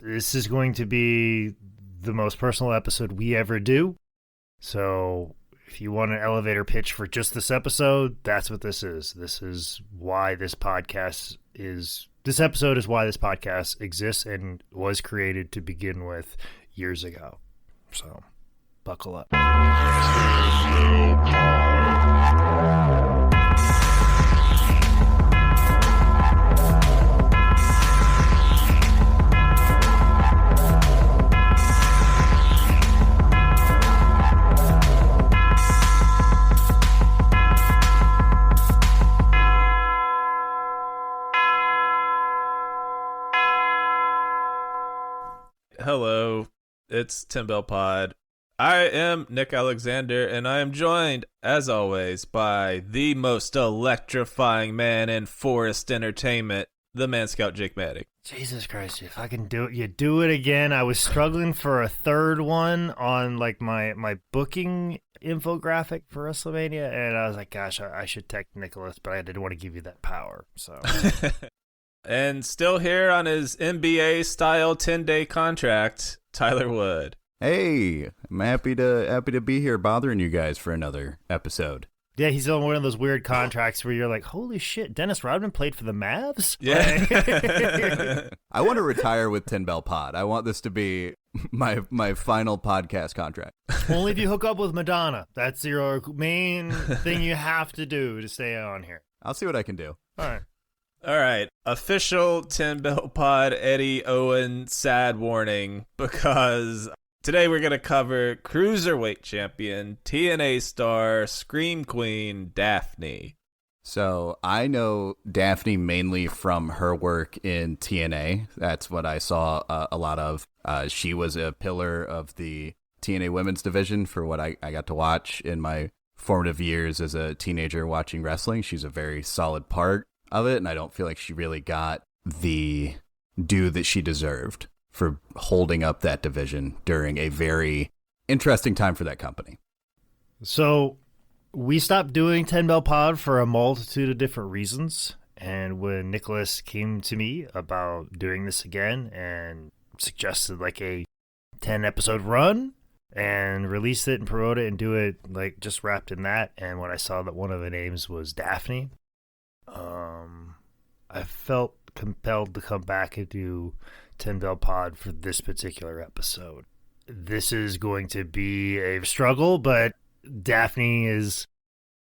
This is going to be the most personal episode we ever do. So if you want an elevator pitch for just this episode, that's what this is. This episode is why this podcast exists and was created to begin with years ago. So buckle up. Hello, it's Bell Pod. I am Nick Alexander, and I am joined, as always, by the most electrifying man in Forest Entertainment, the Man Scout Jake Maddock. Jesus Christ, if I can do it, you do it again. I was struggling for a third one on like my booking infographic for WrestleMania, and I was like, gosh, I should text Nicholas, but I didn't want to give you that power, so... And still here on his NBA-style 10-day contract, Tyler Wood. Hey, I'm happy to be here bothering you guys for another episode. Yeah, he's on one of those weird contracts where you're like, holy shit, Dennis Rodman played for the Mavs? Yeah. I want to retire with Bell Pod. I want this to be my final podcast contract. Only if you hook up with Madonna. That's your main thing you have to do to stay on here. I'll see what I can do. All right, official Bell Pod Eddie Owen sad warning, because today we're going to cover Cruiserweight Champion, TNA star, Scream Queen, Daffney. So I know Daffney mainly from her work in TNA. That's what I saw a lot of. She was a pillar of the TNA women's division for what I got to watch in my formative years as a teenager watching wrestling. She's a very solid part of it, and I don't feel like she really got the due that she deserved for holding up that division during a very interesting time for that company. So we stopped doing Bell Pod for a multitude of different reasons, and when Nicholas came to me about doing this again and suggested like a 10-episode run and release it and promote it and do it like just wrapped in that, and when I saw that one of the names was Daffney, I felt compelled to come back and do Bell Pod for this particular episode. This is going to be a struggle, but Daffney is,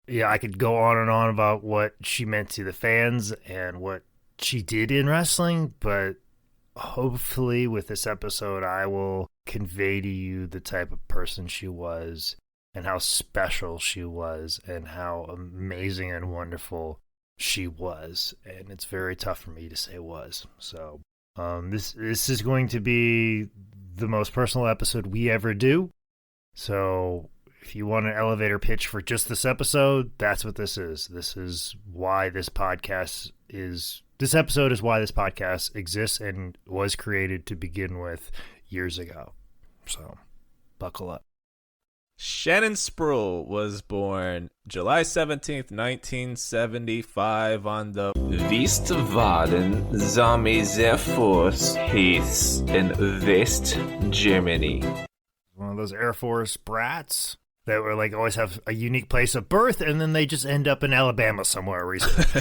I could go on and on about what she meant to the fans and what she did in wrestling, but hopefully with this episode, I will convey to you the type of person she was and how special she was and how amazing and wonderful she was, and it's very tough for me to say was. So this is going to be the most personal episode we ever do. So if you want an elevator pitch for just this episode, that's what this is. This is why this podcast is. This episode is why this podcast exists and was created to begin with years ago. So buckle up. Shannon Spruill was born July 17th, 1975 on the Wiesbaden Army Air Force Base in West Germany. One of those Air Force brats that were like always have a unique place of birth, and then they just end up in Alabama somewhere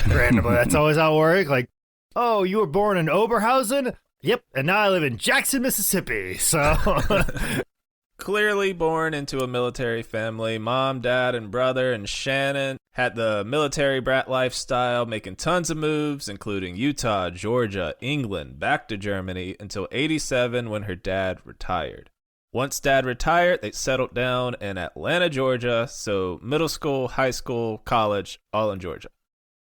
randomly. That's always how it works. Like, oh, you were born in Oberhausen? Yep, and now I live in Jackson, Mississippi. So... Clearly born into a military family, mom, dad, and brother, and Shannon had the military brat lifestyle, making tons of moves, including Utah, Georgia, England, back to Germany, until 87 when her dad retired. Once dad retired, they settled down in Atlanta, Georgia, so middle school, high school, college, all in Georgia.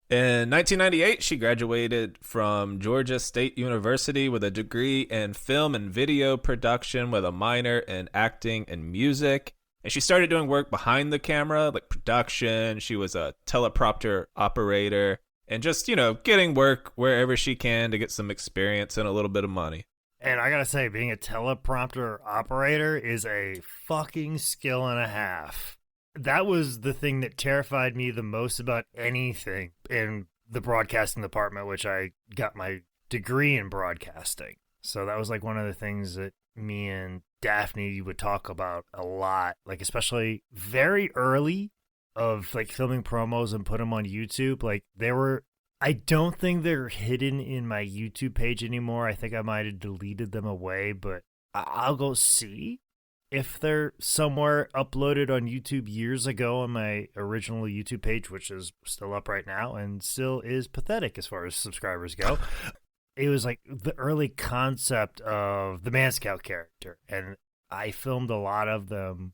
In 1998, she graduated from Georgia State University with a degree in film and video production with a minor in acting and music. And she started doing work behind the camera, like production. She was a teleprompter operator and just, getting work wherever she can to get some experience and a little bit of money. And I gotta say, being a teleprompter operator is a fucking skill and a half. That was the thing that terrified me the most about anything in the broadcasting department, which I got my degree in broadcasting. So that was like one of the things that me and Daffney would talk about a lot, like especially very early of like filming promos and put them on YouTube. Like I don't think they're hidden in my YouTube page anymore. I think I might have deleted them away, but I'll go see if they're somewhere uploaded on YouTube years ago on my original YouTube page, which is still up right now and still is pathetic as far as subscribers go. It was like the early concept of the Man Scout character, and I filmed a lot of them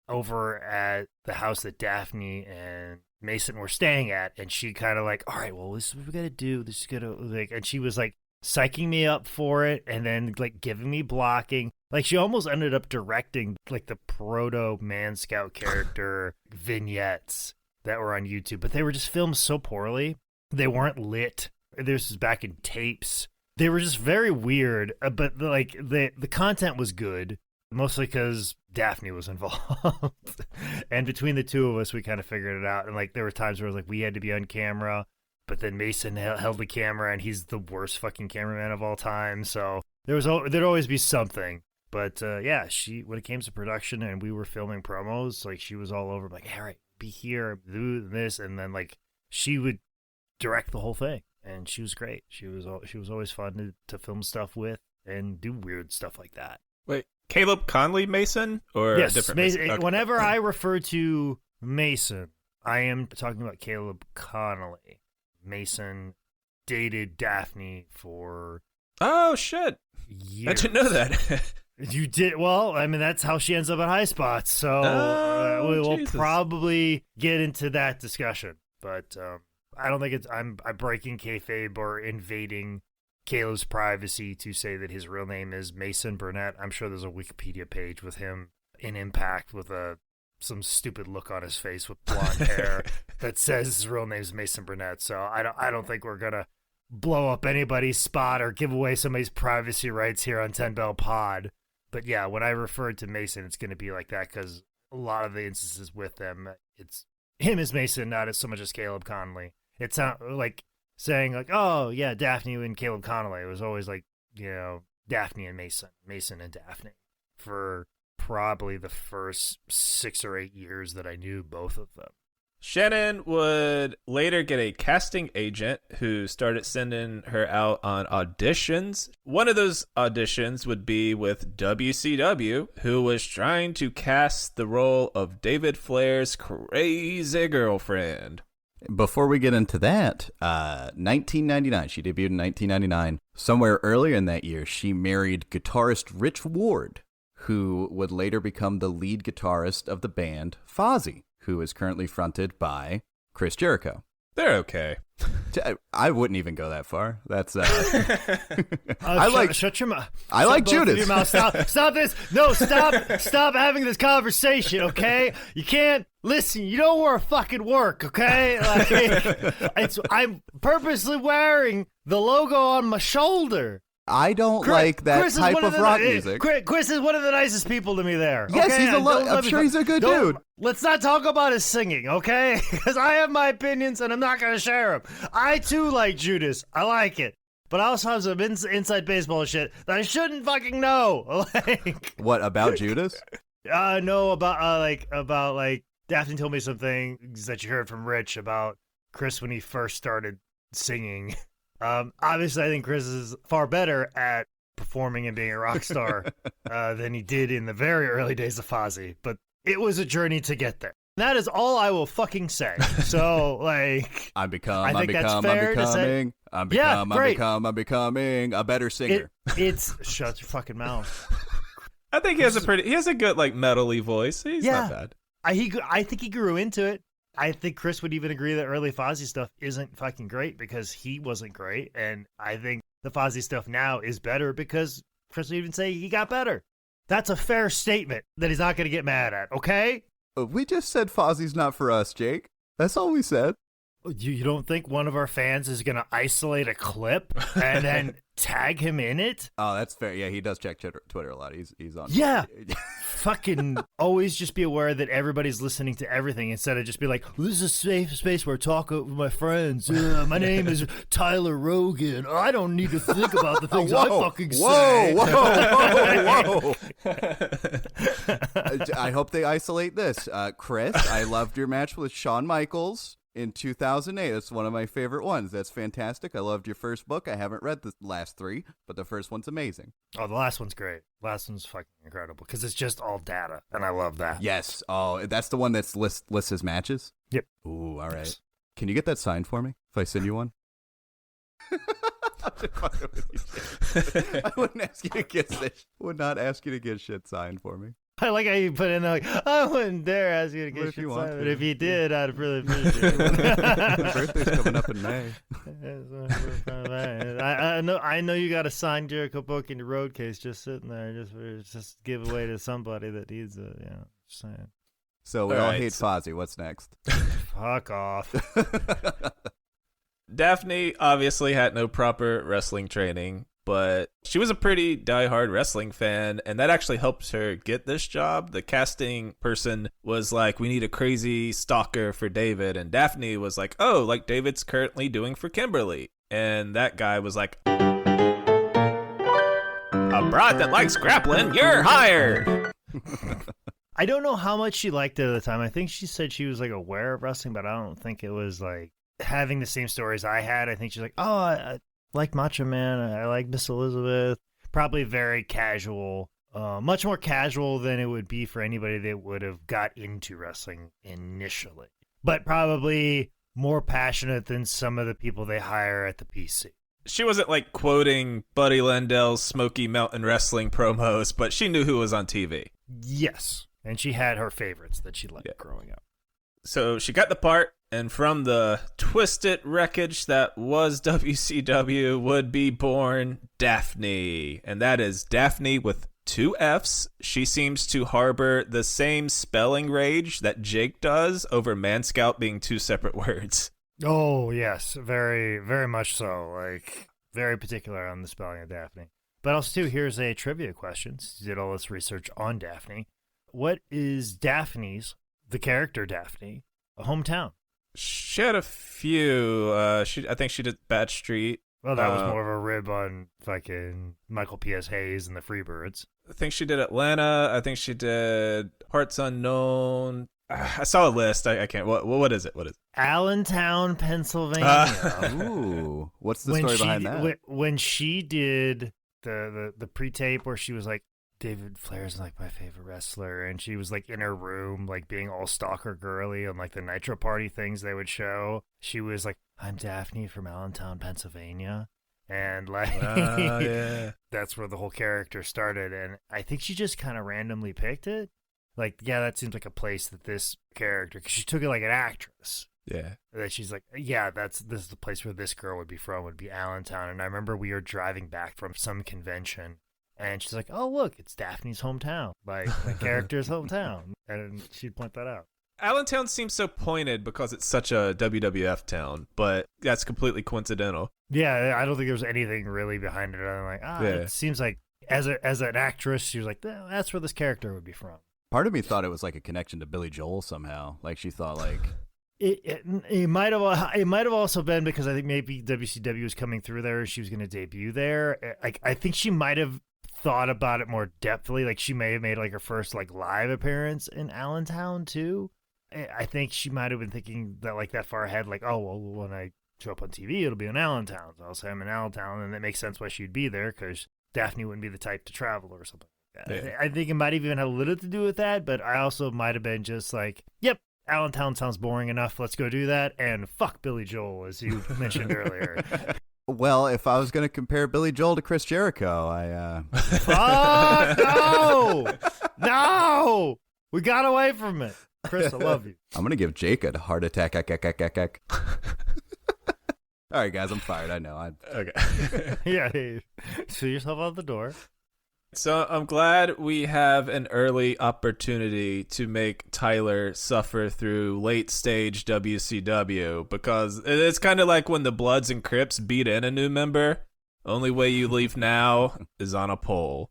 over at the house that Daffney and Mason were staying at, and she kind of like, all right, well, this is what we gotta do. This is gonna like, and she was like psyching me up for it, and then like giving me blocking. Like she almost ended up directing like the proto Man Scout character vignettes that were on YouTube, but they were just filmed so poorly. They weren't lit. This was back in tapes. They were just very weird, but like the content was good, mostly because Daffney was involved. And between the two of us, we kind of figured it out. And like there were times where it was like we had to be on camera, but then Mason held the camera, and he's the worst fucking cameraman of all time. So there'd always be something. But yeah, when it came to production and we were filming promos, like she was all over, like, hey, all right, be here, do this, and then like she would direct the whole thing. And she was great. She was always fun to film stuff with and do weird stuff like that. Wait, Caleb Conley Mason or yes, a different Mason? Okay. Whenever I refer to Mason, I am talking about Caleb Connolly. Mason dated Daffney for shit. years. I didn't know that. You did? Well, I mean, that's how she ends up at High Spots. So we will Jesus. probably get into that discussion. But I don't think I'm breaking kayfabe or invading Caleb's privacy to say that his real name is Mason Burnett. I'm sure there's a Wikipedia page with him in Impact with some stupid look on his face with blonde hair that says his real name is Mason Burnett. So I don't think we're gonna blow up anybody's spot or give away somebody's privacy rights here on 10 Bell Pod. But yeah, when I refer to Mason, it's going to be like that because a lot of the instances with them, it's him as Mason, not as so much as Caleb Conley. It's not like saying like, oh yeah, Daffney and Caleb Connolly. It was always like, you know, Daffney and Mason and Daffney for probably the first 6 or 8 years that I knew both of them. Shannon would later get a casting agent who started sending her out on auditions. One of those auditions would be with WCW, who was trying to cast the role of David Flair's crazy girlfriend. Before we get into that, 1999, she debuted in 1999. Somewhere earlier in that year, she married guitarist Rich Ward, who would later become the lead guitarist of the band Fozzy, who is currently fronted by Chris Jericho. They're okay. I wouldn't even go that far. That's Shut your mouth. I like Judas. Your mouth. Stop this. No, stop having this conversation, okay? You can't listen. You don't want to fucking work, okay? Like, I'm purposely wearing the logo on my shoulder. I don't like that type of rock music. Chris is one of the nicest people to me there. Yes, okay? I'm sure he's a good dude. Let's not talk about his singing, okay? Because I have my opinions and I'm not going to share them. I too like Judas. I like it. But I also have some inside baseball shit that I shouldn't fucking know. Like, what about Judas? No, about Daphne told me some things that you heard from Rich about Chris when he first started singing. Obviously, I think Chris is far better at performing and being a rock star than he did in the very early days of Fozzy. But it was a journey to get there. That is all I will fucking say. So, like, I'm becoming a better singer. Shut your fucking mouth. I think he has a good like metal-y voice. He's not bad. I think he grew into it. I think Chris would even agree that early Fozzy stuff isn't fucking great because he wasn't great. And I think the Fozzy stuff now is better because Chris would even say he got better. That's a fair statement that he's not going to get mad at, okay? We just said Fozzy's not for us, Jake. That's all we said. You don't think one of our fans is going to isolate a clip and then tag him in it? Oh, that's fair. Yeah, he does check Twitter a lot. He's on. Yeah. Fucking always just be aware that everybody's listening to everything instead of just be like, this is a safe space where I talk with my friends. My name is Tyler Rogan. I don't need to think about the things I fucking say. Whoa. I hope they isolate this. Chris, I loved your match with Shawn Michaels in 2008. That's one of my favorite ones. That's fantastic. I loved your first book. I haven't read the last 3, but the first one's amazing. Oh, the last one's great. Last one's fucking incredible because it's just all data, and I love that. Yes. Oh, that's the one that's lists his matches? Yep. Ooh, all right. Yes. Can you get that signed for me if I send you one? I wouldn't ask you to get this. Would not ask you to get shit signed for me. I like how you put in like, I wouldn't dare ask you to get shit signed, but if you did, I'd really appreciate it. My birthday's coming up in May. I know you got a signed Jericho book in your road case just sitting there, just give away to somebody that needs it. You know, just saying. So we all hate Fozzy. What's next? Fuck off. Daffney obviously had no proper wrestling training, but she was a pretty diehard wrestling fan, and that actually helped her get this job. The casting person was like, we need a crazy stalker for David, and Daffney was like, oh, like David's currently doing for Kimberly. And that guy was like, a broad that likes grappling, you're hired. I don't know how much she liked it at the time. I think she said she was like aware of wrestling, but I don't think it was like having the same stories I had. I think she's like, oh, I like Macho Man. I like Miss Elizabeth. Probably very casual, much more casual than it would be for anybody that would have got into wrestling initially, but probably more passionate than some of the people they hire at the PC. She wasn't like quoting Buddy Landell's Smoky Mountain Wrestling promos, but she knew who was on TV. Yes. And she had her favorites that she liked growing up. So she got the part, and from the twisted wreckage that was WCW would be born Daffney. And that is Daffney with 2 Fs. She seems to harbor the same spelling rage that Jake does over Man Scout being 2 separate words. Oh, yes. Very, very much so. Like, very particular on the spelling of Daffney. But also, too, here's a trivia question. You did all this research on Daffney. What is Daffney's, the character Daffney, a hometown? She had a few. I think she did Bat Street. Well, that was more of a rib on fucking Michael P.S. Hayes and the Freebirds. I think she did Atlanta. I think she did Parts Unknown. I saw a list. I can't. What is it? What is it? Allentown, Pennsylvania. Ooh. What's the story behind that? When she did the pre-tape where she was like, David Flair's like my favorite wrestler, and she was like in her room like being all stalker girly on like the Nitro Party things they would show. She was like, I'm Daffney from Allentown, Pennsylvania, and like that's where the whole character started. And I think she just kind of randomly picked it. Like, yeah, that seems like a place that this character, because she took it like an actress. Yeah. That she's like, yeah, this is the place where this girl would be from, would be Allentown. And I remember we were driving back from some convention, and she's like, oh, look, it's Daffney's hometown. Like, my character's hometown. And she'd point that out. Allentown seems so pointed because it's such a WWF town, but that's completely coincidental. Yeah, I don't think there was anything really behind it. I'm like, it seems like as an actress, she was like, that's where this character would be from. Part of me thought it was like a connection to Billy Joel somehow. Like she thought like... It might have also been because I think maybe WCW was coming through there and she was going to debut there. I think she might have thought about it more depthly. Like she may have made like her first like live appearance in Allentown too. I think she might have been thinking that like that far ahead, like, oh, well, when I show up on TV, it'll be in Allentown. So I'll say I'm in Allentown, and that makes sense why she'd be there because Daffney wouldn't be the type to travel or something. Yeah. I think it might have even had a little to do with that, but I also might have been just like, yep, Allentown sounds boring enough. Let's go do that. And fuck Billy Joel, as you mentioned earlier. Well, if I was going to compare Billy Joel to Chris Jericho, Fuck, no! We got away from it. Chris, I love you. I'm going to give Jake a heart attack. All right, guys, I'm fired. I know. Okay. Yeah, see yourself out the door. So I'm glad we have an early opportunity to make Tyler suffer through late stage WCW, because it's kind of like when the Bloods and Crips beat in a new member. Only way you leave now is on a pole.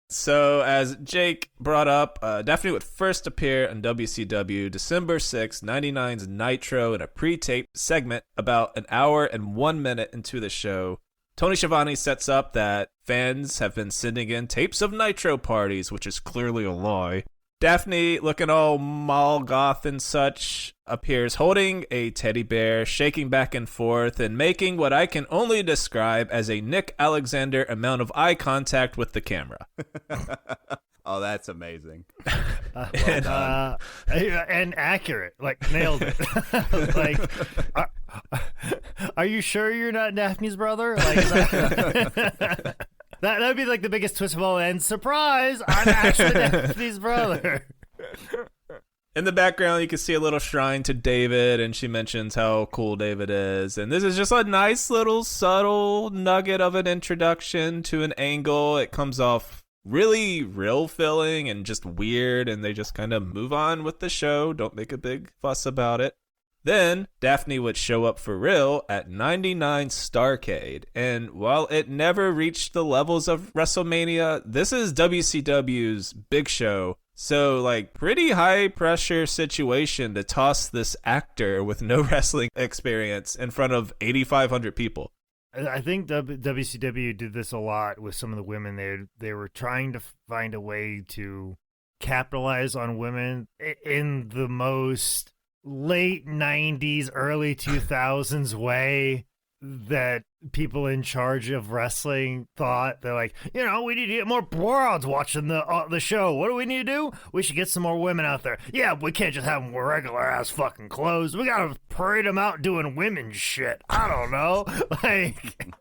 So as Jake brought up, Daffney would first appear on WCW December 6, 99's Nitro in a pre-taped segment about an hour and 1 minute into the show. Tony Schiavone sets up that fans have been sending in tapes of Nitro parties, which is clearly a lie. Daffney, looking all mall goth and such, appears holding a teddy bear, shaking back and forth, and making what I can only describe as a Nick Alexander amount of eye contact with the camera. Oh, that's amazing. And accurate, like nailed it. Like, are you sure you're not Daphne's brother? Like, that would be like the biggest twist of all. And surprise, I'm actually Daphne's brother. In the background, you can see a little shrine to David, and she mentions how cool David is. And this is just a nice little subtle nugget of an introduction to an angle. It comes off really real feeling and just weird, and they just kind of move on with the show. Don't make a big fuss about it. Then Daffney would show up for real at 99 Starrcade, and while it never reached the levels of WrestleMania, this is WCW's big show, so like pretty high pressure situation to toss this actor with no wrestling experience in front of 8,500 people. I think WCW did this a lot with some of the women. They were trying to find a way to capitalize on women in the most late 90s, early 2000s way that people in charge of wrestling thought. They're like, we need to get more broads watching the show. What do we need to do? We should get some more women out there. Yeah, we can't just have them wear regular ass fucking clothes. We gotta parade them out doing women's shit. I don't know. Like,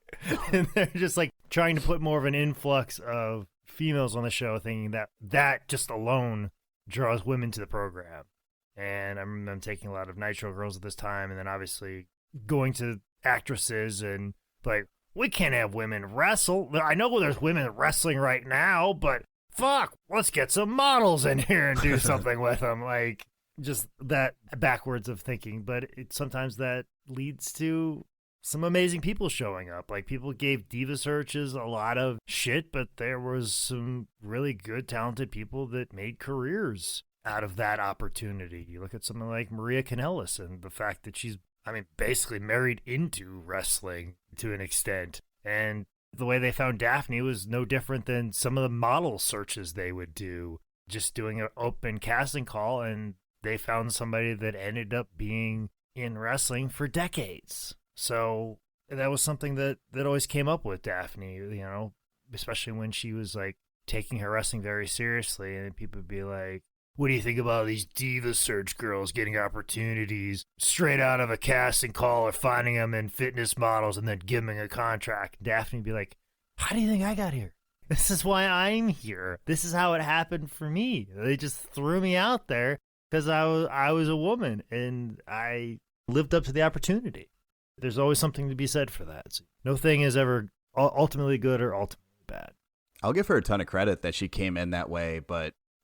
and they're just like trying to put more of an influx of females on the show, thinking that just alone draws women to the program. And I remember them taking a lot of Nitro girls at this time, and then obviously going to actresses and like, we can't have women wrestle. I know there's women wrestling right now, but fuck, let's get some models in here and do something with them. Like, just that backwards of thinking. But sometimes that leads to some amazing people showing up. Like, people gave diva searches a lot of shit, but there was some really good, talented people that made careers out of that opportunity. You look at someone like Maria Kanellis and the fact that she's, basically married into wrestling to an extent. And the way they found Daffney was no different than some of the model searches they would do, just doing an open casting call, and they found somebody that ended up being in wrestling for decades. So that was something that always came up with Daffney, especially when she was like taking her wrestling very seriously, and people would be like, what do you think about these diva search girls getting opportunities straight out of a casting call or finding them in fitness models and then giving them a contract? Daffney would be like, how do you think I got here? This is why I'm here. This is how it happened for me. They just threw me out there because I was a woman and I lived up to the opportunity. There's always something to be said for that. So no thing is ever ultimately good or ultimately bad. I'll give her a ton of credit that she came in that way,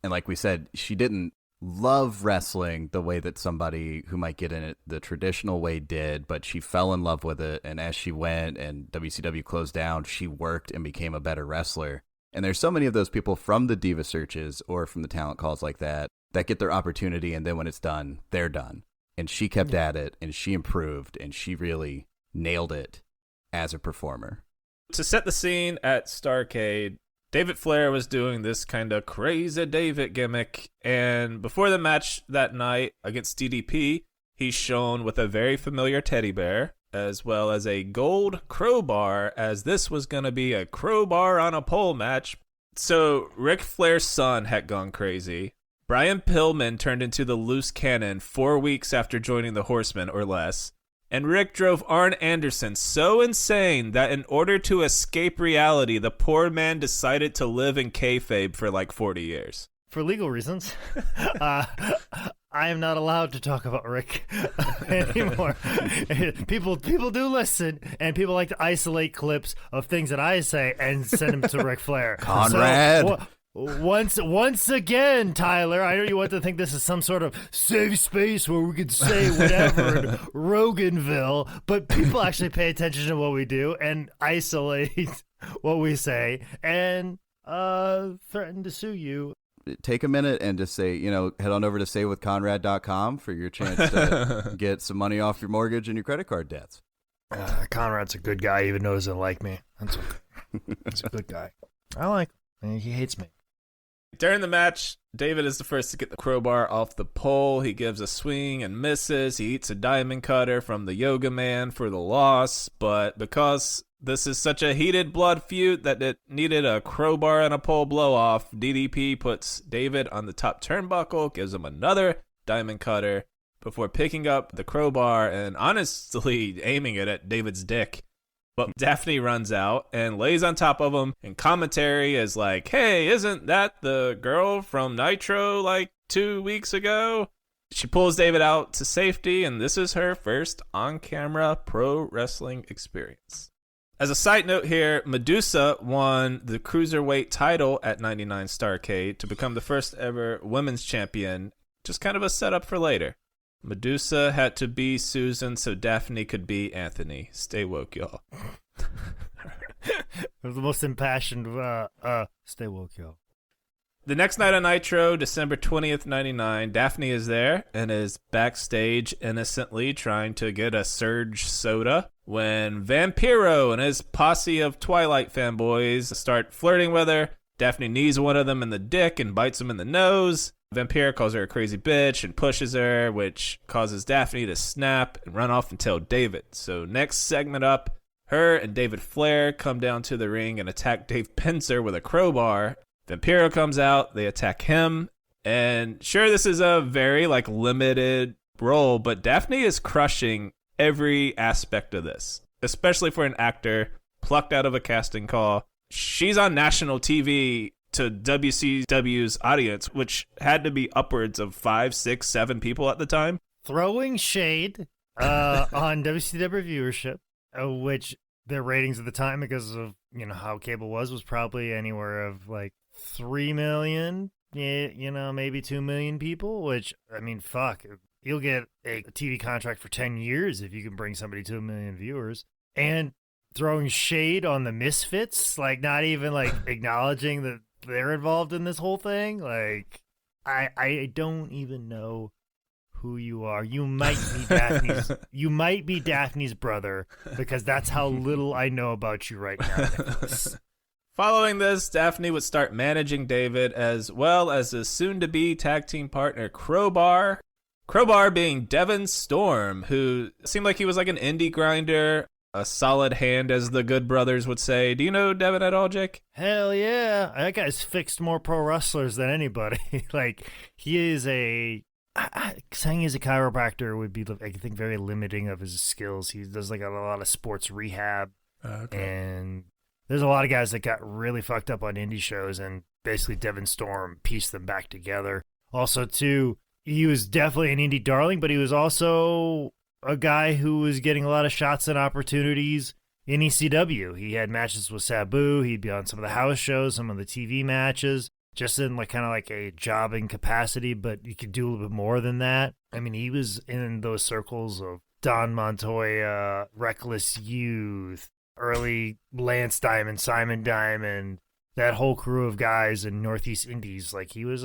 and like we said, she didn't love wrestling the way that somebody who might get in it the traditional way did, but she fell in love with it, and as she went and WCW closed down, she worked and became a better wrestler. And there's so many of those people from the diva searches or from the talent calls like that get their opportunity, and then when it's done, they're done. And she kept at it, and she improved, and she really nailed it as a performer. To set the scene at Starrcade, David Flair was doing this kind of crazy David gimmick, and before the match that night against DDP, he's shown with a very familiar teddy bear, as well as a gold crowbar, as this was going to be a crowbar on a pole match. So Ric Flair's son had gone crazy. Brian Pillman turned into the loose cannon 4 weeks after joining the Horsemen or less. And Rick drove Arn Anderson so insane that in order to escape reality, the poor man decided to live in kayfabe for like 40 years. For legal reasons. I am not allowed to talk about Rick anymore. People do listen, and people like to isolate clips of things that I say and send them to Ric Flair. Conrad. So, once again, Tyler, I know you want to think this is some sort of safe space where we could say whatever in Roganville, but people actually pay attention to what we do and isolate what we say and threaten to sue you. Take a minute and just say, head on over to saywithconrad.com for your chance to get some money off your mortgage and your credit card debts. Conrad's a good guy, even though he doesn't like me. That's okay. He's a good guy. I like him. He hates me. During the match, David is the first to get the crowbar off the pole. He gives a swing and misses. He eats a diamond cutter from the Yoga Man for the loss. But because this is such a heated blood feud that it needed a crowbar and a pole blow-off, DDP puts David on the top turnbuckle, gives him another diamond cutter before picking up the crowbar and honestly aiming it at David's dick. But Daffney runs out and lays on top of him, and commentary is like, hey, isn't that the girl from Nitro like 2 weeks ago? She pulls David out to safety, and this is her first on-camera pro wrestling experience. As a side note here, Medusa won the Cruiserweight title at 99 Starrcade to become the first ever women's champion, just kind of a setup for later. Medusa had to be Susan so Daffney could be Anthony. Stay woke, y'all. It was the most impassioned, stay woke, y'all. The next night on Nitro, December 20th, 99, Daffney is there and is backstage innocently trying to get a Surge soda when Vampiro and his posse of Twilight fanboys start flirting with her. Daffney knees one of them in the dick and bites him in the nose. Vampiro calls her a crazy bitch and pushes her, which causes Daffney to snap and run off and tell David. So next segment up, her and David Flair come down to the ring and attack Dave Penzer with a crowbar. Vampiro comes out, they attack him, and sure, this is a very limited role, but Daffney is crushing every aspect of this, especially for an actor plucked out of a casting call. She's on national TV to WCW's audience, which had to be upwards of 5, 6, 7 people at the time. Throwing shade on WCW viewership, which their ratings at the time, because of how cable was probably anywhere of 3 million, maybe 2 million people, which, I mean, fuck, you'll get a TV contract for 10 years if you can bring somebody to 1 million viewers. And throwing shade on the Misfits, not even acknowledging that they're involved in this whole thing. I don't even know who you are. You might be Daphne's. You might be Daphne's brother, because that's how little I know about you right now, Nicholas. Following this, Daffney would start managing David as well as his soon-to-be tag team partner Crowbar. Crowbar being Devon Storm, who seemed like he was like an indie grinder, a solid hand, as the Good Brothers would say. Do you know Devon at all, Jake? Hell yeah. That guy's fixed more pro wrestlers than anybody. He is saying he's a chiropractor would be, I think, very limiting of his skills. He does a lot of sports rehab. Okay. And there's a lot of guys that got really fucked up on indie shows, and basically Devon Storm pieced them back together. Also, too, he was definitely an indie darling, but he was also a guy who was getting a lot of shots and opportunities in ECW. He had matches with Sabu. He'd be on some of the house shows, some of the TV matches, just in kind of a jobbing capacity, but you could do a little bit more than that. I mean, he was in those circles of Don Montoya, Reckless Youth, early Lance Diamond, Simon Diamond, that whole crew of guys in Northeast Indies. He was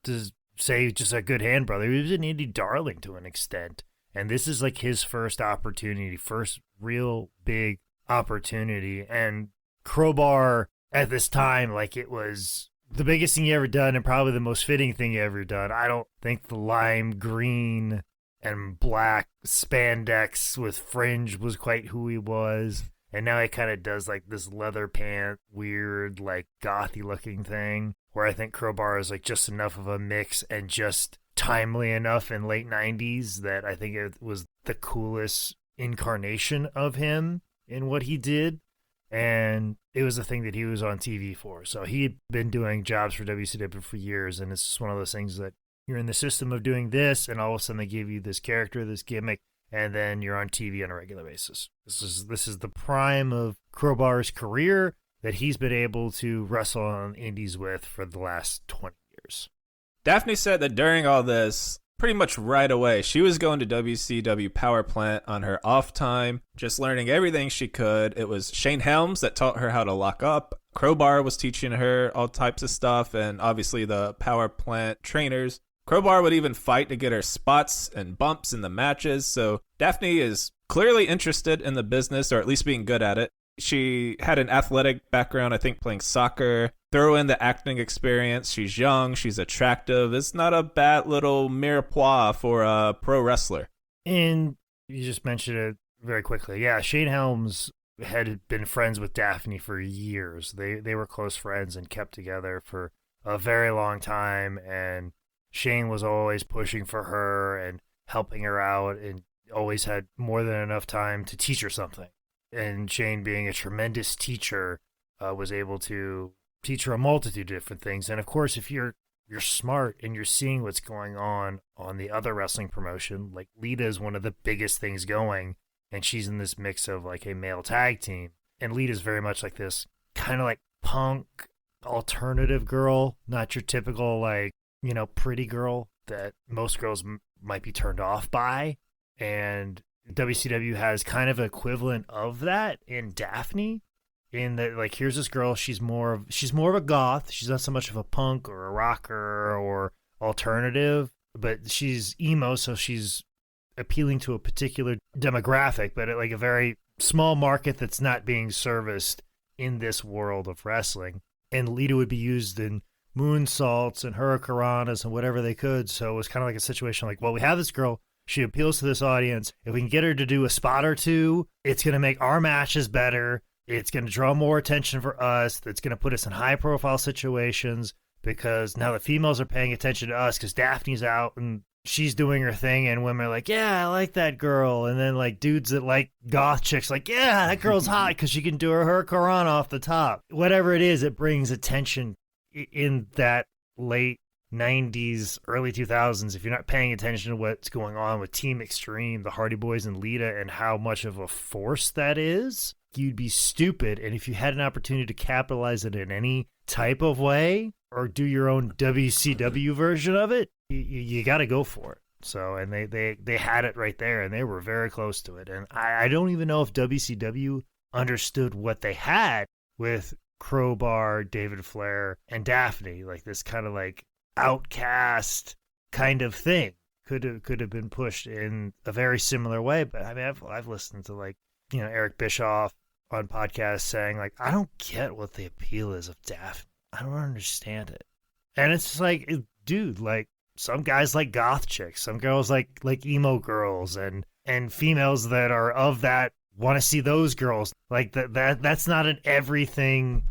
just a good hand brother. He was an indie darling to an extent. And this is his first opportunity, first real big opportunity. And Crowbar at this time, it was the biggest thing he ever done and probably the most fitting thing he ever done. I don't think the lime green and black spandex with fringe was quite who he was. And now he kind of does this leather pant, weird, gothy looking thing, where I think Crowbar is just enough of a mix and just timely enough in late 90s that I think it was the coolest incarnation of him in what he did. And it was a thing that he was on TV for. So he'd been doing jobs for WCW for years, and it's just one of those things that you're in the system of doing this, and all of a sudden they give you this character, this gimmick, and then you're on TV on a regular basis. This is the prime of Crowbar's career that he's been able to wrestle on indies with for the last 20 years. Daffney said that during all this, pretty much right away, she was going to WCW Power Plant on her off time, just learning everything she could. It was Shane Helms that taught her how to lock up. Crowbar was teaching her all types of stuff, and obviously the Power Plant trainers. Crowbar would even fight to get her spots and bumps in the matches, so Daffney is clearly interested in the business, or at least being good at it. She had an athletic background, I think playing soccer. Throw in the acting experience. She's young. She's attractive. It's not a bad little mirepoix for a pro wrestler. And you just mentioned it very quickly. Yeah, Shane Helms had been friends with Daffney for years. They were close friends and kept together for a very long time. And Shane was always pushing for her and helping her out and always had more than enough time to teach her something. And Shane, being a tremendous teacher, was able to teach her a multitude of different things. And of course, if you're smart and you're seeing what's going on the other wrestling promotion, like Lita is one of the biggest things going, and she's in this mix of like a male tag team. And Lita's very much like this kind of like punk alternative girl, not your typical like, pretty girl that most girls might be turned off by. And WCW has kind of an equivalent of that in Daffney, in that like here's this girl, she's more of a goth. She's not so much of a punk or a rocker or alternative, but she's emo, so she's appealing to a particular demographic, but at like a very small market that's not being serviced in this world of wrestling. And Lita would be used in moonsaults and hurricanranas and whatever they could. So it was kind of like a situation like, well, we have this girl. She appeals to this audience. If we can get her to do a spot or two, it's going to make our matches better. It's going to draw more attention for us. It's going to put us in high-profile situations because now the females are paying attention to us because Daffney's out and she's doing her thing, and women are like, yeah, I like that girl. And then like dudes that like goth chicks like, yeah, that girl's hot because she can do her hurricanrana off the top. Whatever it is, it brings attention in that late 90s, early 2000s. If you're not paying attention to what's going on with Team Extreme, the Hardy Boys and Lita, and how much of a force that is, you'd be stupid. And if you had an opportunity to capitalize it in any type of way or do your own WCW version of it, you got to go for it. So, and they had it right there, and they were very close to it. And I don't even know if WCW understood what they had with Crowbar, David Flair, and Daffney, like this kind of like outcast kind of thing could have been pushed in a very similar way. But I mean, I've listened to like, Eric Bischoff on podcasts saying like, I don't get what the appeal is of Daffney. I don't understand it. And it's just like, dude, like some guys like goth chicks, some girls like emo girls, and females that are of that want to see those girls. Like that's not an everything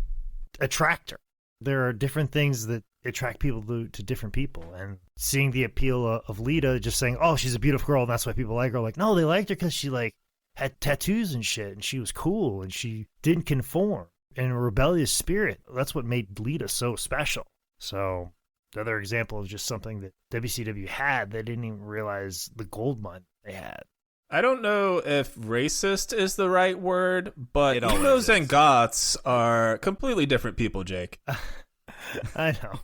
attractor. There are different things that attract people to different people, and seeing the appeal of Lita, just saying, oh, she's a beautiful girl and that's why people like her. Like, no, they liked her because she like had tattoos and shit, and she was cool and she didn't conform, and a rebellious spirit. That's what made Lita so special. So another example of just something that WCW had, they didn't even realize the gold mine they had. I don't know if racist is the right word, but It always emos is. and goths are completely different people, Jake. I know.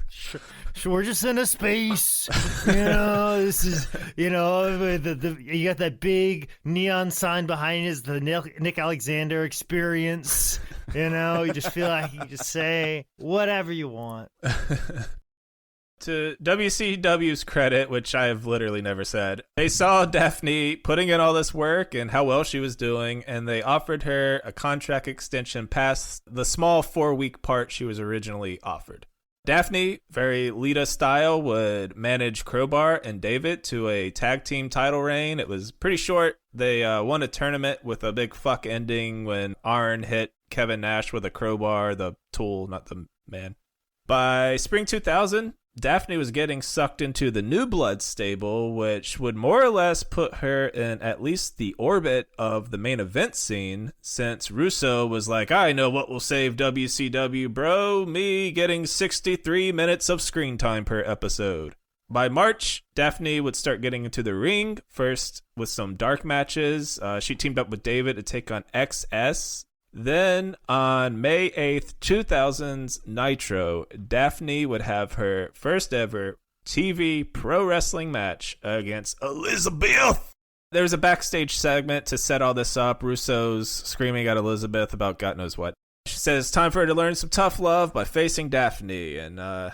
Sure, we're just in a space. This is, you got that big neon sign behind us, the Nick Alexander experience. You just feel like you can just say whatever you want. To WCW's credit, which I have literally never said, they saw Daffney putting in all this work and how well she was doing, and they offered her a contract extension past the small 4-week part she was originally offered. Daffney, very Lita style, would manage Crowbar and David to a tag team title reign. It was pretty short. They won a tournament with a big fuck ending when Arn hit Kevin Nash with a crowbar, the tool, not the man. By spring 2000, Daffney was getting sucked into the New Blood stable, which would more or less put her in at least the orbit of the main event scene, since Russo was like, I know what will save WCW, bro. Me getting 63 minutes of screen time per episode. By March, Daffney would start getting into the ring, first with some dark matches. She teamed up with David to take on XS. Then on May 8th, 2000's Nitro, Daffney would have her first ever TV pro wrestling match against Elizabeth. There was a backstage segment to set all this up. Russo's screaming at Elizabeth about God knows what. She says it's time for her to learn some tough love by facing Daffney. And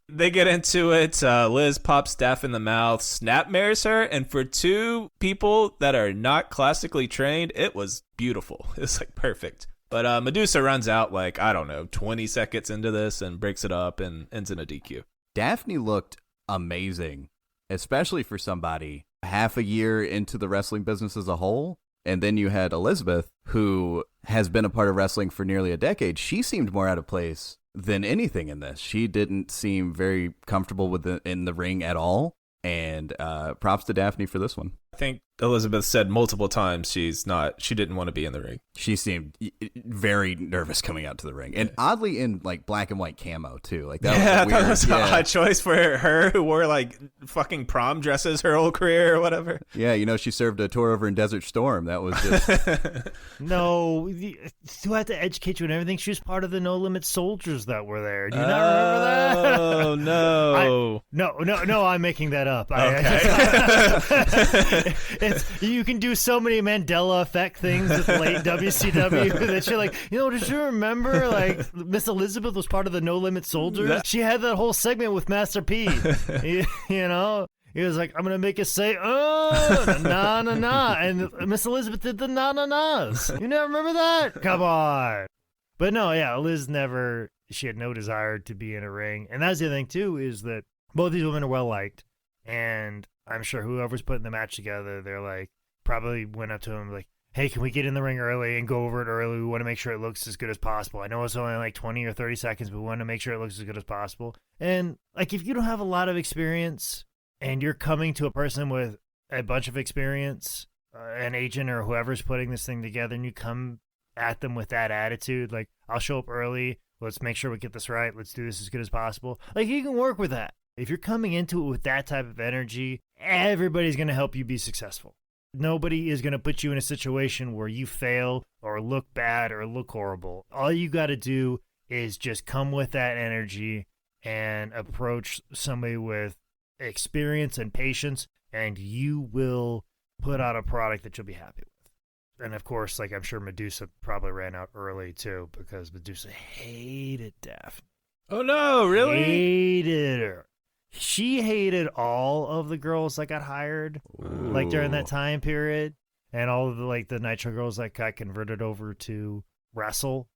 they get into it. Liz pops Daff in the mouth, snapmares her. And for two people that are not classically trained, it was beautiful. It's like perfect. But Medusa runs out like, I don't know, 20 seconds into this and breaks it up and ends in a DQ. Daffney looked amazing, especially for somebody half a year into the wrestling business as a whole. And then you had Elizabeth, who has been a part of wrestling for nearly a decade. She seemed more out of place than anything in this. She didn't seem very comfortable in the ring at all. And props to Daffney for this one. I think Elizabeth said multiple times she didn't want to be in the ring. She seemed very nervous coming out to the ring, and oddly in like black and white camo too. Like that was weird. That was an odd choice for her, who wore like fucking prom dresses her whole career or whatever. Yeah, you know, she served a tour over in Desert Storm. That was just No, who had to educate you and everything? She was part of the No Limit soldiers that were there. Do you not remember that? Oh no! No, I'm making that up. Okay. You can do so many Mandela effect things with late WCW that you're like, did you remember like Miss Elizabeth was part of the No Limit soldiers? She had that whole segment with Master P. He was like, I'm going to make it say, na, na, na. And Miss Elizabeth did the na, na, nas. You never remember that? Come on. But no, yeah, Liz she had no desire to be in a ring. And that's the other thing, too, is that both these women are well liked. And I'm sure whoever's putting the match together, they're like, probably went up to him like, hey, can we get in the ring early and go over it early? We want to make sure it looks as good as possible. I know it's only like 20 or 30 seconds, but we want to make sure it looks as good as possible. And like, if you don't have a lot of experience and you're coming to a person with a bunch of experience, an agent or whoever's putting this thing together, and you come at them with that attitude, like, I'll show up early. Let's make sure we get this right. Let's do this as good as possible. Like, you can work with that. If you're coming into it with that type of energy, everybody's going to help you be successful. Nobody is going to put you in a situation where you fail or look bad or look horrible. All you got to do is just come with that energy and approach somebody with experience and patience, and you will put out a product that you'll be happy with. And of course, like, I'm sure Medusa probably ran out early too, because Medusa hated Daffney. Oh no, really? Hated her. She hated all of the girls that got hired, like during that time period, and all of the Nitro girls that got converted over to wrestle,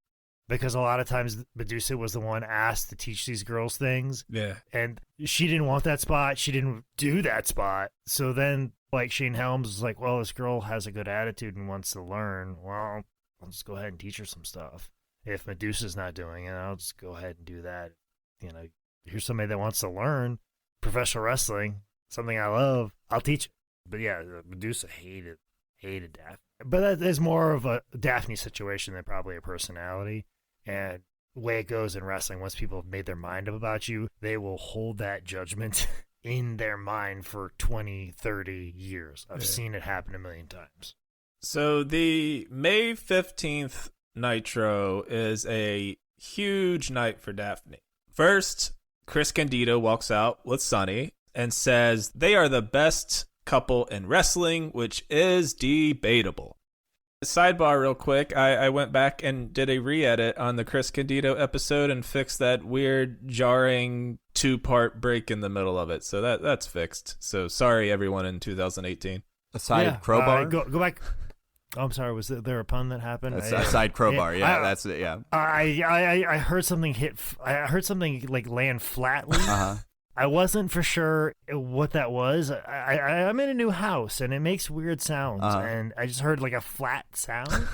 because a lot of times Medusa was the one asked to teach these girls things. Yeah. And she didn't want that spot. She didn't do that spot. So then, like, Shane Helms was like, well, this girl has a good attitude and wants to learn. Well, I'll just go ahead and teach her some stuff. If Medusa's not doing it, I'll just go ahead and do that. Here's somebody that wants to learn professional wrestling, something I love, I'll teach it. But yeah, Medusa hated Daffney. But that is more of a Daffney situation than probably a personality. And the way it goes in wrestling, once people have made their mind up about you, they will hold that judgment in their mind for 20, 30 years. I've seen it happen a million times. So the May 15th Nitro is a huge night for Daffney. First, Chris Candido walks out with Sonny and says they are the best couple in wrestling, which is debatable. Sidebar real quick, I went back and did a re-edit on the Chris Candido episode and fixed that weird, jarring 2-part break in the middle of it. So that's fixed. So sorry, everyone in 2018. A side crowbar? Go back. Oh, I'm sorry. Was there a pun that happened? A side crowbar. Yeah, that's it. Yeah. I heard something I heard something like land flatly. I wasn't for sure what that was. I'm in a new house and it makes weird sounds, and I just heard like a flat sound,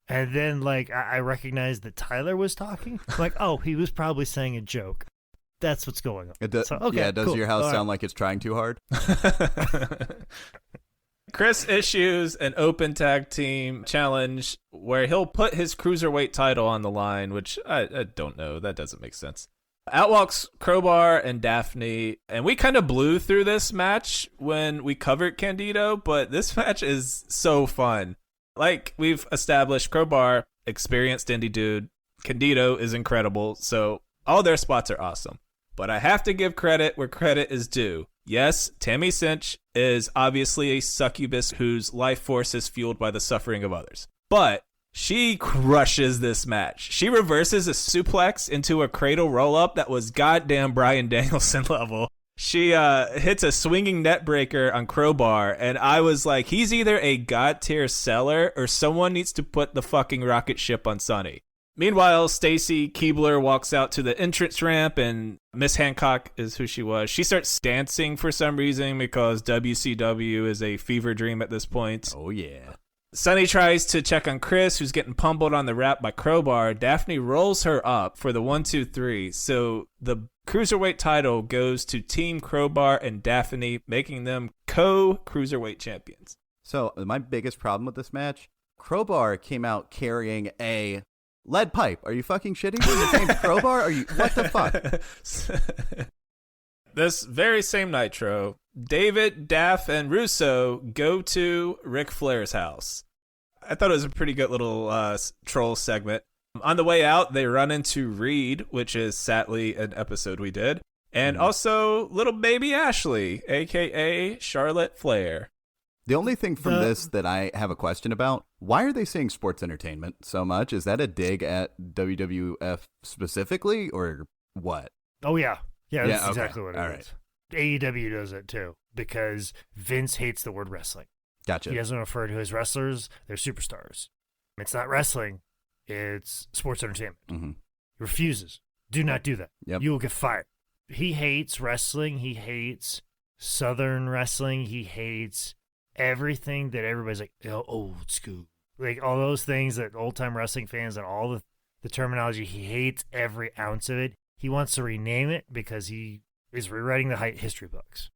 and then like I recognized that Tyler was talking. Like, oh, he was probably saying a joke. That's what's going on. Does cool. your house sound like it's trying too hard? Chris issues an open tag team challenge where he'll put his cruiserweight title on the line, which I don't know. That doesn't make sense. Out walks Crowbar and Daffney, and we kind of blew through this match when we covered Candido, but this match is so fun. Like we've established, Crowbar, experienced indie dude. Candido is incredible, so all their spots are awesome. But I have to give credit where credit is due. Yes, Tammy Cinch is obviously a succubus whose life force is fueled by the suffering of others. But she crushes this match. She reverses a suplex into a cradle roll-up that was goddamn Bryan Danielson level. She hits a swinging net breaker on Crowbar, and I was like, he's either a god-tier seller or someone needs to put the fucking rocket ship on Sonny. Meanwhile, Stacy Keebler walks out to the entrance ramp, and Miss Hancock is who she was. She starts dancing for some reason because WCW is a fever dream at this point. Oh, yeah. Sonny tries to check on Chris, who's getting pummeled on the wrap by Crowbar. Daffney rolls her up for the 1-2-3. So the cruiserweight title goes to Team Crowbar and Daffney, making them co-cruiserweight champions. So my biggest problem with this match, Crowbar came out carrying a lead pipe. Are you fucking shitting me? His name's Crowbar? Are you? What the fuck? This very same Nitro, David, Daff, and Russo go to Ric Flair's house. I thought it was a pretty good little troll segment. On the way out, they run into Reed, which is sadly an episode we did, and also little baby Ashley, a.k.a. Charlotte Flair. The only thing from this that I have a question about, why are they saying sports entertainment so much? Is that a dig at WWF specifically, or what? Oh, yeah. Yeah, that's okay. exactly what it All is. Right. AEW does it, too, because Vince hates the word wrestling. Gotcha. He doesn't refer to his wrestlers, they're superstars. It's not wrestling, it's sports entertainment. Mm-hmm. He refuses. Do not do that. Yep. You will get fired. He hates wrestling. He hates Southern wrestling. He hates everything that everybody's like, oh, old school. Like all those things that old-time wrestling fans and all the terminology, he hates every ounce of it. He wants to rename it because he is rewriting the history books.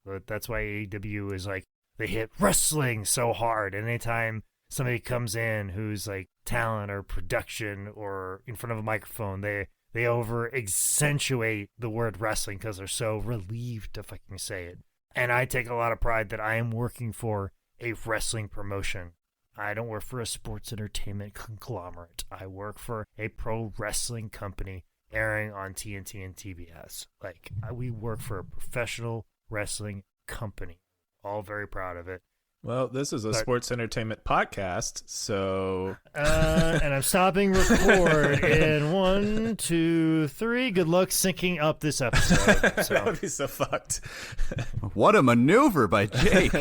But that's why AEW is like, they hit wrestling so hard. And anytime somebody comes in who's like talent or production or in front of a microphone, they over accentuate the word wrestling because they're so relieved to fucking say it. And I take a lot of pride that I am working for a wrestling promotion. I don't work for a sports entertainment conglomerate. I work for a pro wrestling company airing on TNT and TBS. Like, we work for a professional wrestling company. All very proud of it. Well, this is a sports entertainment podcast, so... and I'm stopping record in 1, 2, 3. Good luck syncing up this episode. So. That would be so fucked. What a maneuver by Jake.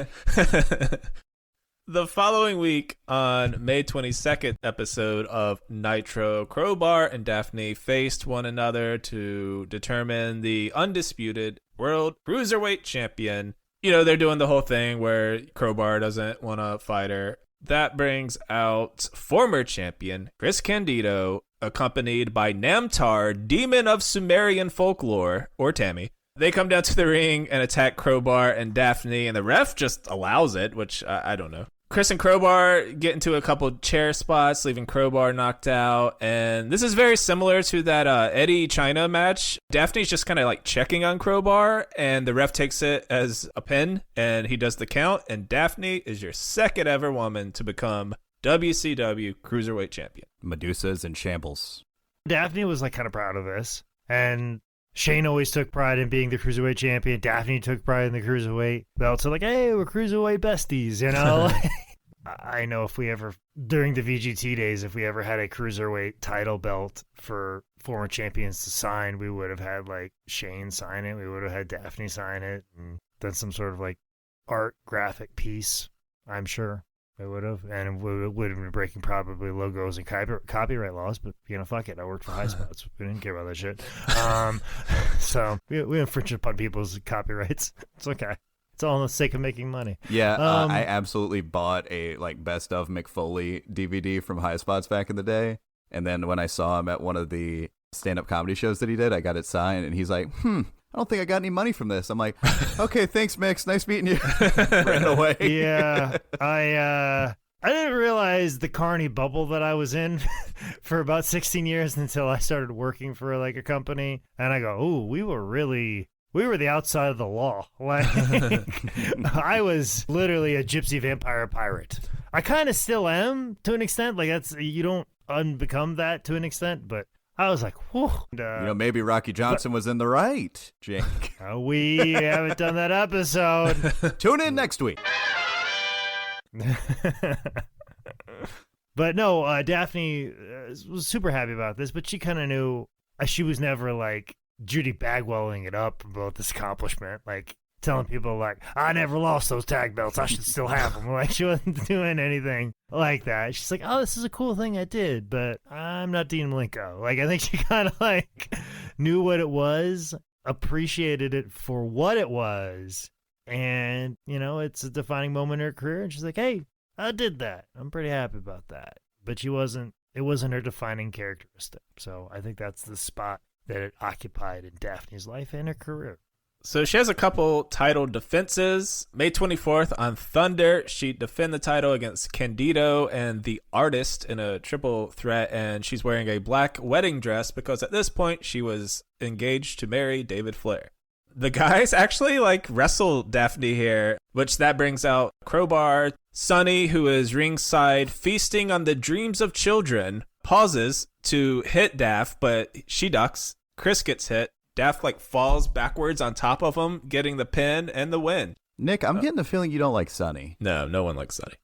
The following week, on May 22nd episode of Nitro, Crowbar and Daffney faced one another to determine the undisputed World Cruiserweight Champion. You know, they're doing the whole thing where Crowbar doesn't want to fight her. That brings out former champion Chris Candido, accompanied by Namtar, demon of Sumerian folklore, or Tammy. They come down to the ring and attack Crowbar and Daffney, and the ref just allows it, which I don't know. Chris and Crowbar get into a couple chair spots, leaving Crowbar knocked out. And this is very similar to that Eddie China match. Daffney's just kind of like checking on Crowbar, and the ref takes it as a pin, and he does the count. And Daffney is your second ever woman to become WCW Cruiserweight Champion. Medusa's in shambles. Daffney was like kind of proud of this. And Shane always took pride in being the Cruiserweight champion. Daffney took pride in the Cruiserweight belt. So like, hey, we're Cruiserweight besties, you know? I know if we ever, during the VGT days, if we ever had a Cruiserweight title belt for former champions to sign, we would have had like Shane sign it. We would have had Daffney sign it and done some sort of like art graphic piece, I'm sure. I would have, and we would have been breaking probably logos and copyright laws, but, you know, fuck it. I worked for High Spots. We didn't care about that shit. So we infringe upon people's copyrights. It's okay. It's all in the sake of making money. Yeah, I absolutely bought a like best of McFoley DVD from High Spots back in the day, and then when I saw him at one of the stand-up comedy shows that he did. I got it signed, and he's like, I don't think I got any money from this. I'm like, okay, thanks, Mix. Nice meeting you. Ran away. Yeah, I didn't realize the carny bubble that I was in for about 16 years until I started working for like a company, and I go, "Ooh, we were the outside of the law." Like, I was literally a gypsy vampire pirate. I kind of still am to an extent. Like you don't unbecome that to an extent, but I was like, whew. And, maybe Rocky Johnson was in the right, Jake. We haven't done that episode. Tune in next week. But no, Daffney was super happy about this, but she kind of knew she was never like Judy Bagwelling it up about this accomplishment, like telling people like, I never lost those tag belts, I should still have them. Like, she wasn't doing anything like that. She's like, oh, this is a cool thing I did, but I'm not Dean Malenko. Like, I think she kind of like knew what it was, appreciated it for what it was, and it's a defining moment in her career, and she's like, hey, I did that. I'm pretty happy about that. But it wasn't her defining characteristic. So I think that's the spot that it occupied in Daffney's life and her career. So she has a couple title defenses. May 24th on Thunder, she defend the title against Candido and The Artist in a triple threat, and she's wearing a black wedding dress because at this point she was engaged to marry David Flair. The guys actually wrestle Daffney here, which that brings out Crowbar. Sonny, who is ringside feasting on the dreams of children, pauses to hit Daff, but she ducks. Chris gets hit. Daff falls backwards on top of him, getting the pin and the win. Nick, I'm getting the feeling you don't like Sonny. No one likes Sonny.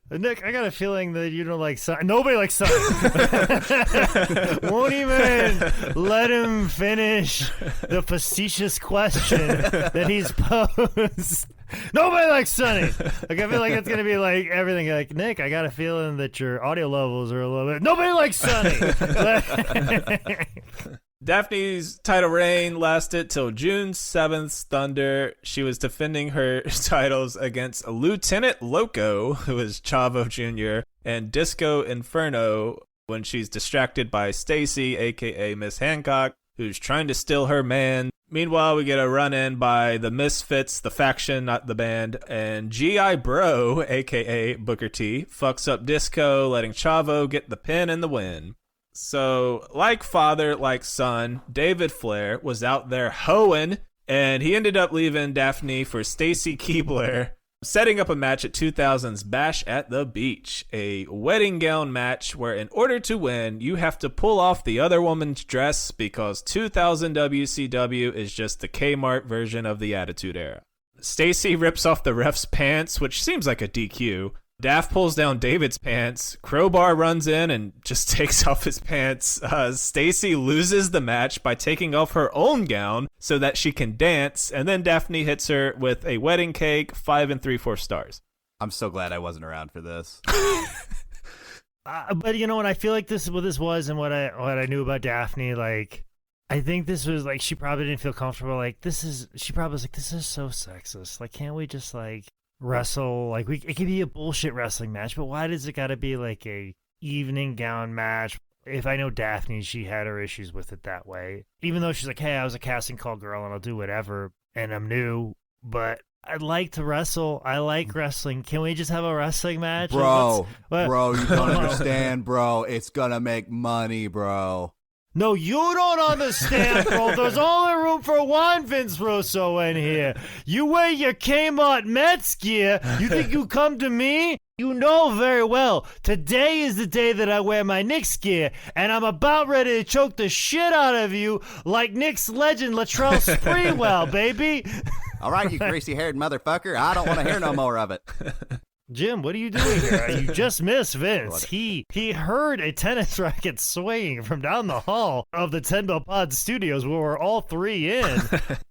Nick, I got a feeling that you don't like Sonny. Nobody likes Sonny. Won't even let him finish the facetious question that he's posed. Nobody likes Sonny. Like, I feel like it's going to be like everything. Like, Nick, I got a feeling that your audio levels are a little bit. Nobody likes Sonny. Daffney's title reign lasted till June 7th's Thunder. She was defending her titles against Lieutenant Loco, who is Chavo Jr., and Disco Inferno when she's distracted by Stacy, a.k.a. Miss Hancock, who's trying to steal her man. Meanwhile, we get a run-in by the Misfits, the faction, not the band, and G.I. Bro, a.k.a. Booker T, fucks up Disco, letting Chavo get the pin and the win. So, like father, like son, David Flair was out there hoeing, and he ended up leaving Daffney for Stacy Keibler, setting up a match at 2000's Bash at the Beach, a wedding gown match where in order to win, you have to pull off the other woman's dress because 2000 WCW is just the Kmart version of the Attitude Era. Stacy rips off the ref's pants, which seems like a DQ. Daff pulls down David's pants. Crowbar runs in and just takes off his pants. Stacy loses the match by taking off her own gown so that she can dance. And then Daffney hits her with a wedding cake, 5 3/4 stars. I'm so glad I wasn't around for this. But you know what? I feel like this is what this was, and what I knew about Daffney. Like, I think this was like she probably didn't feel comfortable. Like, she probably was like, this is so sexist. Like, can't we just wrestle? Like, it could be a bullshit wrestling match, but why does it got to be like a evening gown match? If I know Daffney, she had her issues with it that way. Even though she's like, hey, I was a casting call girl and I'll do whatever, and I'm new, but I'd like to wrestle. I like wrestling. Can we just have a wrestling match? Bro, you don't understand, bro. It's gonna make money, bro. No, you don't understand, bro. There's only room for one Vince Russo in here. You wear your Kmart Mets gear. You think you come to me? You know very well, today is the day that I wear my Knicks gear, and I'm about ready to choke the shit out of you like Knicks legend Latrell Sprewell, baby. All right, you greasy-haired motherfucker. I don't want to hear no more of it. Jim, what are you doing here? You just missed Vince. He heard a tennis racket swinging from down the hall of the 10 Bell Pod studios where we're all three in.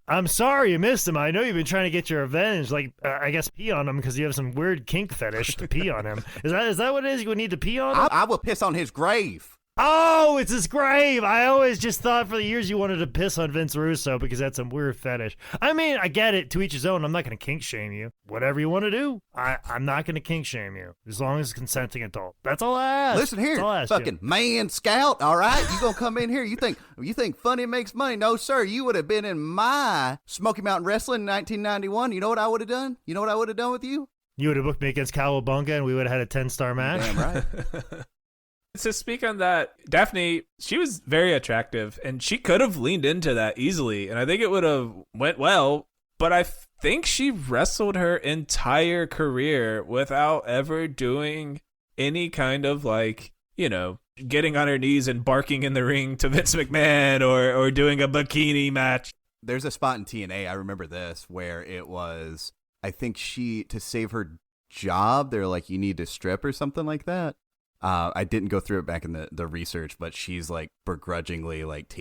I'm sorry you missed him. I know you've been trying to get your revenge, I guess pee on him because you have some weird kink fetish to pee on him. Is that what it is? You would need to pee on him? I will piss on his grave. Oh, it's his grave. I always just thought for the years you wanted to piss on Vince Russo because that's some weird fetish. I mean, I get it. To each his own. I'm not going to kink shame you. Whatever you want to do, I'm not going to kink shame you as long as it's consenting adult. That's all I ask. Listen here, fucking man scout, all right? You gonna come in here, you think funny makes money? No, sir. You would have been in my Smoky Mountain Wrestling in 1991. You know what I would have done? You know what I would have done with you? You would have booked me against Cowabunga and we would have had a 10-star match. Damn right. To speak on that, Daffney, she was very attractive, and she could have leaned into that easily, and I think it would have went well, but I think she wrestled her entire career without ever doing any kind of, like, you know, getting on her knees and barking in the ring to Vince McMahon or doing a bikini match. There's a spot in TNA, I remember this, where it was, I think to save her job, they're like, you need to strip or something like that. I didn't go through it back in the research, but she's like begrudgingly like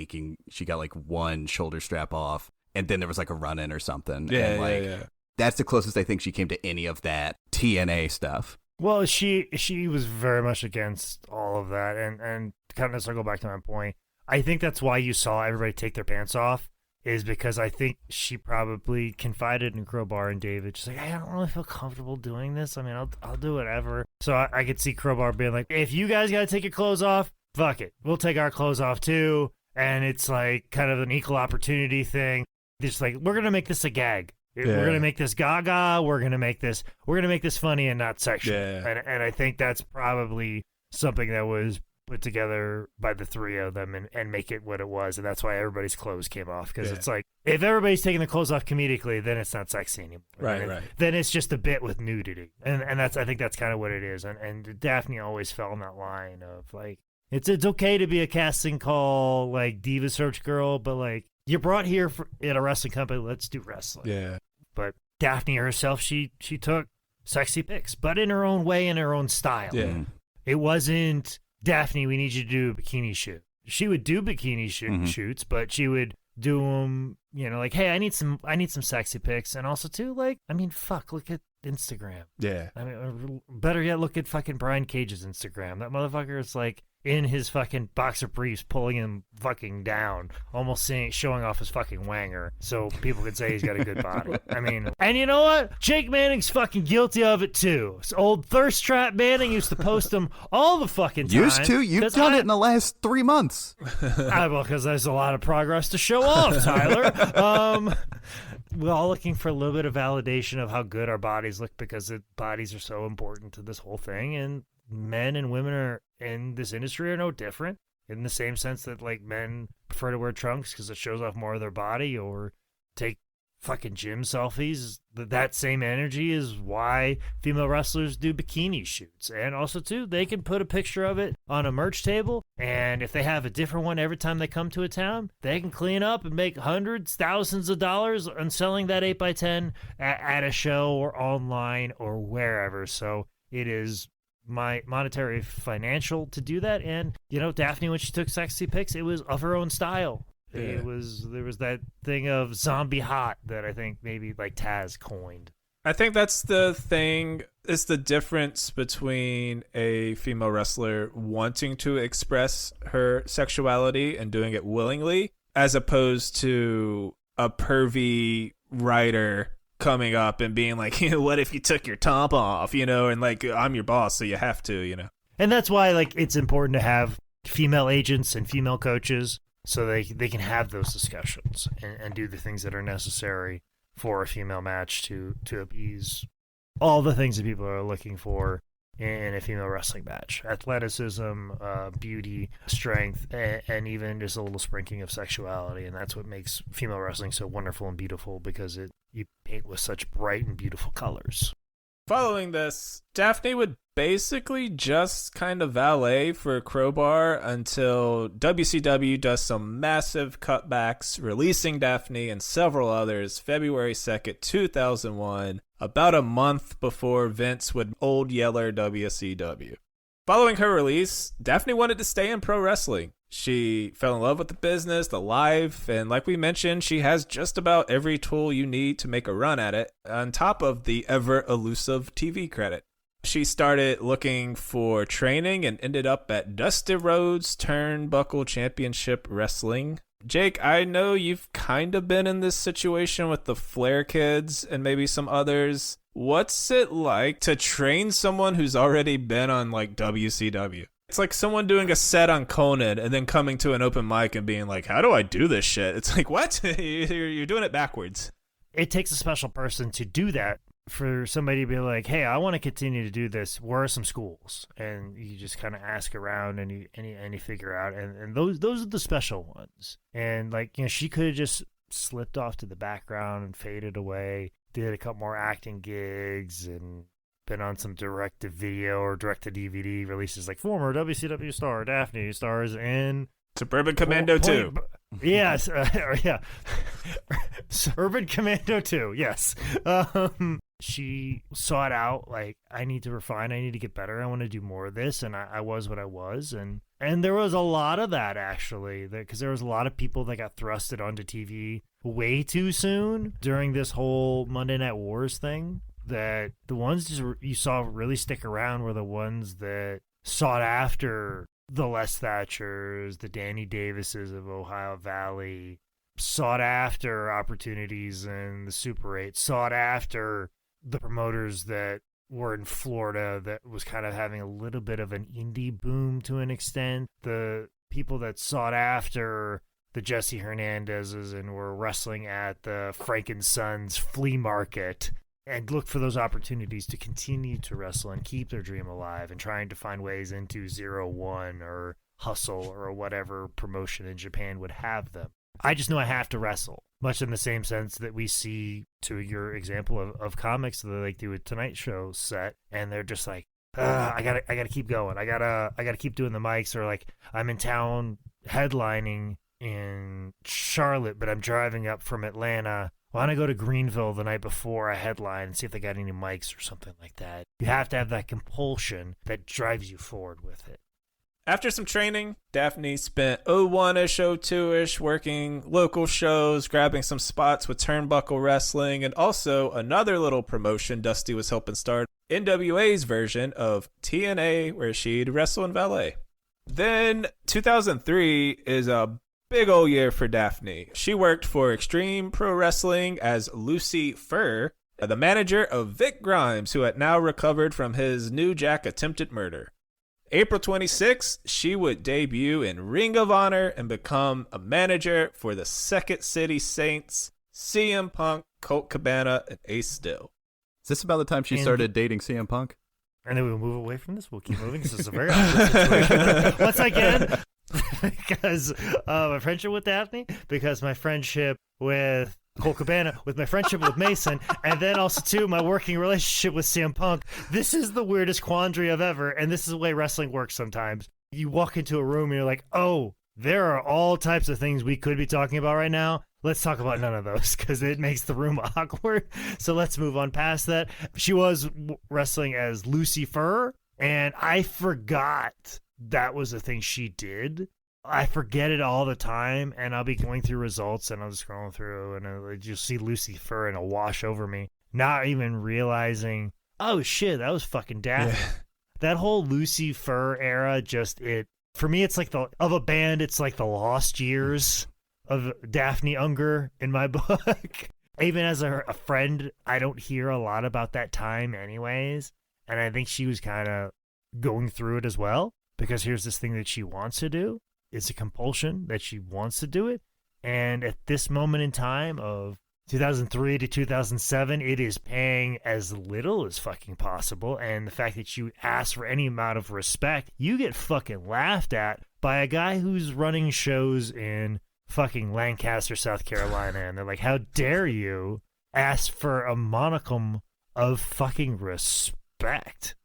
she got like one shoulder strap off, and then there was like a run in or something. Yeah. That's the closest I think she came to any of that TNA stuff. Well, she was very much against all of that, and kind of circle back to my point. I think that's why you saw everybody take their pants off, is because I think she probably confided in Crowbar and David. She's like, hey, I don't really feel comfortable doing this. I mean, I'll do whatever. So I could see Crowbar being like, if you guys got to take your clothes off, fuck it. We'll take our clothes off too. And it's like kind of an equal opportunity thing. Just like, we're going to make this a gag. Yeah. We're going to make this gaga. We're going to make this funny and not sexual. Yeah. And I think that's probably something that was put together by the three of them and make it what it was. And that's why everybody's clothes came off. Because it's like, if everybody's taking the clothes off comedically, then it's not sexy anymore. Right. Then it's just a bit with nudity. And I think that's kind of what it is. And Daffney always fell in that line of like, it's okay to be a casting call, like diva search girl, but like, you're brought here at a wrestling company, let's do wrestling. Yeah. But Daffney herself, she took sexy pics, but in her own way, in her own style. Yeah. It wasn't, Daffney, we need you to do a bikini shoot. She would do bikini shoots, but she would do them, you know, like, hey, I need some sexy pics. And also, too, like, I mean, fuck, look at Instagram. Yeah. I mean, better yet, look at fucking Brian Cage's Instagram. That motherfucker is like in his fucking boxer briefs, pulling him fucking down, almost showing off his fucking wanger, so people could say he's got a good body. I mean, and you know what? Jake Manning's fucking guilty of it too. This old thirst trap Manning used to post them all the fucking time. Used to? You've done it in the last 3 months. Well, because there's a lot of progress to show off, Tyler. We're all looking for a little bit of validation of how good our bodies look because bodies are so important to this whole thing, and men and women are in this industry are no different in the same sense that like men prefer to wear trunks because it shows off more of their body or take fucking gym selfies. That same energy is why female wrestlers do bikini shoots. And also too, they can put a picture of it on a merch table, and if they have a different one every time they come to a town, they can clean up and make hundreds, thousands of dollars on selling that 8x10 at a show or online or wherever. So it is my monetary financial to do that. And you know, Daffney, when she took sexy pics, it was of her own style. Yeah. There was that thing of zombie hot that I think maybe like Taz coined. I think that's the thing. It's the difference between a female wrestler wanting to express her sexuality and doing it willingly, as opposed to a pervy writer coming up and being like, you know, what if you took your top off, you know, and like, I'm your boss, so you have to, you know. And that's why like it's important to have female agents and female coaches so they can have those discussions and do the things that are necessary for a female match to appease all the things that people are looking for in a female wrestling match: athleticism, beauty, strength, and even just a little sprinkling of sexuality. And that's what makes female wrestling so wonderful and beautiful, because you paint with such bright and beautiful colors. Following this, Daffney would basically just kind of valet for Crowbar until WCW does some massive cutbacks, releasing Daffney and several others February 2nd, 2001, about a month before Vince would old yeller WCW. Following her release, Daffney wanted to stay in pro wrestling. She fell in love with the business, the life, and like we mentioned, she has just about every tool you need to make a run at it, on top of the ever-elusive TV credit. She started looking for training and ended up at Dusty Rhodes Turnbuckle Championship Wrestling. Jake, I know you've kind of been in this situation with the Flair kids and maybe some others. What's it like to train someone who's already been on like WCW? It's like someone doing a set on Conan and then coming to an open mic and being like, how do I do this shit? It's like, what? You're doing it backwards. It takes a special person to do that. For somebody to be like, hey, I want to continue to do this. Where are some schools? And you just kind of ask around and you figure out. And those are the special ones. And like, you know, she could have just slipped off to the background and faded away, did a couple more acting gigs and been on some direct-to-video or direct-to-DVD releases, like former WCW star Daffney stars in Suburban Commando 2. Yes, yeah. Suburban Commando 2, yes. She sought out, like, I need to refine, I need to get better, I want to do more of this, and I was what I was. And there was a lot of that, actually, because there was a lot of people that got thrusted onto TV way too soon during this whole Monday Night Wars thing, that the ones you saw really stick around were the ones that sought after the Les Thatchers, the Danny Davises of Ohio Valley, sought after opportunities in the Super 8, sought after the promoters that were in Florida that was kind of having a little bit of an indie boom to an extent, the people that sought after the Jesse Hernandezes and were wrestling at the Frankensons flea market and look for those opportunities to continue to wrestle and keep their dream alive and trying to find ways into 0-1 or Hustle or whatever promotion in Japan would have them. I just know I have to wrestle, much in the same sense that we see, to your example of comics that they do a Tonight Show set, and they're just like, I gotta keep going. I gotta keep doing the mics, or like I'm in town headlining in Charlotte, but I'm driving up from Atlanta. Why don't I go to Greenville the night before I headline and see if they got any mics or something like that? You have to have that compulsion that drives you forward with it. After some training, Daffney spent 01-ish, 02-ish working local shows, grabbing some spots with Turnbuckle Wrestling, and also another little promotion Dusty was helping start, NWA's version of TNA, where she'd wrestle in valet. Then 2003 is a big old year for Daffney. She worked for Extreme Pro Wrestling as Lucy Fur, the manager of Vic Grimes, who had now recovered from his New Jack attempted murder. April 26th, she would debut in Ring of Honor and become a manager for the Second City Saints, CM Punk, Colt Cabana, and Ace Steel. Is this about the time she started dating CM Punk? And then we'll move away from this. We'll keep moving. This is a very awkward situation. Once again, because my friendship with Daphne, because my friendship with Colt Cabana, with my friendship with Mason, and then also, too, my working relationship with CM Punk. This is the weirdest quandary I've ever, and this is the way wrestling works sometimes. You walk into a room and you're like, oh, there are all types of things we could be talking about right now. Let's talk about none of those because it makes the room awkward. So let's move on past that. She was wrestling as Lucy Fur, and I forgot that was a thing she did. I forget it all the time, and I'll be going through results, and I'll just scrolling through, and I'll just see Lucy Fur, and it'll wash over me, not even realizing, oh shit, that was fucking Daffney. Yeah. That whole Lucy Fur era, for me, it's like of a band, it's like the lost years of Daffney Unger in my book. Even as a friend, I don't hear a lot about that time anyways, and I think she was kind of going through it as well, because here's this thing that she wants to do. It's a compulsion that she wants to do it. And at this moment in time of 2003 to 2007, it is paying as little as fucking possible. And the fact that you ask for any amount of respect, you get fucking laughed at by a guy who's running shows in fucking Lancaster, South Carolina. And they're like, how dare you ask for a monicum of fucking respect?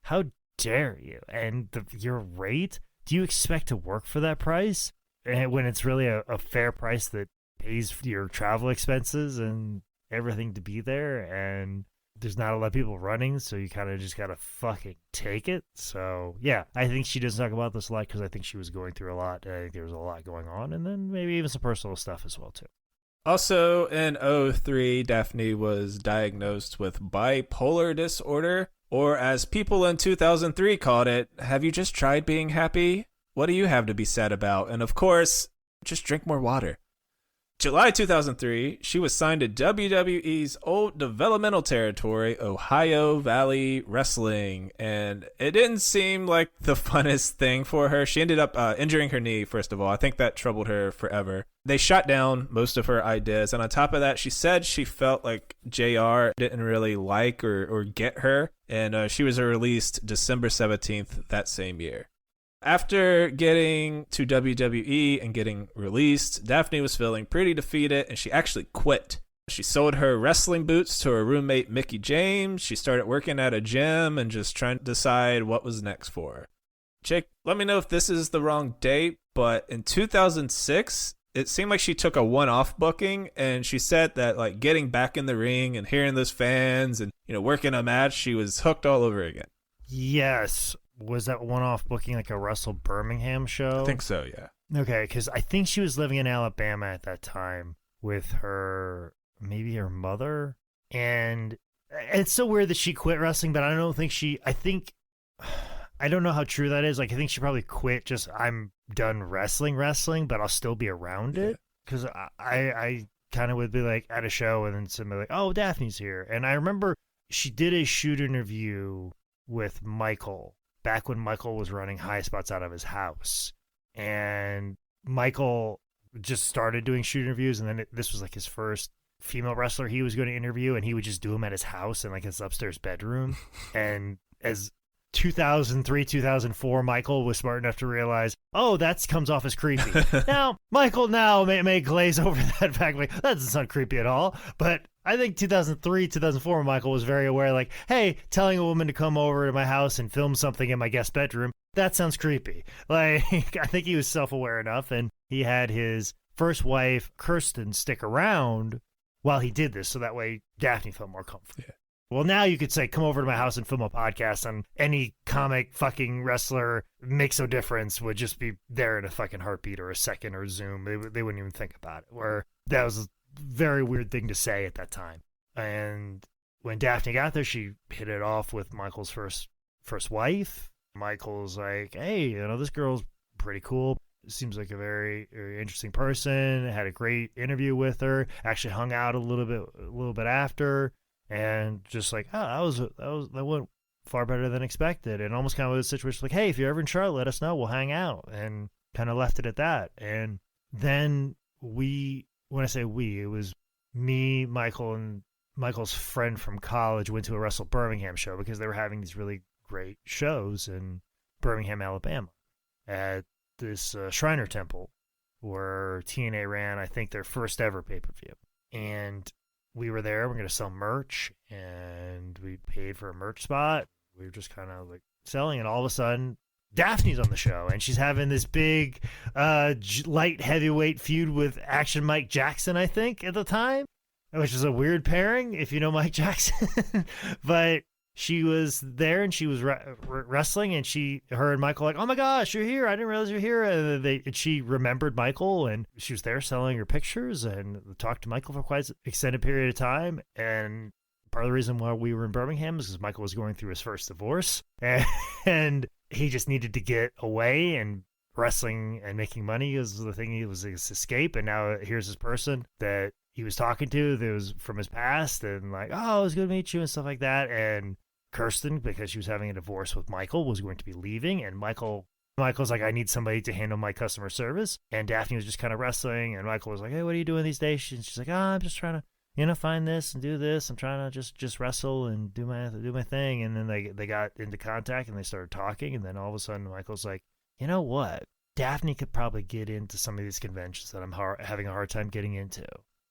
How dare you? And your rate? Do you expect to work for that price? And when it's really a fair price that pays for your travel expenses and everything to be there, and there's not a lot of people running, so you kind of just gotta fucking take it. So yeah, I think she doesn't talk about this a lot because I think she was going through a lot. I think there was a lot going on, and then maybe even some personal stuff as well too. Also in 03, Daffney was diagnosed with bipolar disorder. Or as people in 2003 called it, have you just tried being happy? What do you have to be sad about? And of course, just drink more water. July 2003, she was signed to WWE's old developmental territory, Ohio Valley Wrestling, and it didn't seem like the funnest thing for her. She ended up injuring her knee, first of all. I think that troubled her forever. They shot down most of her ideas, and on top of that, she said she felt like JR didn't really like or get her, and she was released December 17th that same year. After getting to WWE and getting released, Daffney was feeling pretty defeated, and she actually quit. She sold her wrestling boots to her roommate Mickey James. She started working at a gym and just trying to decide what was next for her. Jake, let me know if this is the wrong date, but in 2006, it seemed like she took a one-off booking, and she said that like getting back in the ring and hearing those fans and working a match, she was hooked all over again. Yes. Was that one-off booking like a Wrestle Birmingham show? I think so, yeah. Okay, because I think she was living in Alabama at that time with maybe her mother. And it's so weird that she quit wrestling, but I don't think I don't know how true that is. Like, I think she probably quit just, I'm done wrestling, but I'll still be around it. Because I kind of would be like at a show and then somebody like, oh, Daffney's here. And I remember she did a shoot interview with Michael back when Michael was running high spots out of his house. And Michael just started doing shoot interviews, and then this was like his first female wrestler he was going to interview, and he would just do them at his house in like his upstairs bedroom. And as 2003, 2004, Michael was smart enough to realize, oh, that comes off as creepy. Now, Michael may glaze over that fact, like, that doesn't sound creepy at all. But I think 2003, 2004, Michael was very aware, like, hey, telling a woman to come over to my house and film something in my guest bedroom, that sounds creepy. Like, I think he was self-aware enough, and he had his first wife, Kirsten, stick around while he did this, so that way Daffney felt more comfortable. Yeah. Well, now you could say, come over to my house and film a podcast, and any comic fucking wrestler makes no difference would just be there in a fucking heartbeat or a second or Zoom. They wouldn't even think about it. Where that was a very weird thing to say at that time. And when Daffney got there, she hit it off with Michael's first wife. Michael's like, hey, this girl's pretty cool. Seems like a very, very interesting person. Had a great interview with her. Actually hung out a little bit after. And just like, that went far better than expected. And almost kind of a situation like, hey, if you're ever in Charlotte, let us know. We'll hang out. And kind of left it at that. And then when I say we, it was me, Michael, and Michael's friend from college went to a Wrestle Birmingham show because they were having these really great shows in Birmingham, Alabama at this Shriner Temple where TNA ran, I think, their first ever pay-per-view. And we were there. We're going to sell merch, and we paid for a merch spot. We were just kind of like selling, and all of a sudden, Daffney's on the show, and she's having this big light heavyweight feud with Action Mike Jackson, I think, at the time, which is a weird pairing if you know Mike Jackson. But she was there, and she was wrestling, and her and Michael like, oh my gosh, you're here. I didn't realize you're here. And she remembered Michael, and she was there selling her pictures and talked to Michael for quite an extended period of time. And part of the reason why we were in Birmingham is because Michael was going through his first divorce, and he just needed to get away, and wrestling and making money was the thing. He was his escape. And now here's this person that he was talking to that was from his past, and like, oh, it was good to meet you and stuff like that. And Kirsten, because she was having a divorce with Michael, was going to be leaving, and Michael's like, I need somebody to handle my customer service. And Daffney was just kind of wrestling, and Michael was like, hey, what are you doing these days? She's like, I'm just trying to find this and do this. I'm trying to just wrestle and do my thing. And then they got into contact and they started talking, and then all of a sudden Michael's like, you know what? Daffney could probably get into some of these conventions that I'm having a hard time getting into.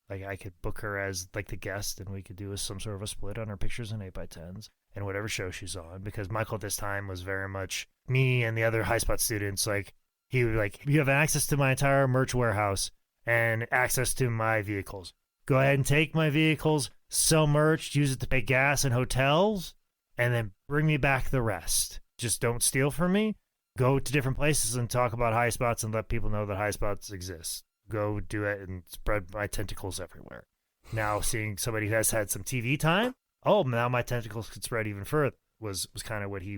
Like, I could book her as like the guest, and we could do some sort of a split on her pictures in 8x10s and whatever show she's on. Because Michael at this time was very much me and the other high spot students. Like, he would like, you have access to my entire merch warehouse and access to my vehicles. Go ahead and take my vehicles, sell merch, use it to pay gas and hotels, and then bring me back the rest. Just don't steal from me. Go to different places and talk about high spots and let people know that high spots exist. Go do it and spread my tentacles everywhere. Now, seeing somebody who has had some TV time, oh, now my tentacles could spread even further. was kind of what he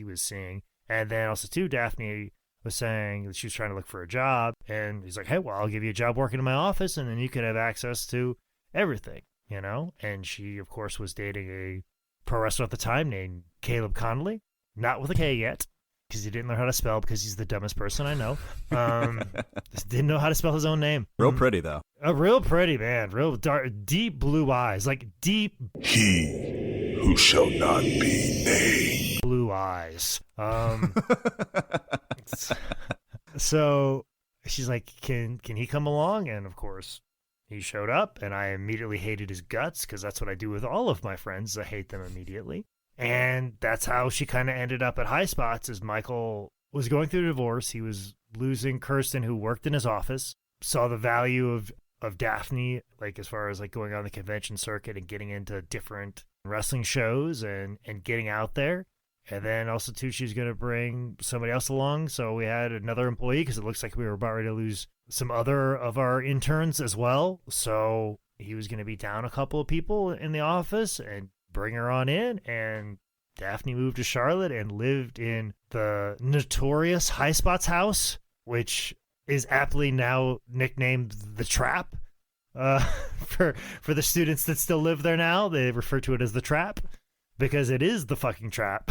was seeing. And then also too, Daffney was saying that she was trying to look for a job, and he's like, hey, well, I'll give you a job working in my office, and then you can have access to everything, you know? And she, of course, was dating a pro wrestler at the time named Caleb Connolly, not with a K yet, because he didn't learn how to spell, because he's the dumbest person I know. Just didn't know how to spell his own name. Real pretty, though. A real pretty man, real dark, deep blue eyes, like deep. He who shall not be named. Blue eyes. So she's like, can he come along? And of course, he showed up, and I immediately hated his guts, because that's what I do with all of my friends. I hate them immediately. And that's how she kind of ended up at High Spots, as Michael was going through a divorce. He was losing Kirsten, who worked in his office, saw the value of Daffney, like as far as like going on the convention circuit and getting into different wrestling shows and getting out there. And then also too, she's going to bring somebody else along. So we had another employee, because it looks like we were about ready to lose some other of our interns as well. So he was going to be down a couple of people in the office and bring her on in. And Daffney moved to Charlotte and lived in the notorious High Spots house, which is aptly now nicknamed The Trap. For the students that still live there now, they refer to it as The Trap, because it is the fucking trap.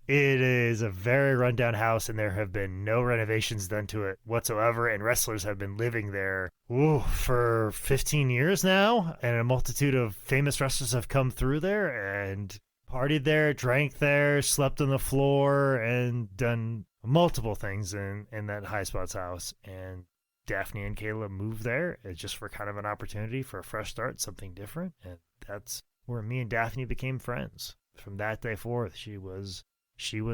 It is a very rundown house, and there have been no renovations done to it whatsoever, and wrestlers have been living there for 15 years now, and a multitude of famous wrestlers have come through there and partied there, drank there, slept on the floor, and done multiple things in that High Spots house. And Daffney and Caleb moved there just for kind of an opportunity for a fresh start, something different, and that's where me and Daffney became friends. From that day forth, she was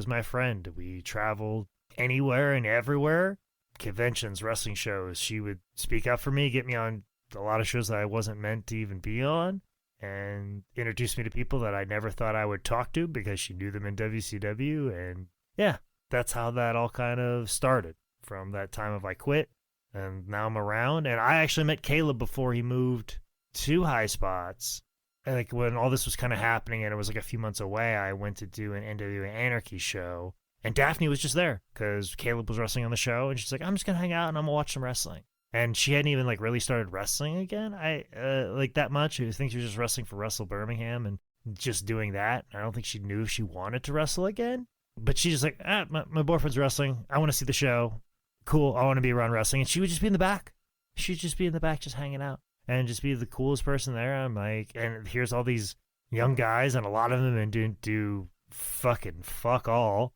my friend. We traveled anywhere and everywhere, conventions, wrestling shows. She would speak up for me, get me on a lot of shows that I wasn't meant to even be on, and introduce me to people that I never thought I would talk to, because she knew them in WCW. And yeah, that's how that all kind of started. From that time of I quit, and now I'm around. And I actually met Caleb before he moved to High Spots. And like when all this was kind of happening and it was like a few months away, I went to do an NWA Anarchy show, and Daffney was just there because Caleb was wrestling on the show, and she's like, I'm just gonna hang out and I'm gonna watch some wrestling. And she hadn't even like really started wrestling again, like that much. I think she was just wrestling for Wrestle Birmingham and just doing that. I don't think she knew if she wanted to wrestle again, but she's just like, my boyfriend's wrestling, I want to see the show, cool, I want to be around wrestling. And she would just be in the back. She'd just be in the back, just hanging out, and just be the coolest person there. I'm like, and here's all these young guys, and a lot of them didn't do fucking fuck all.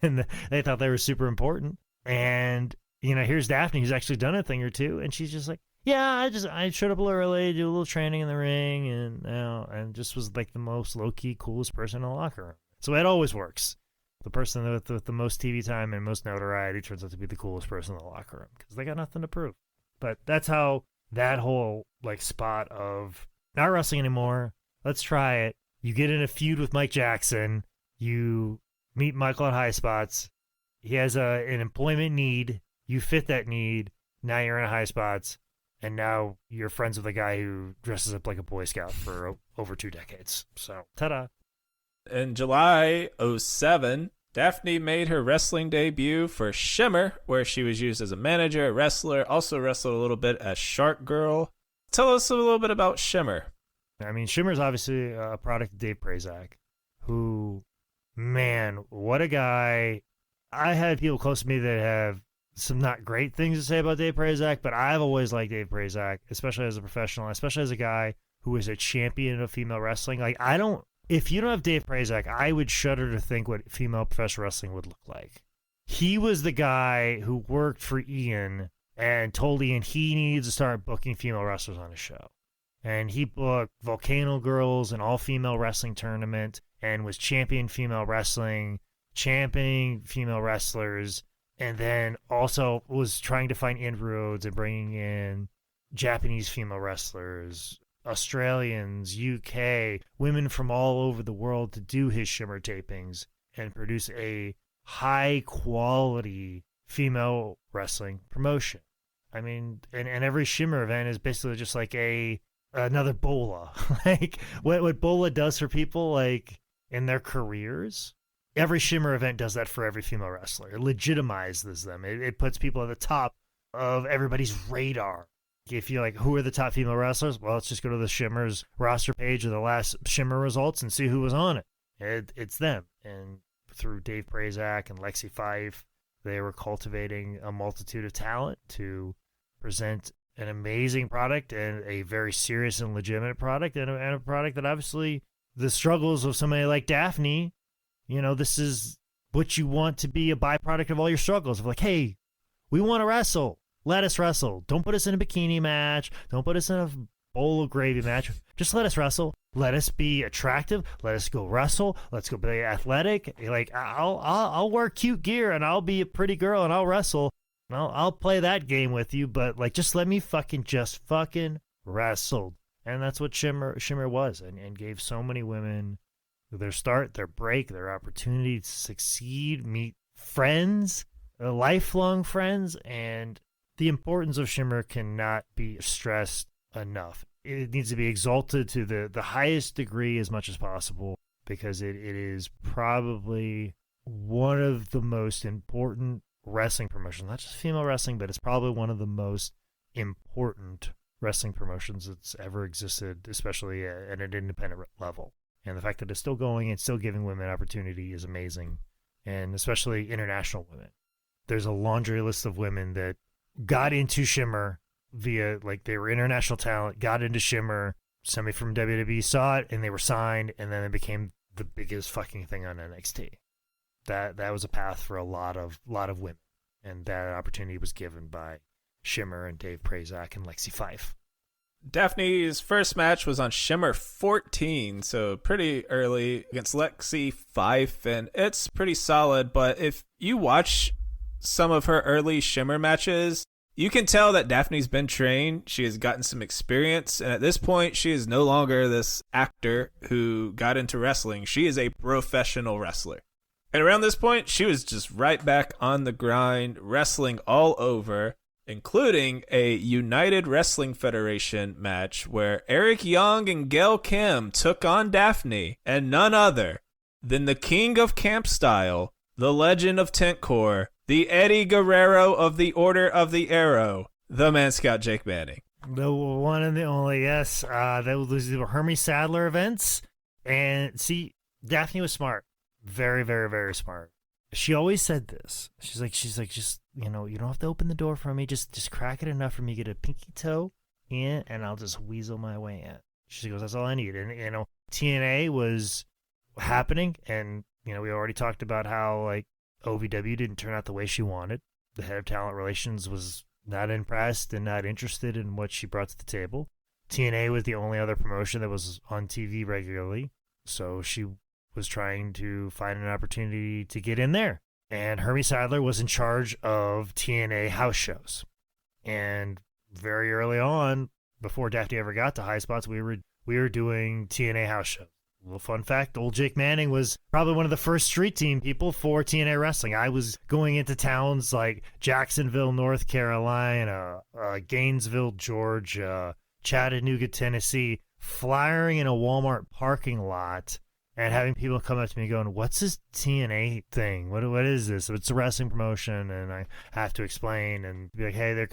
And they thought they were super important. And, you know, here's Daffney, who's actually done a thing or two. And she's just like, yeah, I showed up a little early, do a little training in the ring, and, you know, and just was like the most low-key, coolest person in the locker room. So it always works. The person with the most TV time and most notoriety turns out to be the coolest person in the locker room because they got nothing to prove. But that's how that whole like spot of not wrestling anymore, let's try it. You get in a feud with Mike Jackson. You meet Michael at High Spots. He has an employment need. You fit that need. Now you're in a High Spots. And now you're friends with a guy who dresses up like a Boy Scout for over 2 decades. So, ta-da. In July '07, Daffney made her wrestling debut for Shimmer, where she was used as a manager, a wrestler, also wrestled a little bit as Shark Girl. Tell us a little bit about Shimmer. I mean, Shimmer's obviously a product of Dave Prazak, who, man, what a guy. I had people close to me that have some not great things to say about Dave Prazak, but I've always liked Dave Prazak, especially as a professional, especially as a guy who is a champion of female wrestling. Like, if you don't have Dave Prazak, I would shudder to think what female professional wrestling would look like. He was the guy who worked for Ian and told Ian he needs to start booking female wrestlers on his show. And he booked Volcano Girls, an all-female wrestling tournament, and was champion female wrestling, championing female wrestlers, and then also was trying to find inroads and bringing in Japanese female wrestlers, Australians, UK, women from all over the world to do his Shimmer tapings and produce a high-quality female wrestling promotion. I mean, and every Shimmer event is basically just like another Bola. Like, what Bola does for people, like, in their careers. Every Shimmer event does that for every female wrestler. It legitimizes them. It puts people at the top of everybody's radar. If you're like, who are the top female wrestlers? Well, let's just go to the Shimmer's roster page of the last Shimmer results and see who was on it. It's them. And through Dave Prazak and Lexi Fife, they were cultivating a multitude of talent to present an amazing product and a very serious and legitimate product, and a product that obviously the struggles of somebody like Daffney, this is what you want to be a byproduct of all your struggles. Of like, hey, we want to wrestle. Let us wrestle. Don't put us in a bikini match. Don't put us in a bowl of gravy match. Just let us wrestle. Let us be attractive. Let us go wrestle. Let's go be athletic. Like, I'll wear cute gear and I'll be a pretty girl and I'll wrestle. I'll play that game with you, but like, just let me fucking wrestle. And that's what Shimmer was, and gave so many women their start, their break, their opportunity to succeed, meet friends, lifelong friends, and the importance of Shimmer cannot be stressed enough. It needs to be exalted to the highest degree as much as possible, because it is probably one of the most important wrestling promotions, not just female wrestling, but it's probably one of the most important wrestling promotions that's ever existed, especially at an independent level. And the fact that it's still going and still giving women opportunity is amazing, and especially international women. There's a laundry list of women that got into Shimmer via, like, they were international talent, got into Shimmer, somebody from WWE saw it, and they were signed, and then it became the biggest fucking thing on NXT. That was a path for a lot of women, and that opportunity was given by Shimmer and Dave Prazak and Lexi Fife. Daffney's first match was on Shimmer 14, so pretty early, against Lexi Fife, and it's pretty solid. But if you watch some of her early Shimmer matches, you can tell that Daffney's been trained. She has gotten some experience, and at this point, she is no longer this actor who got into wrestling. She is a professional wrestler. And around this point, she was just right back on the grind, wrestling all over, including a United Wrestling Federation match where Eric Young and Gail Kim took on Daffney, and none other than the king of camp style, the legend of Tentcore, the Eddie Guerrero of the Order of the Arrow, the Man Scout Jake Manning. The one and the only, yes. That was the Hermie Sadler events. And see, Daffney was smart. Very, very, very smart. She always said this. She's like, just, you don't have to open the door for me. Just crack it enough for me to get a pinky toe in, and I'll just weasel my way in. She goes, that's all I need. And, TNA was happening, and, we already talked about how, like, OVW didn't turn out the way she wanted. The head of talent relations was not impressed and not interested in what she brought to the table. TNA was the only other promotion that was on TV regularly, so she was trying to find an opportunity to get in there. And Hermie Sadler was in charge of TNA house shows. And very early on, before Daffney ever got to High Spots, we were doing TNA house shows. A little fun fact, old Jake Manning was probably one of the first street team people for TNA wrestling. I was going into towns like Jacksonville, North Carolina, Gainesville, Georgia, Chattanooga, Tennessee, flyering in a Walmart parking lot and having people come up to me going, what's this TNA thing? What is this? It's a wrestling promotion, and I have to explain and be like, hey, they're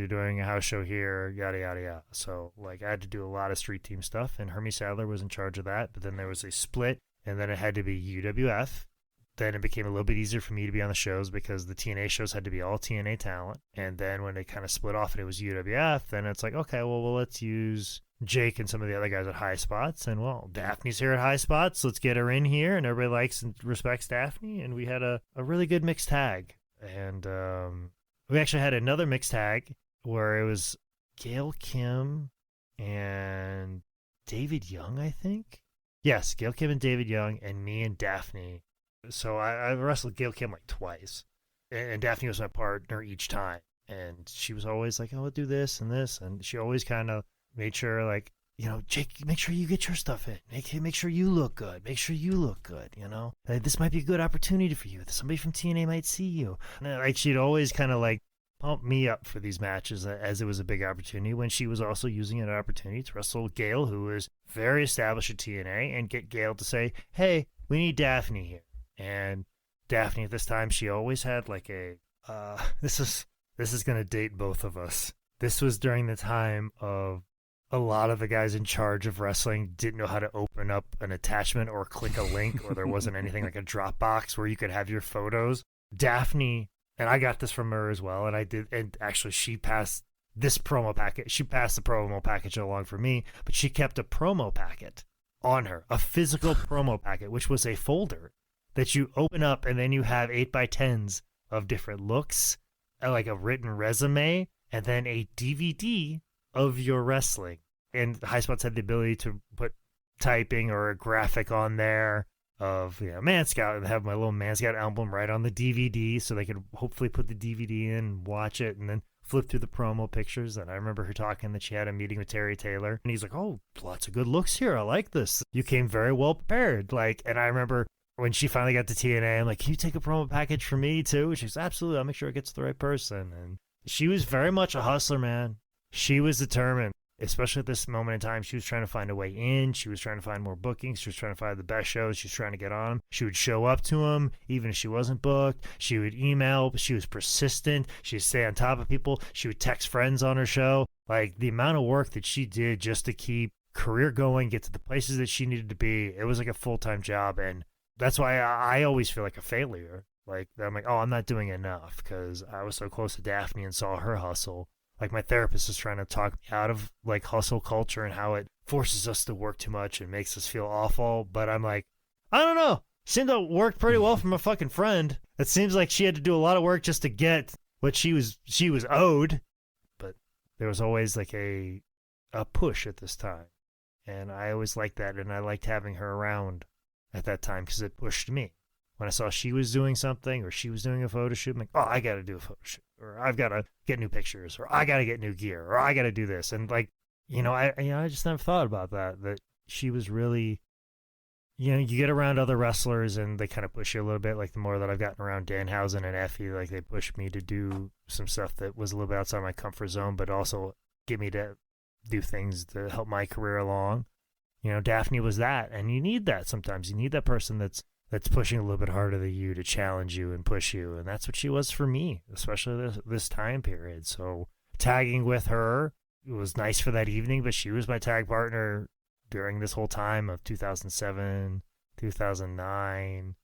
doing a house show here, yada, yada, yada. So, like, I had to do a lot of street team stuff, and Hermie Sadler was in charge of that. But then there was a split, and then it had to be UWF. Then it became a little bit easier for me to be on the shows because the TNA shows had to be all TNA talent. And then when they kind of split off and it was UWF, then it's like, okay, well, let's use Jake and some of the other guys at High Spots. And, well, Daffney's here at High Spots. Let's get her in here. And everybody likes and respects Daffney. And we had a really good mixed tag. And we actually had another mixed tag where it was Gail Kim and David Young, I think. Yes, Gail Kim and David Young and me and Daffney. So I wrestled Gail Kim like twice, and Daffney was my partner each time. And she was always like, oh, I'll do this and this. And she always kind of made sure, like, Jake, make sure you get your stuff in. Make sure you look good. Make sure you look good, This might be a good opportunity for you. Somebody from TNA might see you. And, like, she'd always kind of, like, pump me up for these matches as it was a big opportunity, when she was also using an opportunity to wrestle Gail, who was very established at TNA, and get Gail to say, hey, we need Daffney here. And Daffney at this time, she always had like a, this is going to date both of us. This was during the time of a lot of the guys in charge of wrestling didn't know how to open up an attachment or click a link, or there wasn't anything like a Dropbox where you could have your photos. Daffney, and I got this from her as well, and I did, and actually she passed this promo packet. She passed the promo package along for me, but she kept a promo packet on her, a physical promo packet, which was a folder that you open up, and then you have 8x10s of different looks, like a written resume, and then a DVD of your wrestling. And High Spots had the ability to put typing or a graphic on there of, you know, Man Scout, and have my little Man Scout album right on the DVD, so they could hopefully put the DVD in, watch it, and then flip through the promo pictures. And I remember her talking that she had a meeting with Terry Taylor, and he's like, oh, lots of good looks here. I like this. You came very well prepared. Like, and I remember when she finally got to TNA, I'm like, can you take a promo package for me too? She's absolutely, I'll make sure it gets to the right person. And she was very much a hustler, man. She was determined, especially at this moment in time. She was trying to find a way in. She was trying to find more bookings. She was trying to find the best shows. She was trying to get on them. She would show up to them, even if she wasn't booked. She would email. She was persistent. She would stay on top of people. She would text friends on her show. Like, the amount of work that she did just to keep career going, get to the places that she needed to be, it was like a full-time job. And that's why I always feel like a failure. Like, I'm like, oh, I'm not doing enough, because I was so close to Daffney and saw her hustle. Like, my therapist is trying to talk me out of, like, hustle culture and how it forces us to work too much and makes us feel awful. But I'm like, I don't know. Seemed to work pretty well for my fucking friend. It seems like she had to do a lot of work just to get what she was owed. But there was always, like, a push at this time. And I always liked that, and I liked having her around at that time because it pushed me. When I saw she was doing something, or she was doing a photo shoot, I'm like, oh, I got to do a photo shoot, or I've got to get new pictures, or I got to get new gear, or I got to do this. And, like, I just never thought about that she was really, you get around other wrestlers and they kind of push you a little bit. Like, the more that I've gotten around Danhausen and Effie, like, they pushed me to do some stuff that was a little bit outside my comfort zone, but also get me to do things to help my career along. Daffney was that, and you need that sometimes. You need that person that's pushing a little bit harder than you to challenge you and push you. And that's what she was for me, especially this time period. So tagging with her, it was nice for that evening, but she was my tag partner during this whole time of 2007, 2009,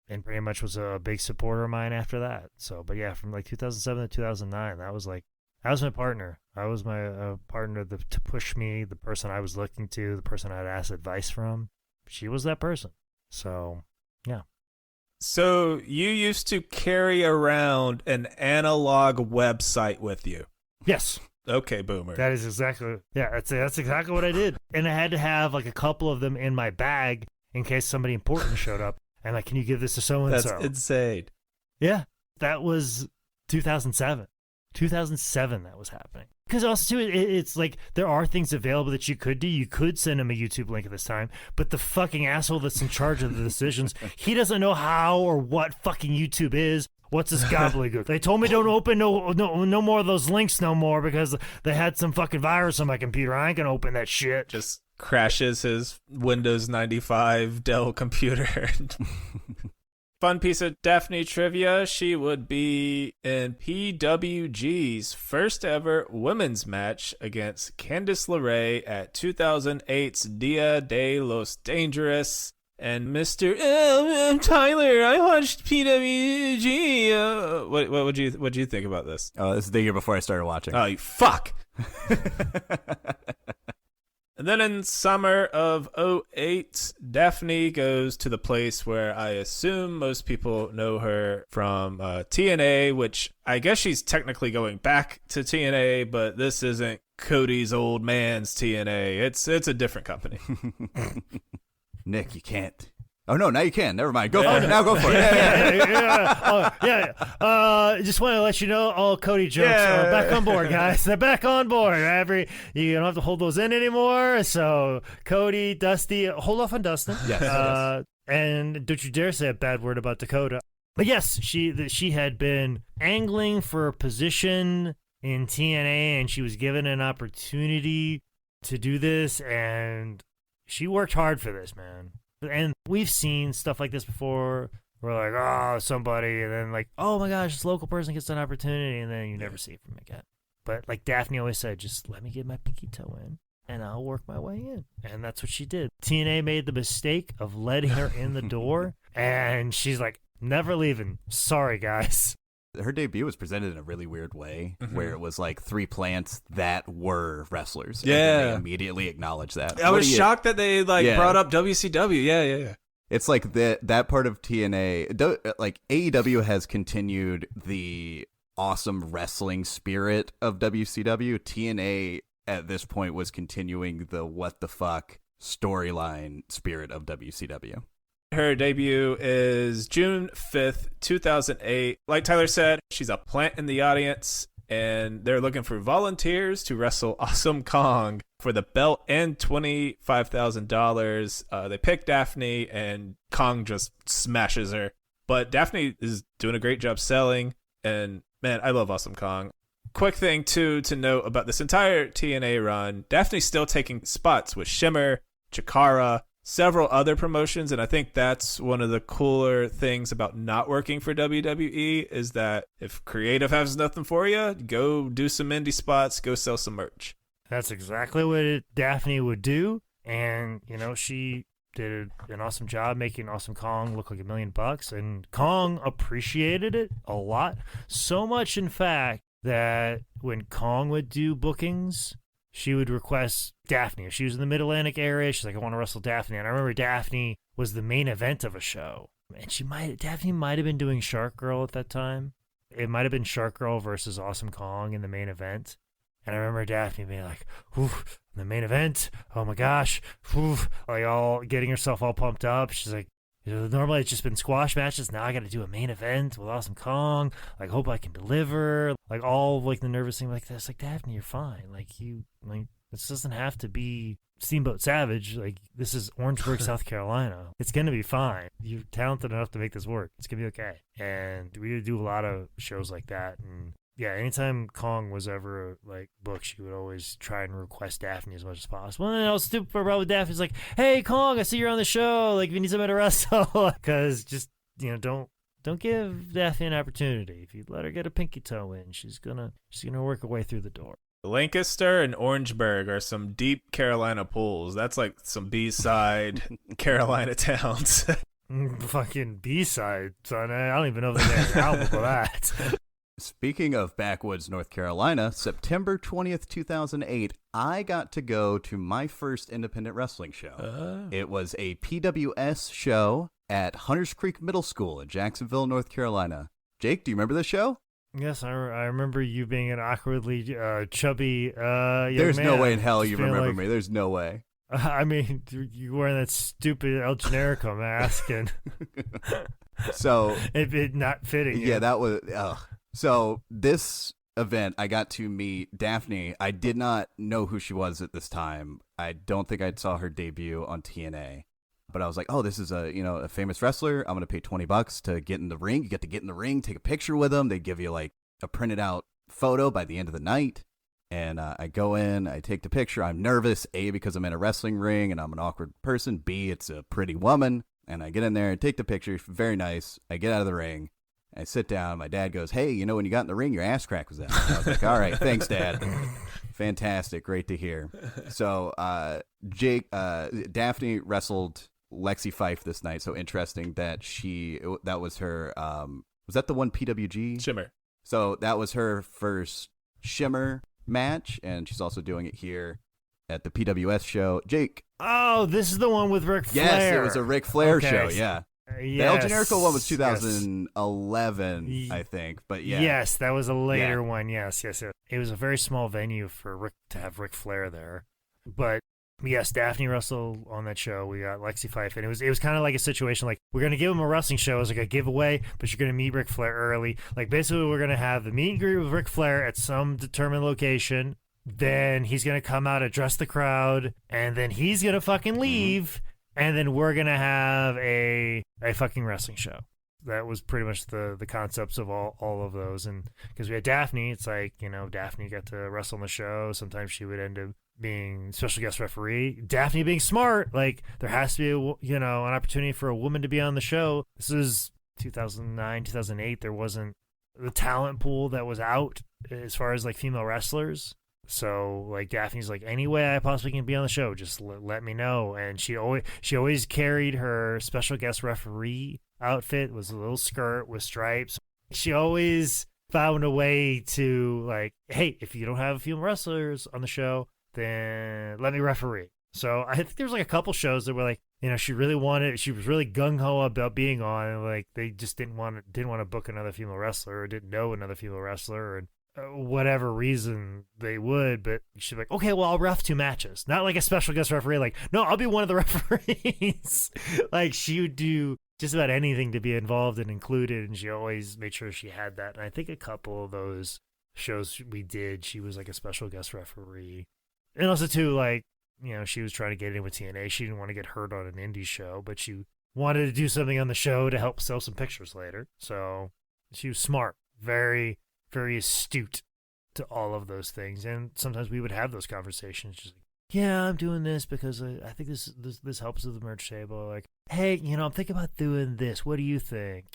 and pretty much was a big supporter of mine after that. So, but yeah, from like 2007 to 2009, that was my partner. I was my partner to push me, the person I was looking to, the person I'd ask advice from. She was that person. So, yeah. So you used to carry around an analog website with you? Yes. Okay, Boomer. That is exactly, that's exactly what I did. And I had to have like a couple of them in my bag in case somebody important showed up. And like, can you give this to so-and-so? That's insane. Yeah. That was 2007. 2007 that was happening. Because also, too, it's like there are things available that you could do. You could send him a YouTube link at this time, but the fucking asshole that's in charge of the decisions, he doesn't know how or what fucking YouTube is. What's this gobbledygook? They told me don't open no more of those links no more because they had some fucking virus on my computer. I ain't gonna open that shit. Just crashes his Windows 95 Dell computer. Fun piece of Daffney trivia, she would be in PWG's first ever women's match against Candice LeRae at 2008's Dia de los Dangerous. And Mr. Tyler, I watched PWG. What would you think about this? Oh, this is the year before I started watching. Oh, you fuck. And then in summer of 2008, Daffney goes to the place where I assume most people know her from TNA, which I guess she's technically going back to TNA, but this isn't Cody's old man's TNA. It's a different company. Nick, you can't. Oh, no, now you can. Never mind. Go for it. Now go for it. Just want to let you know all Cody jokes are back on board, guys. They're back on board. You don't have to hold those in anymore. So, Cody, Dusty, hold off on Dustin. Yes. And don't you dare say a bad word about Dakota. But yes, she had been angling for a position in TNA, and she was given an opportunity to do this, and she worked hard for this, man. And we've seen stuff like this before. We're like, oh, somebody, and then like, oh my gosh, this local person gets an opportunity, and then you never see it from again. But like Daffney always said, just let me get my pinky toe in, and I'll work my way in. And that's what she did. TNA made the mistake of letting her in the door, and she's like, never leaving. Sorry, guys. Her debut was presented in a really weird way, where it was like 3 plants that were wrestlers. Yeah. And they immediately acknowledged that. I was shocked that they brought up WCW. Yeah. It's like that part of TNA, like AEW has continued the awesome wrestling spirit of WCW. TNA at this point was continuing the what the fuck storyline spirit of WCW. Her debut is June 5th, 2008. Like Tyler said, she's a plant in the audience, and they're looking for volunteers to wrestle Awesome Kong for the belt and $25,000. They pick Daffney, and Kong just smashes her. But Daffney is doing a great job selling, and man, I love Awesome Kong. Quick thing, too, to note about this entire TNA run, Daffney's still taking spots with Shimmer, Chikara, several other promotions, and I think that's one of the cooler things about not working for WWE is that if creative has nothing for you, go do some indie spots, go sell some merch. That's exactly what Daffney would do, and she did an awesome job making Awesome Kong look like $1 million, and Kong appreciated it a lot, so much in fact that when Kong would do bookings, she would request Daffney. If she was in the Mid-Atlantic area, she's like, I want to wrestle Daffney. And I remember Daffney was the main event of a show. And Daffney might have been doing Shark Girl at that time. It might have been Shark Girl versus Awesome Kong in the main event. And I remember Daffney being like, the main event, oh my gosh, like all getting herself all pumped up. She's like, normally it's just been squash matches. Now I got to do a main event with Awesome Kong. Like, hope I can deliver. Like, all like the nervous thing like this. Like, Daffney, you're fine. Like, this doesn't have to be Steamboat Savage. Like, this is Orangeburg, South Carolina. It's going to be fine. You're talented enough to make this work. It's going to be okay. And we do a lot of shows like that. And yeah, anytime Kong was ever like booked, she would always try and request Daffney as much as possible. And I was stupid about Daffney's like, hey Kong, I see you're on the show. Like, if you need somebody to wrestle, because just don't give Daffney an opportunity. If you let her get a pinky toe in, she's gonna work her way through the door. Lancaster and Orangeburg are some deep Carolina pools. That's like some B-side Carolina towns. Fucking B-side, son. I don't even know if they made an album for that. Speaking of backwoods North Carolina, September 20th, 2008, I got to go to my first independent wrestling show. It was a PWS show at Hunters Creek Middle School in Jacksonville, North Carolina. Jake, do you remember this show? Yes, I remember you being an awkwardly chubby young There's man. No way in hell you remember like, me. There's no way. I mean, you wearing that stupid El Generico mask and so it not fitting. Yeah, that was... So this event, I got to meet Daffney. I did not know who she was at this time. I don't think I saw her debut on TNA. But I was like, oh, this is a famous wrestler. I'm going to pay $20 to get in the ring. You get to get in the ring, take a picture with them. They give you like a printed out photo by the end of the night. And I go in, I take the picture. I'm nervous, A, because I'm in a wrestling ring and I'm an awkward person. B, it's a pretty woman. And I get in there and take the picture. Very nice. I get out of the ring. I sit down. My dad goes, hey, when you got in the ring, your ass crack was out. And I was like, all right, thanks, Dad. Fantastic. Great to hear. So Daffney wrestled Lexi Fife this night. So interesting that that was her, was that the one PWG? Shimmer. So that was her first Shimmer match, and she's also doing it here at the PWS show. Jake. Oh, this is the one with Ric Flair. Yes, it was a Ric Flair show, yeah. Yes, the El Generico one was 2011, I think, but yeah. Yes, that was a later one, yes. It was a very small venue for to have Ric Flair there. But yes, Daffney wrestled on that show. We got Lexi Fife, and it was kind of like a situation like, we're going to give him a wrestling show as like a giveaway, but you're going to meet Ric Flair early. Like, basically, we're going to have the meet and greet with Ric Flair at some determined location. Then he's going to come out, address the crowd, and then he's going to fucking leave. And then we're going to have a fucking wrestling show. that was pretty much the concepts of all of those. And because we had Daffney, it's like, Daffney got to wrestle on the show. Sometimes she would end up being special guest referee. Daffney being smart, like there has to be an opportunity for a woman to be on the show. This is 2009, 2008. There wasn't the talent pool that was out as far as like female wrestlers. So like Daffney's like, any way I possibly can be on the show, just let me know. And she always carried her special guest referee outfit, was a little skirt with stripes. She always found a way to like, hey, if you don't have female wrestlers on the show, then let me referee. So I think there's like a couple shows that were like, she really she was really gung-ho about being on, and like they just didn't want to book another female wrestler, or didn't know another female wrestler, and whatever reason they would, but she'd be like, okay, well, I'll ref 2 matches. Not like a special guest referee, like, no, I'll be one of the referees. Like, she would do just about anything to be involved and included, and she always made sure she had that. And I think a couple of those shows we did, she was like a special guest referee. And also, too, like, she was trying to get in with TNA. She didn't want to get hurt on an indie show, but she wanted to do something on the show to help sell some pictures later. So she was smart, very, very astute to all of those things. And sometimes we would have those conversations, just like, yeah, I'm doing this because I think this helps with the merch table. Like, hey, I'm thinking about doing this. What do you think?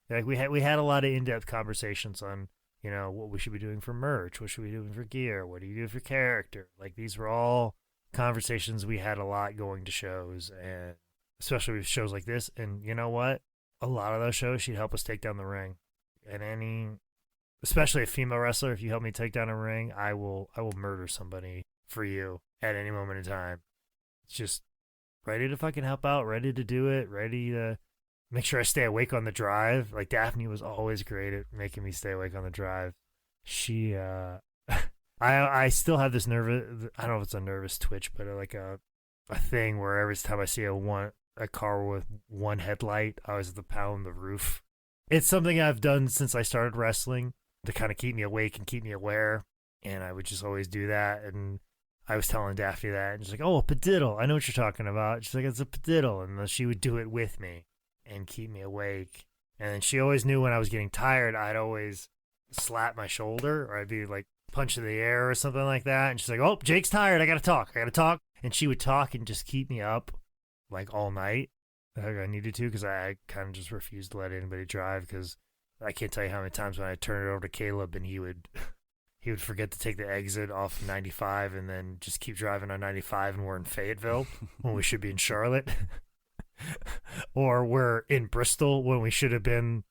Like, we had a lot of in-depth conversations on, what we should be doing for merch, what should we be doing for gear, what do you do for character? Like, these were all conversations we had a lot going to shows, and especially with shows like this. And you know what? A lot of those shows, she'd help us take down the ring. And especially a female wrestler, if you help me take down a ring, I will murder somebody for you at any moment in time. It's just ready to fucking help out, ready to do it, ready to make sure I stay awake on the drive. Like, Daffney was always great at making me stay awake on the drive. She, I still have this nervous, I don't know if it's a nervous twitch, but like a thing where every time I see a car with one headlight, I always have to pound the roof. It's something I've done since I started wrestling to kind of keep me awake and keep me aware. And I would just always do that. And I was telling Daffney that, and she's like, oh, a padiddle. I know what you're talking about. She's like, it's a padiddle. And she would do it with me and keep me awake. And then she always knew when I was getting tired, I'd always slap my shoulder, or I'd be like punch in the air or something like that. And she's like, oh, Jake's tired. I got to talk. And she would talk and just keep me up like all night. I needed to, because I kind of just refused to let anybody drive, because I can't tell you how many times when I turned it over to Caleb and he would forget to take the exit off 95 and then just keep driving on 95, and we're in Fayetteville when we should be in Charlotte. Or we're in Bristol when we should have been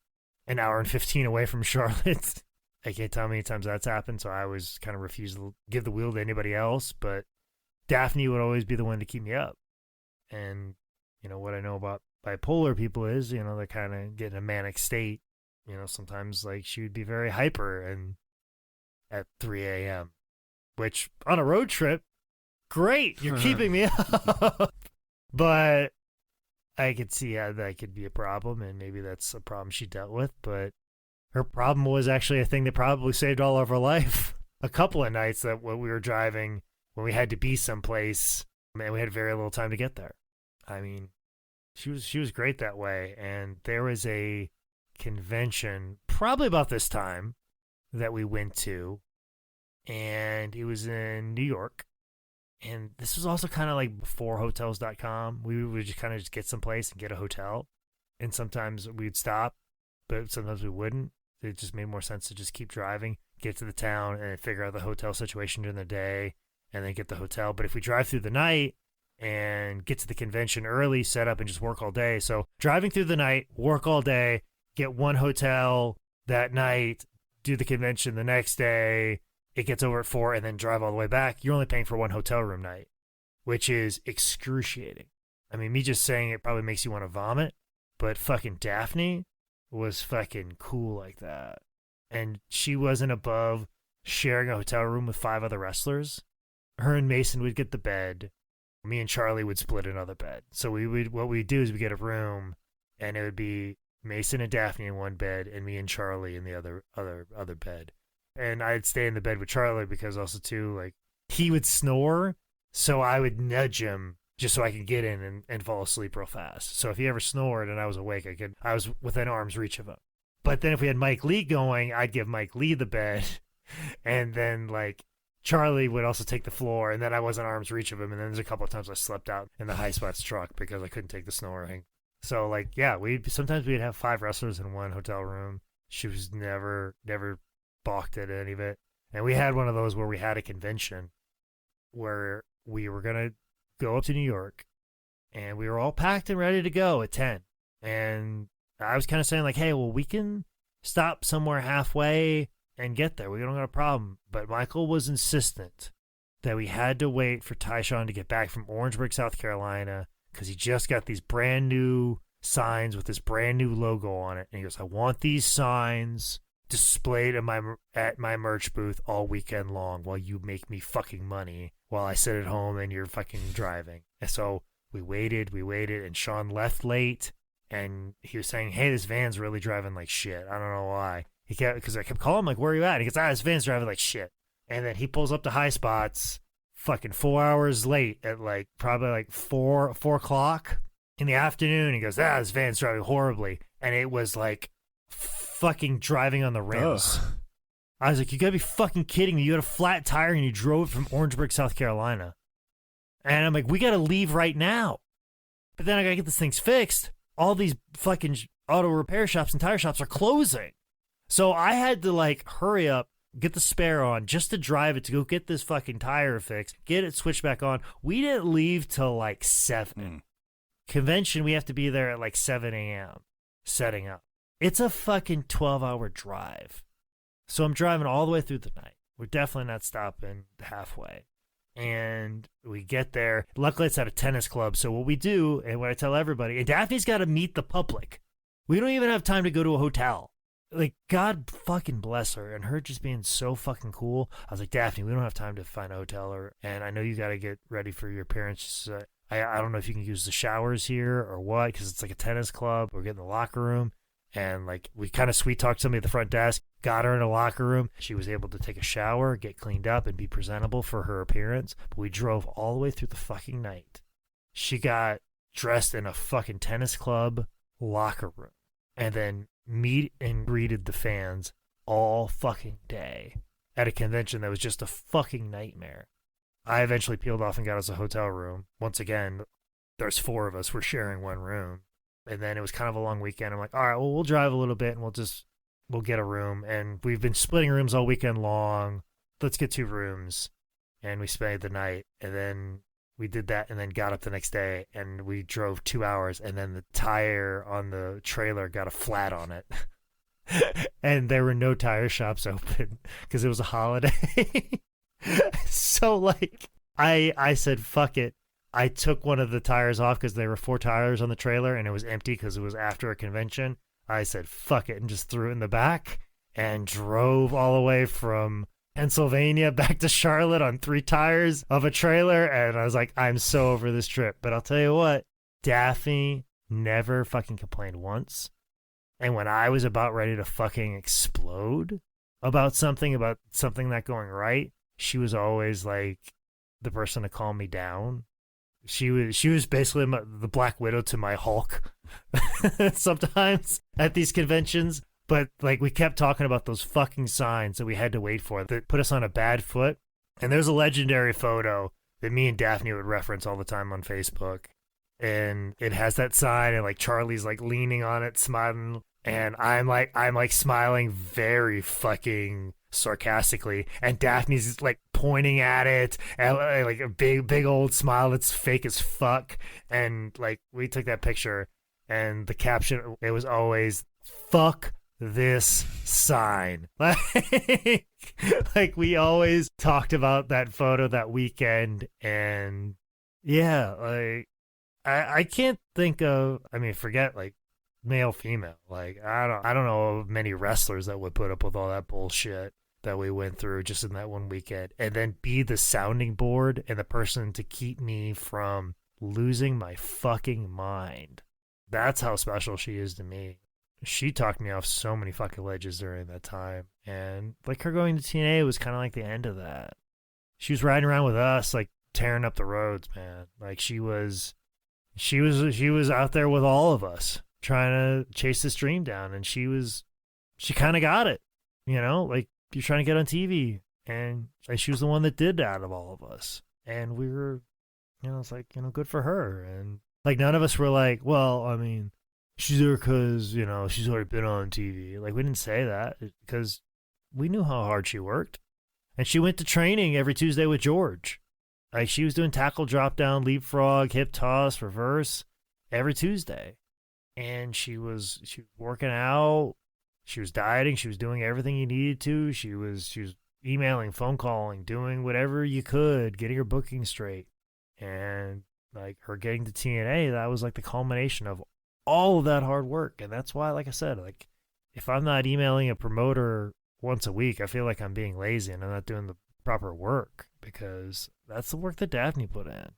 an hour and 15 away from Charlotte. I can't tell how many times that's happened, so I always kind of refused to give the wheel to anybody else. But Daffney would always be the one to keep me up. And, what I know about bipolar people is, they kind of get in a manic state. Sometimes, like, she would be very hyper and at 3 a.m., which on a road trip, great, you're keeping me up. But I could see how that could be a problem, and maybe that's a problem she dealt with. But her problem was actually a thing that probably saved all of her life. A couple of nights that when we were driving, when we had to be someplace, and we had very little time to get there. I mean, she was great that way. And there was a convention probably about this time that we went to, and it was in New York. And this was also kind of like before hotels.com. We would just kind of get someplace and get a hotel. And sometimes we'd stop, but sometimes we wouldn't. It just made more sense to just keep driving, get to the town, and figure out the hotel situation during the day, and then get the hotel. But if we drive through the night and get to the convention early, set up, and just work all day. So driving through the night, work all day, get one hotel that night, do the convention the next day, it gets over at 4, and then drive all the way back, you're only paying for one hotel room night, which is excruciating. I mean, me just saying it probably makes you want to vomit, but fucking Daffney was fucking cool like that. And she wasn't above sharing a hotel room with 5 other wrestlers. Her and Mason would get the bed. Me and Charlie would split another bed. So what we'd do is we get a room, and it would be Mason and Daffney in one bed, and me and Charlie in the other bed. And I'd stay in the bed with Charlie because also too, like, he would snore, so I would nudge him just so I could get in and fall asleep real fast. So if he ever snored and I was awake, I was within arm's reach of him. But then if we had Mike Lee going, I'd give Mike Lee the bed, and then like Charlie would also take the floor, and then I wasn't arm's reach of him. And then there's a couple of times I slept out in the high spots truck because I couldn't take the snoring. So like, yeah, sometimes we'd have 5 wrestlers in one hotel room. She was never balked at any of it. And we had one of those where we had a convention where we were gonna go up to New York, and we were all packed and ready to go at 10. And I was kind of saying like, hey, well, we can stop somewhere halfway and get there. We don't got a problem. But Michael was insistent that we had to wait for Tyshawn to get back from Orangeburg, South Carolina, because he just got these brand new signs with this brand new logo on it. And he goes, I want these signs displayed at my merch booth all weekend long while you make me fucking money while I sit at home and you're fucking driving. And so we waited, and Sean left late. And he was saying, hey, this van's really driving like shit. I don't know why. Because I kept calling him, like, where are you at? And he goes, this van's driving like shit. And then he pulls up to high spots fucking 4 hours late at like probably like 4 o'clock in the afternoon. He goes, this van's driving horribly. And it was like fucking driving on the rims. Ugh. I was like, you gotta be fucking kidding me. You had a flat tire and you drove it from Orangeburg, South Carolina. And I'm like, we gotta leave right now. But then I gotta get this thing fixed. All these fucking auto repair shops and tire shops are closing. So I had to like hurry up, get the spare on just to drive it to go get this fucking tire fixed, get it switched back on. We didn't leave till like 7. Convention, we have to be there at like 7 a.m. setting up. It's a fucking 12-hour drive. So I'm driving all the way through the night. We're definitely not stopping halfway. And we get there. Luckily, it's at a tennis club. So what we do, and what I tell everybody, and Daphne's got to meet the public. We don't even have time to go to a hotel. Like, God fucking bless her. And her just being so fucking cool. I was like, Daphne, we don't have time to find a hotel. And I know you got to get ready for your parents. I don't know if you can use the showers here or what, because it's like a tennis club. We're getting the locker room. And like, we kind of sweet talked somebody at the front desk, got her in a locker room. She was able to take a shower, get cleaned up, and be presentable for her appearance. But we drove all the way through the fucking night. She got dressed in a fucking tennis club locker room, and then meet and greeted the fans all fucking day at a convention that was just a fucking nightmare. I eventually peeled off and got us a hotel room. Once again, there's 4 of us. We're sharing one room. And then it was kind of a long weekend. I'm like, all right, well, we'll drive a little bit and we'll get a room. And we've been splitting rooms all weekend long. Let's get 2 rooms. And we spent the night. And then we did that and then got up the next day. And we drove 2 hours. And then the tire on the trailer got a flat on it. And there were no tire shops open because it was a holiday. So, like, I said, fuck it. I took one of the tires off because there were 4 tires on the trailer and it was empty because it was after a convention. I said, fuck it, and just threw it in the back and drove all the way from Pennsylvania back to Charlotte on 3 tires of a trailer. And I was like, I'm so over this trip. But I'll tell you what, Daffney never fucking complained once. And when I was about ready to fucking explode about something not going right, she was always like the person to calm me down. She was basically the Black Widow to my Hulk sometimes at these conventions. But like, we kept talking about those fucking signs that we had to wait for that put us on a bad foot. And there's a legendary photo that me and Daffney would reference all the time on Facebook. And it has that sign and like Charlie's like leaning on it, smiling. And I'm like smiling very fucking sarcastically, and Daphne's like pointing at it and like a big old smile that's fake as fuck. And like, we took that picture and the caption, it was always, fuck this sign. Like we always talked about that photo that weekend. And yeah, like I can't think of, I mean, forget like male, female, like I don't know of many wrestlers that would put up with all that bullshit that we went through just in that one weekend, and then be the sounding board and the person to keep me from losing my fucking mind. That's how special she is to me. She talked me off so many fucking ledges during that time, and like her going to TNA was kind of like the end of that. She was riding around with us, like tearing up the roads, man. Like she was out there with all of us trying to chase this dream down, and she kind of got it, like you're trying to get on TV, and she was the one that did that of all of us, and we were, it's like, good for her, and like none of us were like, well, I mean, she's there because she's already been on TV. Like we didn't say that because we knew how hard she worked, and she went to training every Tuesday with George. Like she was doing tackle, drop down, leapfrog, hip toss, reverse every Tuesday. And she was working out, she was dieting, she was doing everything you needed to. She was emailing, phone calling, doing whatever you could, getting her booking straight. And like her getting to TNA, that was like the culmination of all of that hard work. And that's why, like I said, like if I'm not emailing a promoter once a week, I feel like I'm being lazy and I'm not doing the proper work, because that's the work that Daffney put in.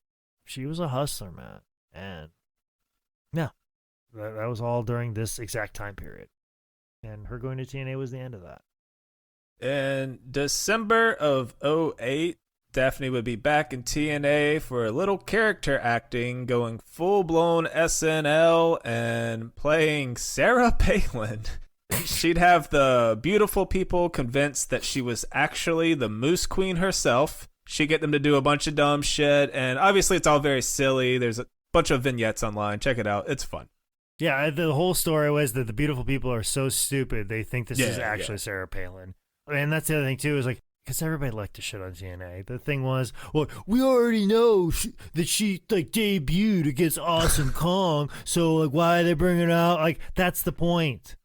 She was a hustler, man. And yeah, that was all during this exact time period. And her going to TNA was the end of that. In December of 2008, Daffney would be back in TNA for a little character acting, going full-blown SNL and playing Sarah Palin. She'd have the beautiful people convinced that she was actually the Moose Queen herself. She'd get them to do a bunch of dumb shit, and obviously it's all very silly. There's a bunch of vignettes online. Check it out. It's fun. Yeah, the whole story was that the beautiful people are so stupid, they think this is actually Sarah Palin. And that's the other thing, too, is like, because everybody liked to shit on TNA. The thing was, well, we already know that she, like, debuted against Awesome Kong, so, like, why are they bringing it out? Like, that's the point.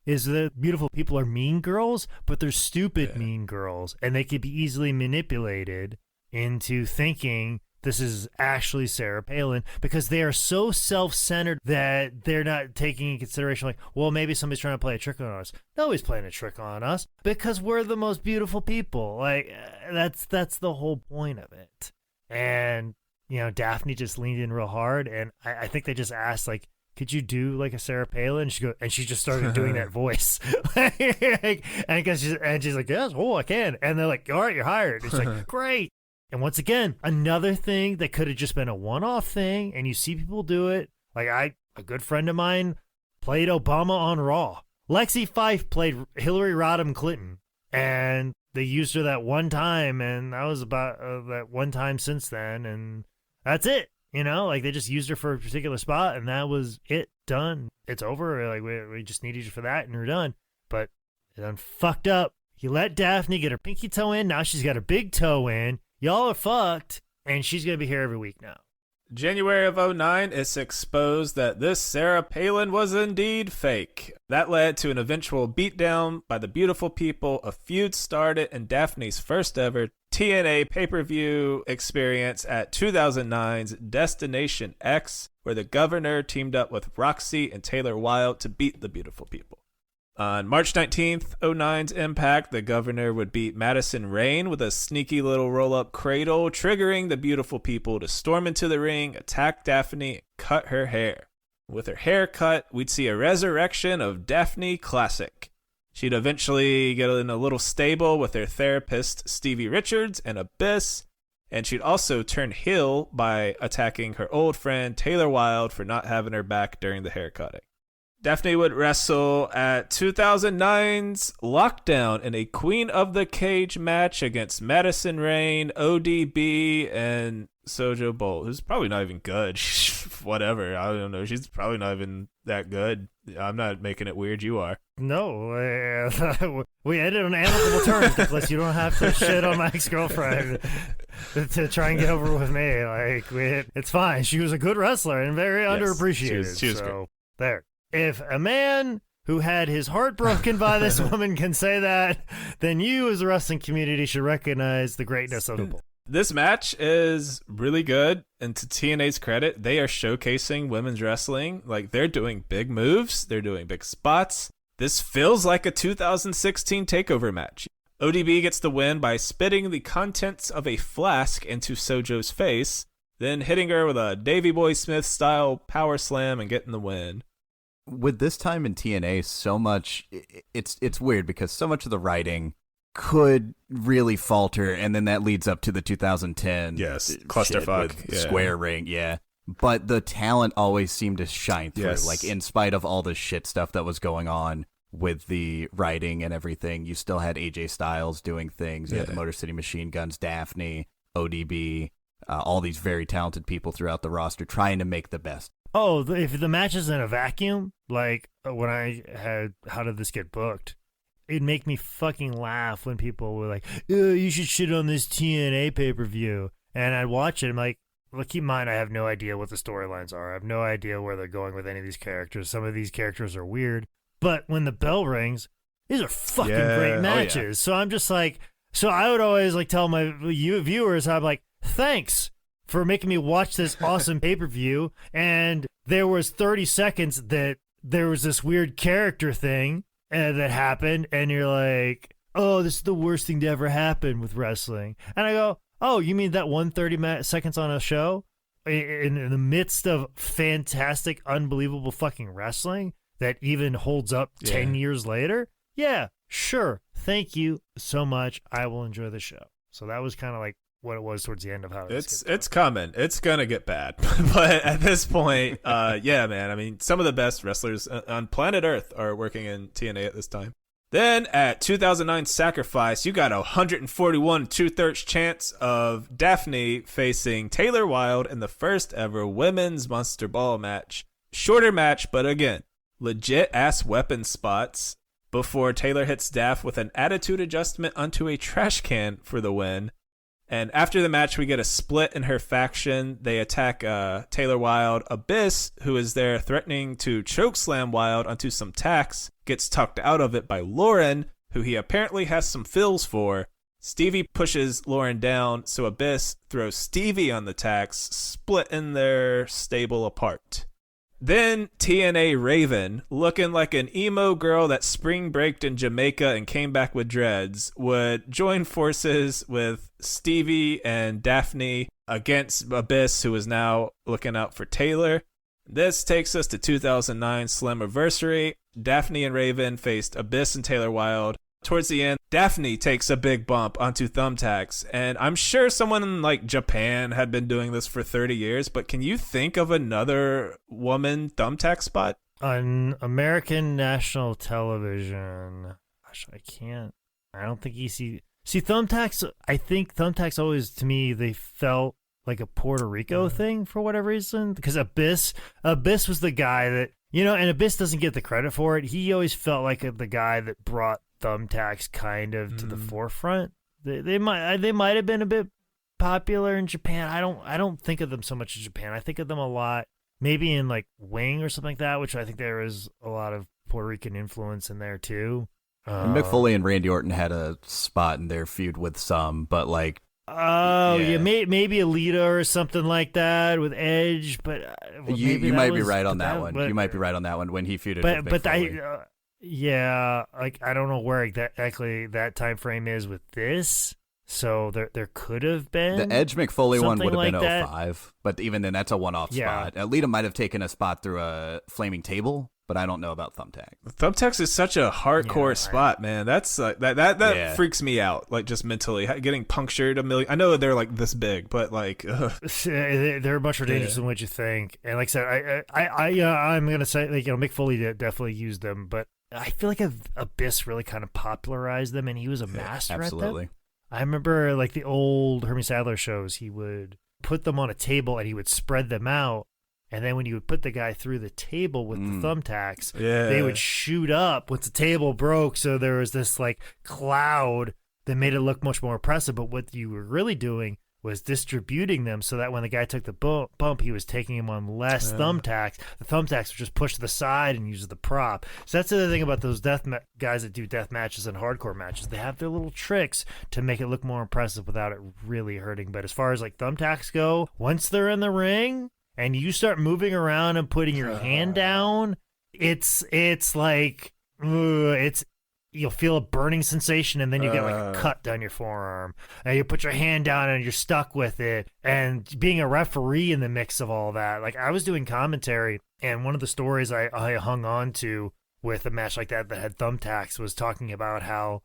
Is that beautiful people are mean girls, but they're stupid mean girls, and they could be easily manipulated into thinking this is actually Sarah Palin, because they are so self-centered that they're not taking in consideration, like, well, maybe somebody's trying to play a trick on us. Nobody's playing a trick on us, because we're the most beautiful people. Like, that's the whole point of it. And, Daffney just leaned in real hard, and I think they just asked, like, could you do like a Sarah Palin? And she just started doing that voice. and she's like, yes, I can. And they're like, all right, you're hired. It's like, great. And once again, another thing that could have just been a one-off thing, and you see people do it. Like a good friend of mine played Obama on Raw. Lexi Fife played Hillary Rodham Clinton, and they used her that one time, and that was about that one time since then, and that's it. Like they just used her for a particular spot, and that was it. Done. It's over. Like we just needed you for that, and you're done. But it done fucked up. You let Daffney get her pinky toe in. Now she's got her big toe in. Y'all are fucked, and she's gonna be here every week now. January of 2009, it's exposed that this Sarah Palin was indeed fake. That led to an eventual beatdown by the beautiful people. A feud started in Daffney's first ever TNA pay-per-view experience at 2009's Destination X, where the Governor teamed up with Roxy and Taylor Wilde to beat the beautiful people. On March 19th, 2009's Impact, the Governor would beat Madison Rayne with a sneaky little roll-up cradle, triggering the beautiful people to storm into the ring, attack Daffney, and cut her hair. With her hair cut, we'd see a resurrection of Daffney Classic. She'd eventually get in a little stable with her therapist, Stevie Richards, and Abyss, and she'd also turn heel by attacking her old friend, Taylor Wilde, for not having her back during the hair cutting. Daffney would wrestle at 2009's Lockdown in a Queen of the Cage match against Madison Rayne, ODB, and Sojo Bolt, who's probably not even good. Whatever. I don't know. She's probably not even that good. I'm not making it weird. You are. No. We ended on amicable terms, Nicholas. You don't have to shit on my ex-girlfriend to try and get over with me. Like, it's fine. She was a good wrestler and very underappreciated. She was great. There. If a man who had his heart broken by this woman can say that, then you as a wrestling community should recognize the greatness of the bull. This match is really good, and to TNA's credit, they are showcasing women's wrestling. Like, they're doing big moves, they're doing big spots. This feels like a 2016 TakeOver match. ODB gets the win by spitting the contents of a flask into Sojo's face, then hitting her with a Davey Boy Smith style power slam and getting the win. With this time in TNA, so much, it's weird because so much of the writing could really falter, and then that leads up to the 2010 clusterfuck with Square Ring, but the talent always seemed to shine through, like in spite of all the shit stuff that was going on with the writing and everything. You still had AJ Styles doing things. You had the Motor City Machine Guns, Daffney, ODB, all these very talented people throughout the roster trying to make the best. Oh, if the match is in a vacuum, like when I had How Did This Get Booked, it'd make me fucking laugh when people were like, oh, you should shit on this TNA pay-per-view. And I'd watch it. I'm like, well, keep in mind, I have no idea what the storylines are. I have no idea where they're going with any of these characters. Some of these characters are weird. But when the bell rings, these are fucking great matches. So I'm just like, so I would always like tell my viewers, I'm like, thanks for making me watch this awesome pay-per-view. And there was 30 seconds that there was this weird character thing that happened. And you're like, oh, this is the worst thing to ever happen with wrestling. And I go, oh, you mean that 130 seconds on a show in the midst of fantastic, unbelievable fucking wrestling that even holds up 10 years later? Yeah, sure. Thank you so much. I will enjoy the show. So that was kind of like what it was towards the end of How it's coming. It's gonna get bad. But at this point, man. I mean, some of the best wrestlers on planet Earth are working in TNA at this time. Then at 2009 Sacrifice, you got a 141 2/3 chance of Daffney facing Taylor Wilde in the first ever women's Monster Ball match. Shorter match, but again, legit ass weapon spots before Taylor hits Daff with an attitude adjustment onto a trash can for the win. And after the match, we get a split in her faction. They attack Taylor Wilde. Abyss, who is there threatening to chokeslam Wilde onto some tacks, gets tucked out of it by Lauren, who he apparently has some fills for. Stevie pushes Lauren down, so Abyss throws Stevie on the tacks, splitting their stable apart. Then TNA Raven, looking like an emo girl that spring breaked in Jamaica and came back with dreads, would join forces with Stevie and Daffney against Abyss, who is now looking out for Taylor. This takes us to 2009 Slammiversary. Daffney and Raven faced Abyss and Taylor Wilde. Towards the end, Daffney takes a big bump onto thumbtacks, and I'm sure someone in like Japan had been doing this for 30 years, but can you think of another woman thumbtack spot? On American national television, gosh, I can't. I don't think you see thumbtacks. I think thumbtacks always, to me, they felt like a Puerto Rico thing for whatever reason, because Abyss was the guy that, you know, and Abyss doesn't get the credit for it. He always felt like the guy that brought thumbtacks kind of to the forefront. They might have been a bit popular in Japan. I don't think of them so much in Japan. I think of them a lot maybe in like Wing or something like that, which I think there is a lot of Puerto Rican influence in there too. Mick Foley and Randy Orton had a spot in their feud with some, but like maybe Alita or something like that with Edge, but you might be right on that one. You might be right on that one when he feuded with Mick Foley. Like I don't know where exactly that time frame is with this. So there could have been the Edge McFoley one would have like been that. 05, but even then that's a one-off spot. Alita might have taken a spot through a flaming table, but I don't know about thumbtack. Thumbtacks is such a hardcore spot, man. That's that freaks me out, like just mentally getting punctured a million. I know they're like this big, but like they're much more dangerous than what you think. And like I said, I'm gonna say, like, you know, Mick Foley definitely used them, but I feel like Abyss really kind of popularized them, and he was a master absolutely. at them. I remember like the old Hermie Sadler shows, he would put them on a table and he would spread them out. And then when you would put the guy through the table with the thumbtacks, they would shoot up once the table broke. So there was this like cloud that made it look much more impressive. But what you were really doing was distributing them so that when the guy took the bump, he was taking him on less thumbtacks. The thumbtacks were just pushed to the side and used as the prop. So that's the other thing about those guys that do death matches and hardcore matches. They have their little tricks to make it look more impressive without it really hurting. But as far as like thumbtacks go, once they're in the ring and you start moving around and putting your hand down, it's like you'll feel a burning sensation, and then you get like a cut down your forearm, and you put your hand down and you're stuck with it. And being a referee in the mix of all that, like I was doing commentary, and one of the stories I hung on to with a match like that had thumbtacks was talking about how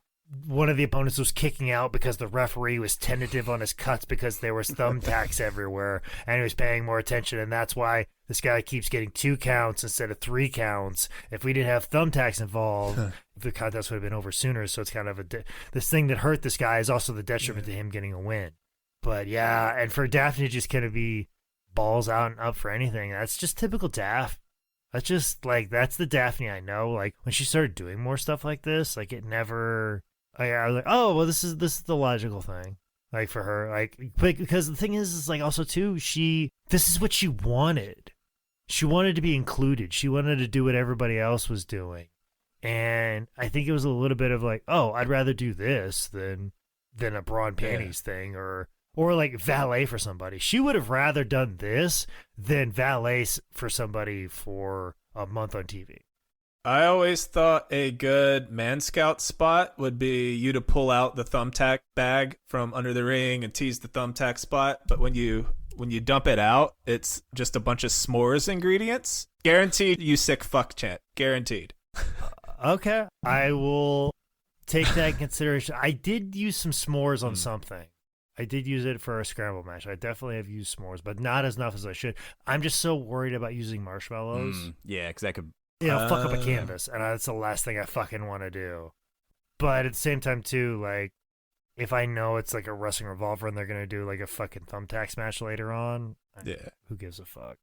one of the opponents was kicking out because the referee was tentative on his cuts because there was thumbtacks everywhere and he was paying more attention, and that's why this guy keeps getting 2 counts instead of 3 counts. If we didn't have thumbtacks involved, the contest would have been over sooner. So it's kind of this thing that hurt this guy is also the detriment to him getting a win. But yeah, and for Daffney to just kind of be balls out and up for anything, that's just typical Daff. That's just like, that's the Daffney I know. Like when she started doing more stuff like this, like it never. I was like, oh well, this is the logical thing, like for her, like because the thing is like also too, this is what she wanted. She wanted to be included. She wanted to do what everybody else was doing, and I think it was a little bit of like, oh, I'd rather do this than a bra and panties thing or like valet for somebody. She would have rather done this than valet for somebody for a month on TV. I always thought a good man scout spot would be you to pull out the thumbtack bag from under the ring and tease the thumbtack spot. But when you dump it out, it's just a bunch of s'mores ingredients. Guaranteed you sick fuck chant. Guaranteed. Okay. I will take that in consideration. I did use some s'mores on something. I did use it for a scramble match. I definitely have used s'mores, but not as enough as I should. I'm just so worried about using marshmallows. Yeah, because that could... fuck up a canvas, and that's the last thing I fucking want to do. But at the same time, too, like, if I know it's like a wrestling revolver and they're going to do like a fucking thumbtacks match later on, who gives a fuck?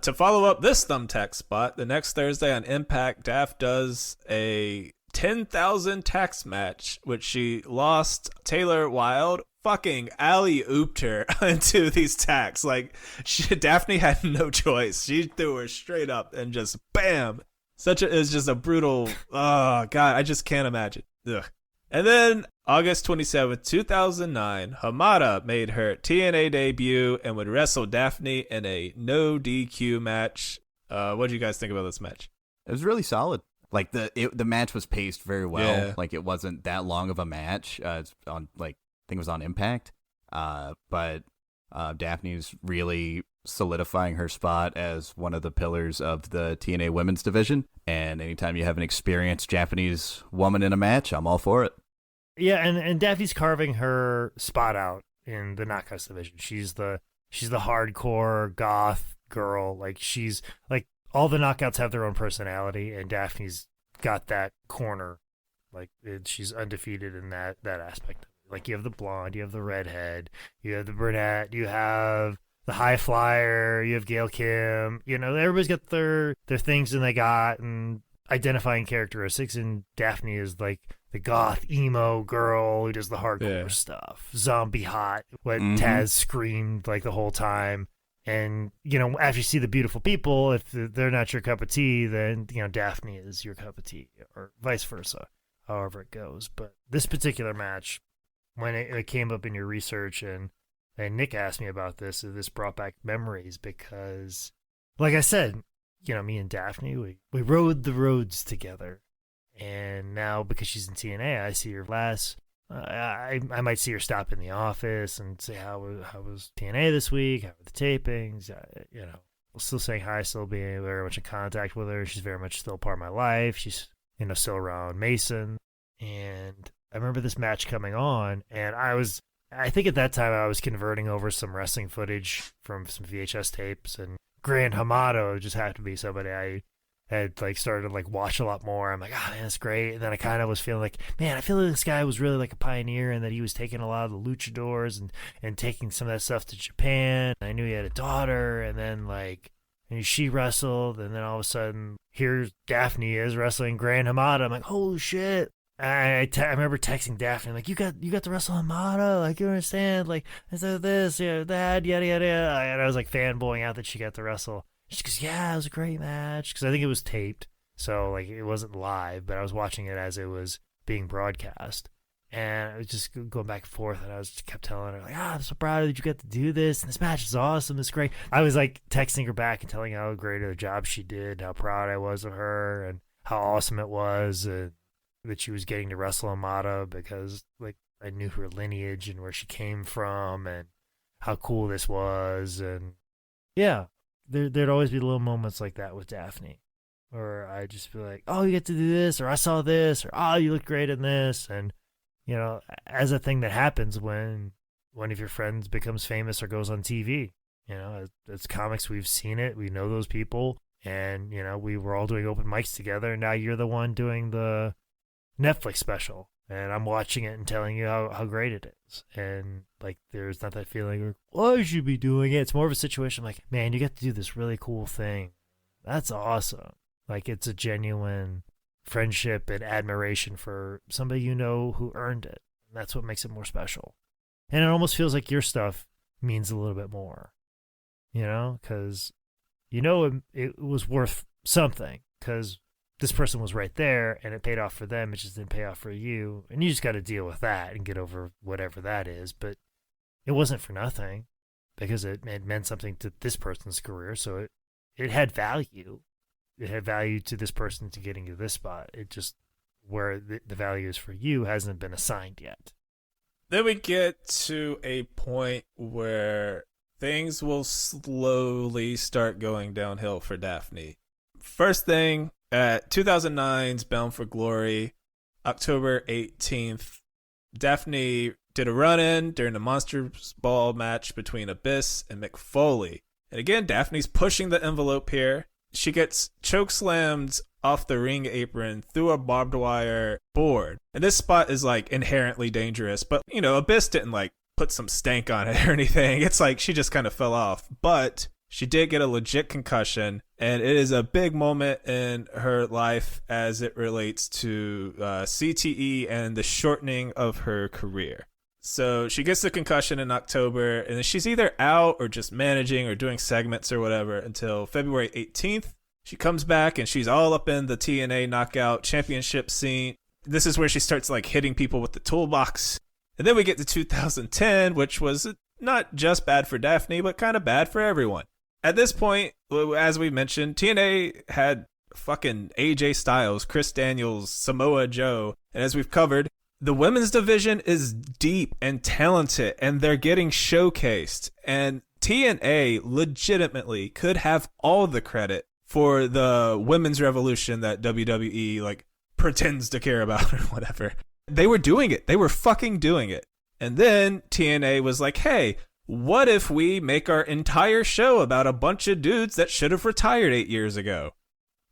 To follow up this thumbtack spot, the next Thursday on Impact, Daff does a 10,000 tax match, which she lost. Taylor Wilde fucking alley-ooped her into these tacks. Like, Daffney had no choice. She threw her straight up and just bam. It's just a brutal, oh God, I just can't imagine. Ugh. And then August 27th, 2009, Hamada made her TNA debut and would wrestle Daffney in a no DQ match. What do you guys think about this match? It was really solid. Like the match was paced very well. Yeah. Like it wasn't that long of a match. It's on I think it was on Impact. But Daffney's really solidifying her spot as one of the pillars of the TNA women's division. And anytime you have an experienced Japanese woman in a match, I'm all for it. Yeah, and Daffney's carving her spot out in the Knockouts division. She's the hardcore goth girl. Like she's like all the Knockouts have their own personality, and Daffney's got that corner. Like she's undefeated in that aspect. Like you have the blonde, you have the redhead, you have the brunette, you have the high flyer, you have Gail Kim. You know, everybody's got their things and they got and identifying characteristics. And Daffney is like the goth emo girl who does the hardcore stuff, zombie hot, what Taz screamed like the whole time. And you know, after you see the beautiful people, if they're not your cup of tea, then you know Daffney is your cup of tea, or vice versa, however it goes. But this particular match, when it came up in your research and Nick asked me about this brought back memories because, like I said, you know, me and Daffney, we rode the roads together. And now because she's in TNA, I see her less. I might see her stop in the office and say, how was TNA this week? How were the tapings? You know, still saying hi, still being very much in contact with her. She's very much still part of my life. She's, you know, still around Mason. And I remember this match coming on, and I think at that time I was converting over some wrestling footage from some VHS tapes, and Grand Hamado just happened to be somebody I had like started to like watch a lot more. I'm like, oh man, that's great. And then I kind of was feeling like, man, I feel like this guy was really like a pioneer and that he was taking a lot of the luchadors and taking some of that stuff to Japan. I knew he had a daughter, and then like, and she wrestled, and then all of a sudden here's Daffney is wrestling Grand Hamada. I'm like, holy shit. I remember texting Daffney like, you got to wrestle Hamada, like, you understand, like this, yeah, that, yada yada yada. And I was like fanboying out that she got to wrestle. She goes, yeah, it was a great match, because I think it was taped, so like it wasn't live, but I was watching it as it was being broadcast, and I was just going back and forth, and I was just kept telling her like, I'm so proud that you got to do this, and this match is awesome, it's great. I was like texting her back and telling her how great of a job she did, how proud I was of her, and how awesome it was, and that she was getting to wrestle Amada, because like I knew her lineage and where she came from and how cool this was. And yeah, there'd always be little moments like that with Daffney, or I'd just be like, oh, you get to do this, or I saw this, or oh, you look great in this. And as a thing that happens when one of your friends becomes famous or goes on TV. As comics, we've seen it. We know those people. And, we were all doing open mics together. And now you're the one doing the Netflix special. And I'm watching it and telling you how great it is. And, there's not that feeling of, well, I should be doing it. It's more of a situation like, man, you get to do this really cool thing. That's awesome. It's a genuine friendship and admiration for somebody who earned it. And that's what makes it more special. And it almost feels like your stuff means a little bit more, because, it was worth something because this person was right there and it paid off for them. It just didn't pay off for you. And you just got to deal with that and get over whatever that is. But it wasn't for nothing because it meant something to this person's career. So it had value. It had value to this person to getting to this spot. It just, where the value is for you hasn't been assigned yet. Then we get to a point where things will slowly start going downhill for Daffney. First thing, at 2009's Bound for Glory, October 18th, Daffney did a run-in during the Monsters Ball match between Abyss and Mick Foley. And again, Daffney's pushing the envelope here. She gets chokeslammed off the ring apron through a barbed wire board. And this spot is inherently dangerous, but Abyss didn't put some stank on it or anything. It's she just kind of fell off, but she did get a legit concussion, and it is a big moment in her life as it relates to CTE and the shortening of her career. So she gets the concussion in October, and she's either out or just managing or doing segments or whatever until February 18th. She comes back, and she's all up in the TNA Knockout Championship scene. This is where she starts hitting people with the toolbox. And then we get to 2010, which was not just bad for Daffney, but kind of bad for everyone. At this point, as we mentioned, TNA had fucking AJ Styles, Chris Daniels, Samoa Joe. And as we've covered, the women's division is deep and talented, and they're getting showcased. And TNA legitimately could have all the credit for the women's revolution that WWE pretends to care about or whatever. They were doing it. They were fucking doing it. And then TNA was like, hey, what if we make our entire show about a bunch of dudes that should have retired 8 years ago?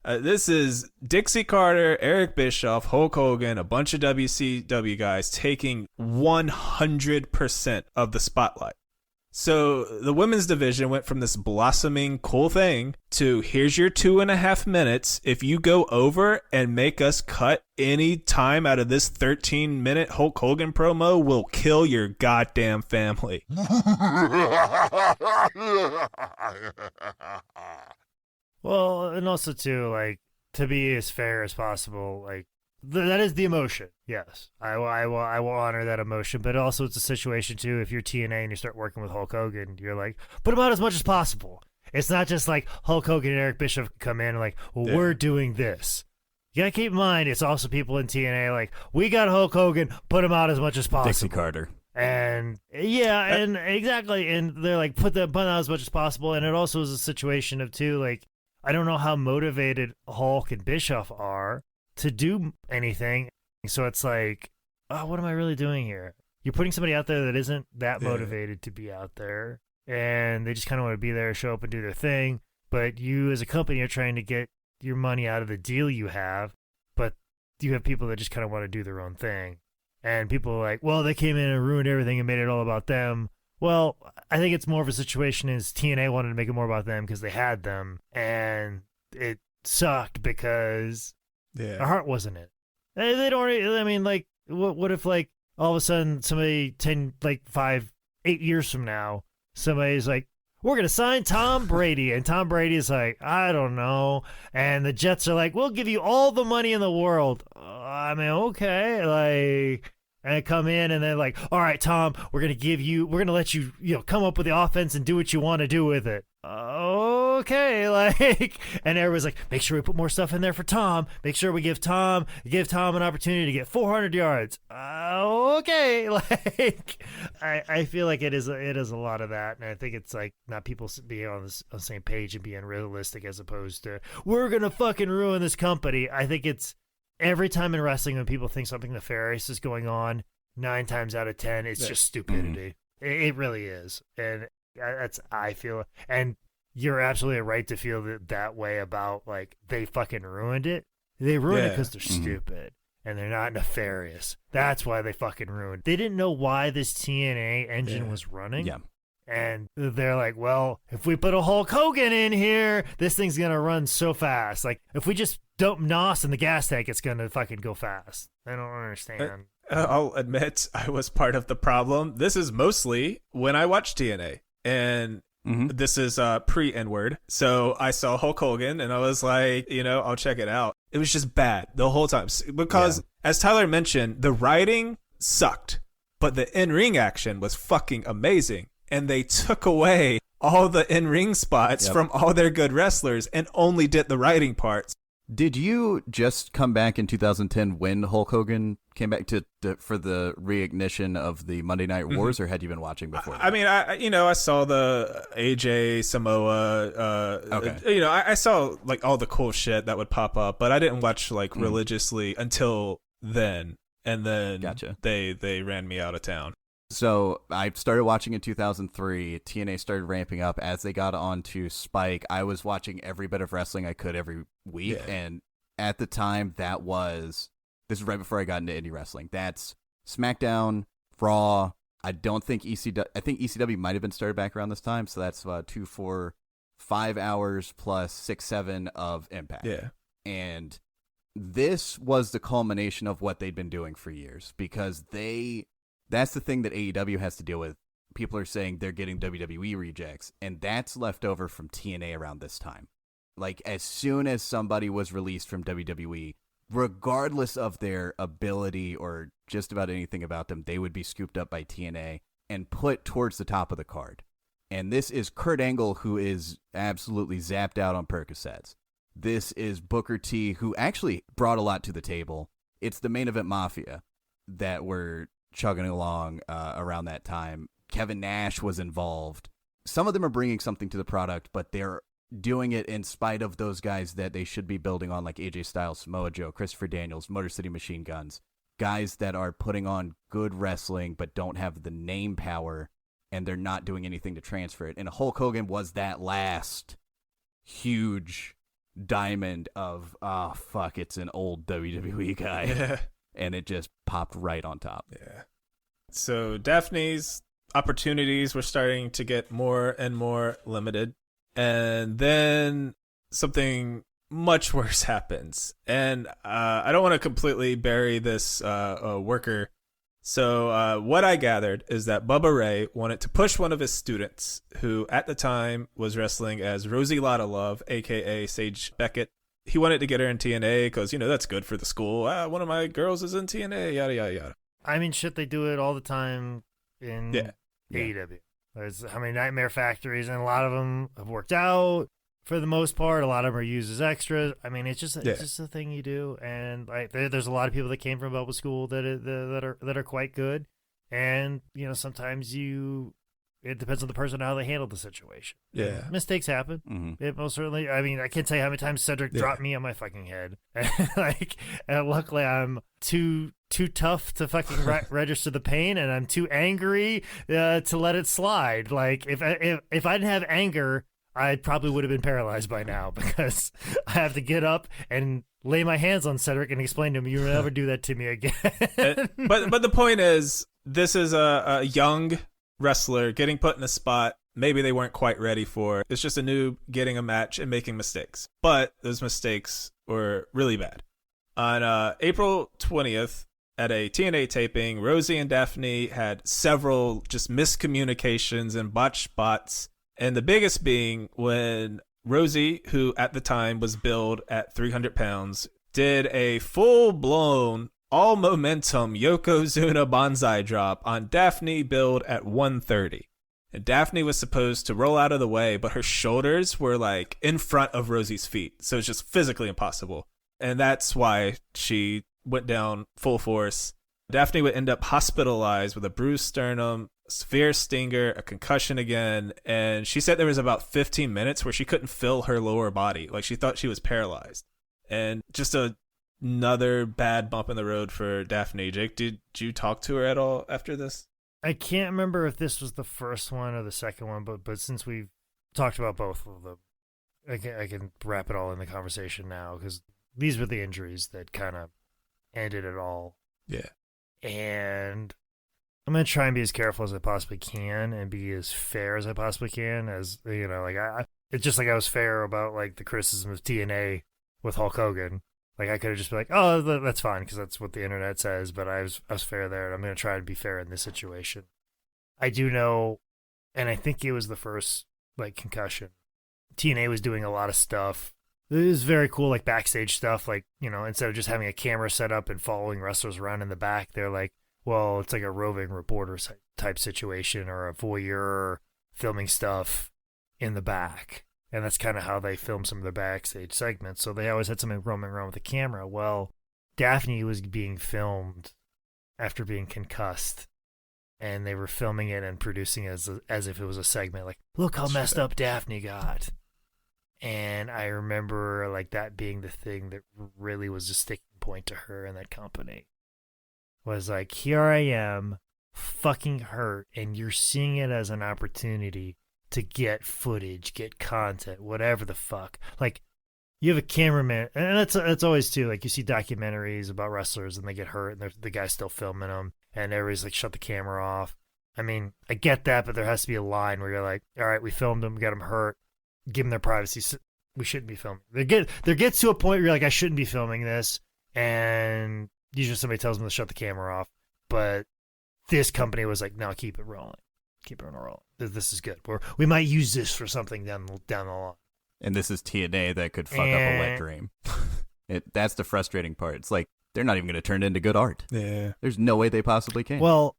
This is Dixie Carter, Eric Bischoff, Hulk Hogan, a bunch of WCW guys taking 100% of the spotlight. So the women's division went from this blossoming cool thing to here's your 2.5 minutes. If you go over and make us cut any time out of this 13-minute Hulk Hogan promo, we'll kill your goddamn family. Well, and also too, to be as fair as possible, that is the emotion. Yes, I will honor that emotion. But also, it's a situation too. If you're TNA and you start working with Hulk Hogan, you're put him out as much as possible. It's not just Hulk Hogan and Eric Bischoff come in and we're doing this. You gotta keep in mind, it's also people in TNA we got Hulk Hogan, put him out as much as possible. Dixie Carter. And yeah, and exactly, and they're put them out as much as possible. And it also is a situation of too I don't know how motivated Hulk and Bischoff are to do anything. So it's oh, what am I really doing here? You're putting somebody out there that isn't that motivated to be out there, and they just kind of want to be there, show up and do their thing. But you as a company are trying to get your money out of the deal you have, but you have people that just kind of want to do their own thing. And people are well, they came in and ruined everything and made it all about them. Well, I think it's more of a situation as TNA wanted to make it more about them because they had them, and it sucked because their heart wasn't in it. They don't. I mean, what if all of a sudden somebody 8 years from now, somebody's we're going to sign Tom Brady. And Tom Brady's I don't know. And the Jets are we'll give you all the money in the world. I mean, okay. And come in and they're all right, Tom, we're going to let you, come up with the offense and do what you want to do with it. Okay. And everybody's make sure we put more stuff in there for Tom. Make sure we give Tom an opportunity to get 400 yards. Okay. I feel it is a lot of that. And I think it's not people being on the same page and being realistic as opposed to, we're going to fucking ruin this company. I think it's every time in wrestling when people think something nefarious is going on, 9 times out of 10, it's just stupidity. It really is. And I feel, and you're absolutely right to feel that way about, like, they fucking ruined it. They ruined it because they're stupid and they're not nefarious. That's why they fucking ruined. They didn't know why this TNA engine was running. Yeah. And they're like, well, if we put a Hulk Hogan in here, this thing's going to run so fast. Like, if we just dump NOS in the gas tank, it's going to fucking go fast. I don't understand. I'll admit I was part of the problem. This is mostly when I watched TNA. And this is pre-N-word. So I saw Hulk Hogan and I was like, I'll check it out. It was just bad the whole time. Because, as Tyler mentioned, the writing sucked. But the in-ring action was fucking amazing. And they took away all the in-ring spots from all their good wrestlers and only did the writing parts. Did you just come back in 2010 when Hulk Hogan came back for the reignition of the Monday Night Wars, or had you been watching before that? I mean, I saw the AJ Samoa. Okay. I saw like all the cool shit that would pop up, but I didn't watch like religiously until then. And then they ran me out of town. So I started watching in 2003. TNA started ramping up as they got onto Spike. I was watching every bit of wrestling I could every week, and at the time this is right before I got into indie wrestling. That's SmackDown, Raw. I don't think ECW. I think ECW might have been started back around this time. So that's 2, 4, 5 hours plus 6, 7 of Impact. Yeah, and this was the culmination of what they'd been doing for years, because that's the thing that AEW has to deal with. People are saying they're getting WWE rejects, and that's left over from TNA around this time. Like, as soon as somebody was released from WWE, regardless of their ability or just about anything about them, they would be scooped up by TNA and put towards the top of the card. And this is Kurt Angle, who is absolutely zapped out on Percocets. This is Booker T, who actually brought a lot to the table. It's the Main Event Mafia that were chugging along around that time. Kevin Nash was involved. Some of them are bringing something to the product, but they're doing it in spite of those guys that they should be building on, like AJ Styles, Samoa Joe, Christopher Daniels, Motor City Machine Guns, guys that are putting on good wrestling but don't have the name power, and they're not doing anything to transfer it. And Hulk Hogan was that last huge diamond of, it's an old WWE guy. Yeah. And it just popped right on top. Yeah. So Daffney's opportunities were starting to get more and more limited. And then something much worse happens. And I don't want to completely bury this worker. So what I gathered is that Bubba Ray wanted to push one of his students, who at the time was wrestling as Rosie Lotta Love, a.k.a. Sage Beckett. He wanted to get her in TNA because, that's good for the school. One of my girls is in TNA, yada, yada, yada. I mean, shit, they do it all the time in AEW. There's how many Nightmare Factories, and a lot of them have worked out for the most part. A lot of them are used as extras. I mean, it's just a thing you do. And like, there's a lot of people that came from Bubba School that are quite good. And, sometimes it depends on the person how they handle the situation. Yeah. Mistakes happen. Mm-hmm. It most certainly. I mean, I can't tell you how many times Cedric dropped me on my fucking head. And luckily I'm too tough to fucking register the pain, and I'm too angry to let it slide. Like, if I didn't have anger, I probably would have been paralyzed by now, because I have to get up and lay my hands on Cedric and explain to him, "You will never do that to me again." But the point is, this is a young wrestler getting put in a spot maybe they weren't quite ready for. It's just a noob getting a match and making mistakes. But those mistakes were really bad. On April 20th, at a TNA taping, Rosie and Daffney had several just miscommunications and botched spots. And the biggest being when Rosie, who at the time was billed at 300 pounds, did a full-blown all momentum Yokozuna Banzai drop on Daffney, billed at 130. And Daffney was supposed to roll out of the way, but her shoulders were like in front of Rosie's feet. So it's just physically impossible. And that's why she went down full force. Daffney would end up hospitalized with a bruised sternum, severe stinger, a concussion again. And she said there was about 15 minutes where she couldn't feel her lower body. Like, she thought she was paralyzed. And just a another bad bump in the road for Daffney. Jake, did you talk to her at all after this? I can't remember if this was the first one or the second one, but since we've talked about both of them, I can wrap it all in the conversation now, because these were the injuries that kind of ended it all. Yeah. And I'm going to try and be as careful as I possibly can and be as fair as I possibly can. As, you know, like, it's just like I was fair about, like, the criticism of TNA with Hulk Hogan. Like, I could have just been like, oh, that's fine, because that's what the internet says, but I was fair there, and I'm going to try and be fair in this situation. I do know, and I think it was the first, like, concussion. TNA was doing a lot of stuff. It was very cool, like, backstage stuff. Like, you know, instead of just having a camera set up and following wrestlers around in the back, they're like, well, it's like a roving reporter type situation, or a voyeur filming stuff in the back. And that's kind of how they film some of their backstage segments. So they always had somebody roaming around with a camera. Well, Daffney was being filmed after being concussed, and they were filming it and producing it as if it was a segment. Like, look how messed up Daffney got. And I remember, like, that being the thing that really was a sticking point to her and that company. Was like, here I am, fucking hurt, and you're seeing it as an opportunity to get footage, get content, whatever the fuck. Like, you have a cameraman, and that's always too, like, you see documentaries about wrestlers and they get hurt and the guy's still filming them, and everybody's like, shut the camera off. I mean, I get that, but there has to be a line where you're like, all right, we filmed them, we got them hurt, give them their privacy. We shouldn't be filming. There gets to a point where you're like, I shouldn't be filming this, and usually somebody tells them to shut the camera off. But this company was like, no, keep it rolling. Keep it rolling. This is good. We might use this for something down the line. And this is TNA that could fuck up a wet dream. That's the frustrating part. It's like, they're not even going to turn it into good art. Yeah. There's no way they possibly can. Well,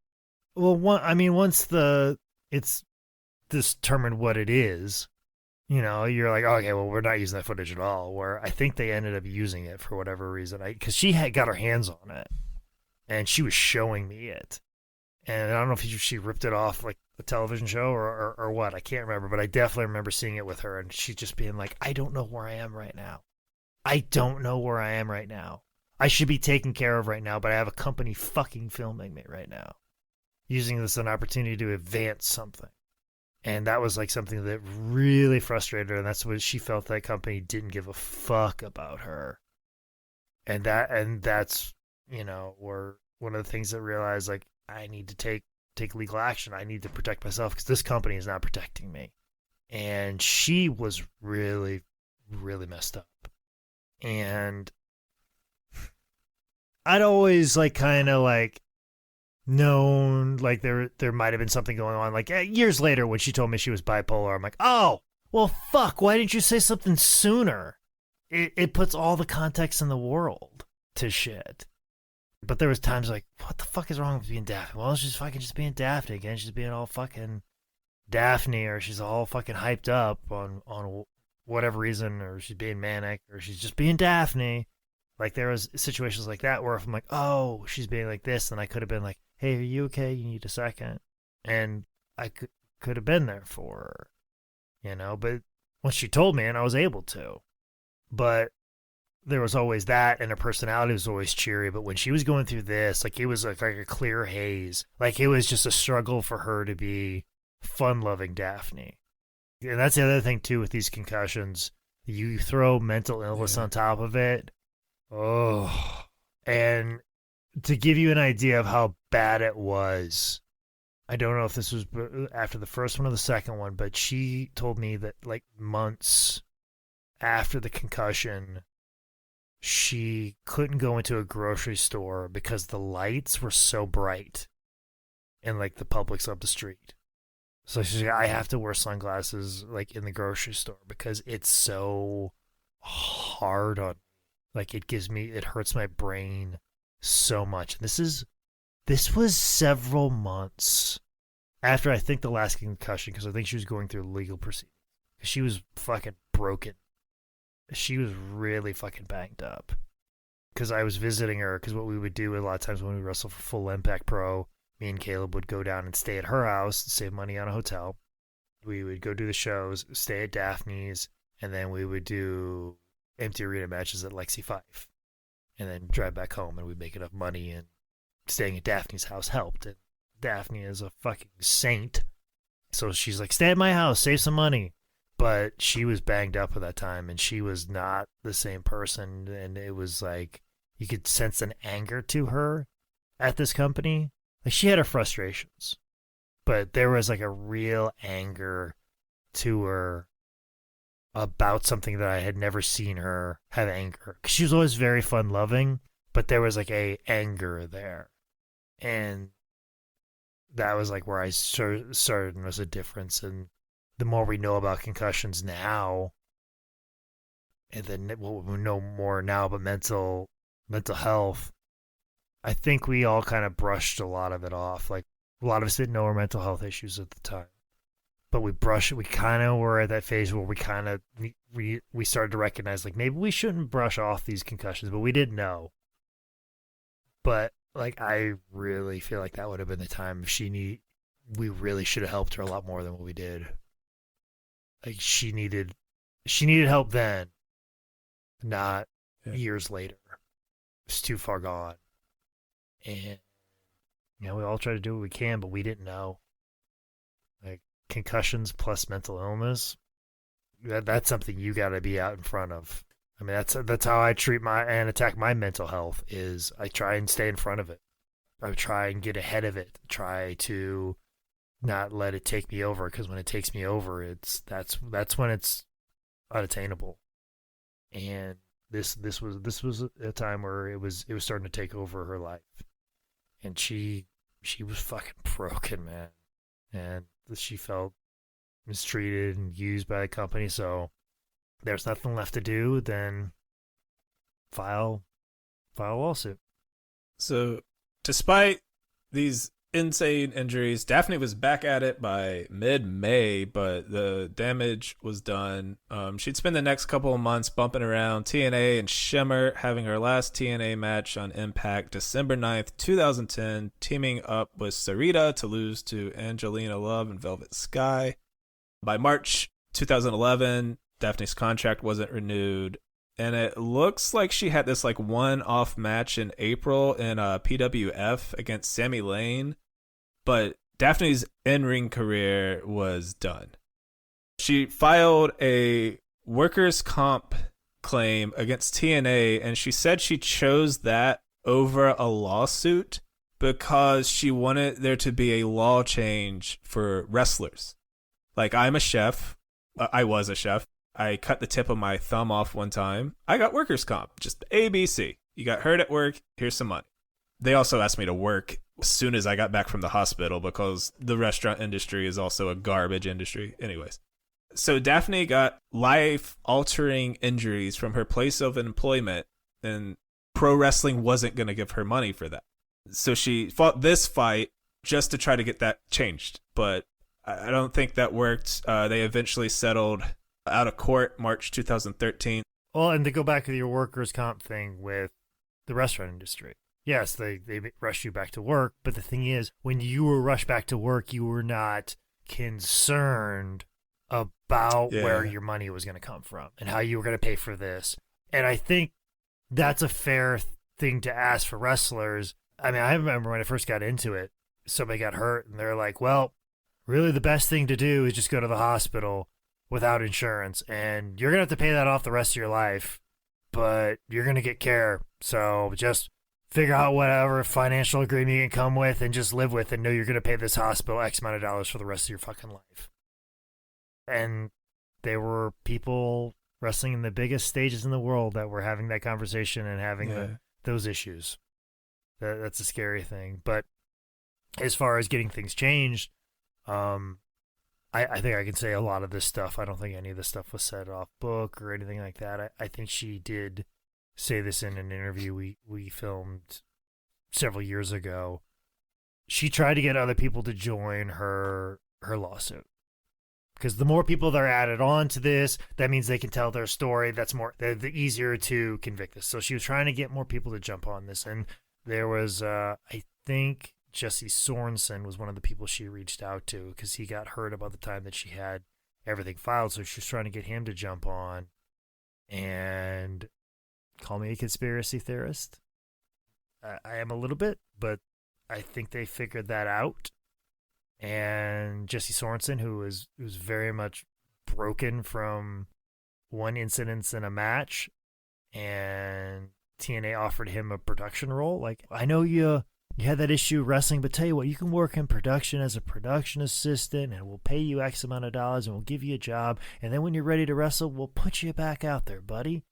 once it's determined what it is, you know, you're like, okay, well, we're not using that footage at all. Where I think they ended up using it for whatever reason. Because she had got her hands on it, and she was showing me it. And I don't know if she ripped it off like a television show or what. I can't remember, but I definitely remember seeing it with her, and she just being like, I don't know where I am right now. I don't know where I am right now. I should be taken care of right now, but I have a company fucking filming me right now, using this as an opportunity to advance something. And that was like something that really frustrated her, and that's what she felt that company didn't give a fuck about her. And that's, you know, where one of the things that realized, like, I need to take legal action. I need to protect myself because this company is not protecting me. And she was really, really messed up. And I'd always like kind of like known like there might have been something going on. Like years later when she told me she was bipolar, I'm like, oh, well, fuck, why didn't you say something sooner? It puts all the context in the world to shit. But there was times like, what the fuck is wrong with being Daphne? Well, she's fucking just being Daphne again. She's being all fucking Daphne, or she's all fucking hyped up on whatever reason, or she's being manic, or she's just being Daphne. Like there was situations like that where if I'm like, oh, she's being like this, then I could have been like, hey, are you okay? You need a second. And I could have been there for her, you know, but once she told me and I was able to. But there was always that, and her personality was always cheery. But when she was going through this, like it was like a clear haze. Like it was just a struggle for her to be fun-loving Daphne. And that's the other thing too with these concussions. You throw mental illness on top of it. Oh. And to give you an idea of how bad it was, I don't know if this was after the first one or the second one, but she told me that like months after the concussion, she couldn't go into a grocery store because the lights were so bright and like the Publix up the street. So she's like, I have to wear sunglasses like in the grocery store because it's so hard on me. Like it hurts my brain so much. And this was several months after I think the last concussion, because I think she was going through legal proceedings. She was fucking broken. She was really fucking banged up. Because I was visiting her, because what we would do a lot of times when we wrestled for Full Impact Pro, me and Caleb would go down and stay at her house to save money on a hotel. We would go do the shows, stay at Daphne's, and then we would do empty arena matches at Lexi 5. and then drive back home, and we'd make enough money, and staying at Daphne's house helped. And Daphne is a fucking saint. So she's like, stay at my house, save some money. But she was banged up at that time, and she was not the same person. And it was like, you could sense an anger to her at this company. Like, she had her frustrations, but there was like a real anger to her about something that I had never seen her have anger. 'Cause she was always very fun loving, but there was like a anger there. And that was like where I started to notice a difference. And the more we know about concussions now, and then what we know more now about mental health, I think we all kind of brushed a lot of it off. Like, a lot of us didn't know our mental health issues at the time, but we brushed it. We kind of were at that phase where we kind of we started to recognize, like, maybe we shouldn't brush off these concussions, but we didn't know. But like, I really feel like that would have been the time we really should have helped her a lot more than what we did. Like, she needed help then, not years later. It's too far gone. And we all try to do what we can, but we didn't know. Like, concussions plus mental illness, that's something you got to be out in front of. I mean, that's how I treat and attack my mental health. Is I try and stay in front of it. I try and get ahead of it. Try to not let it take me over, because when it takes me over, that's when it's unattainable. And this was a time where it was starting to take over her life, and she was fucking broken, man, and she felt mistreated and used by the company. So there's nothing left to do than file a lawsuit. So, despite these insane injuries, Daffney was back at it by mid-May, but the damage was done. She'd spend the next couple of months bumping around TNA and Shimmer, having her last TNA match on Impact December 9th, 2010, teaming up with Sarita to lose to Angelina Love and Velvet Sky. By March 2011, Daphne's contract wasn't renewed, and it looks like she had this like one-off match in April in PWF against Sami Lane, but Daphne's in-ring career was done. She filed a workers' comp claim against TNA, and she said she chose that over a lawsuit because she wanted there to be a law change for wrestlers. Like, I'm a chef. I was a chef. I cut the tip of my thumb off one time. I got workers' comp. Just ABC. You got hurt at work, here's some money. They also asked me to work as soon as I got back from the hospital because the restaurant industry is also a garbage industry. Anyways. So Daffney got life-altering injuries from her place of employment, and pro wrestling wasn't going to give her money for that. So she fought this fight just to try to get that changed. But I don't think that worked. They eventually settled out of court March 2013. Well, and to go back to your workers' comp thing with the restaurant industry. Yes, they rush you back to work, but the thing is, when you were rushed back to work, you were not concerned about where your money was going to come from and how you were going to pay for this. And I think that's a fair thing to ask for wrestlers. I mean, I remember when I first got into it, somebody got hurt, and they're like, well, really the best thing to do is just go to the hospital without insurance, and you're going to have to pay that off the rest of your life, but you're going to get care. So just figure out whatever financial agreement you can come with and just live with and know you're going to pay this hospital X amount of dollars for the rest of your fucking life. And there were people wrestling in the biggest stages in the world that were having that conversation and having those issues. That's a scary thing. But as far as getting things changed, I think I can say a lot of this stuff. I don't think any of this stuff was said off book or anything like that. I think she did say this in an interview we filmed several years ago. She tried to get other people to join her lawsuit. Because the more people that are added on to this, that means they can tell their story. That's the easier to convict this. So she was trying to get more people to jump on this. And there was, I think, Jesse Sorensen was one of the people she reached out to because he got hurt about the time that she had everything filed. So she was trying to get him to jump on. And Call me a conspiracy theorist. I am a little bit, but I think they figured that out. And Jesse Sorensen, who was very much broken from one incident in a match, and TNA offered him a production role. Like, I know you had that issue wrestling, but tell you what, you can work in production as a production assistant, and we'll pay you X amount of dollars, and we'll give you a job. And then when you're ready to wrestle, we'll put you back out there, buddy.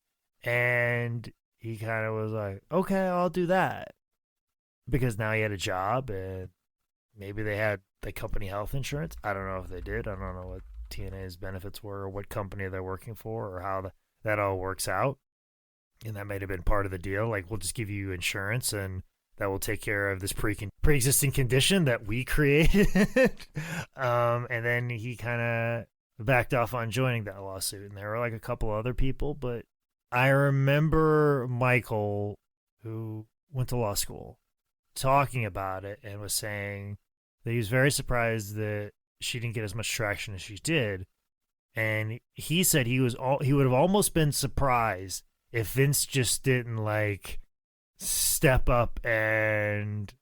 And he kind of was like, okay, I'll do that. Because now he had a job, and maybe they had the company health insurance. I don't know if they did. I don't know what TNA's benefits were or what company they're working for or how that all works out. And that might have been part of the deal. Like, we'll just give you insurance, and that will take care of this pre-existing condition that we created. And then he kind of backed off on joining that lawsuit. And there were like a couple other people, but I remember Michael, who went to law school, talking about it and was saying that he was very surprised that she didn't get as much traction as she did. And he said he would have almost been surprised if Vince just didn't like step up and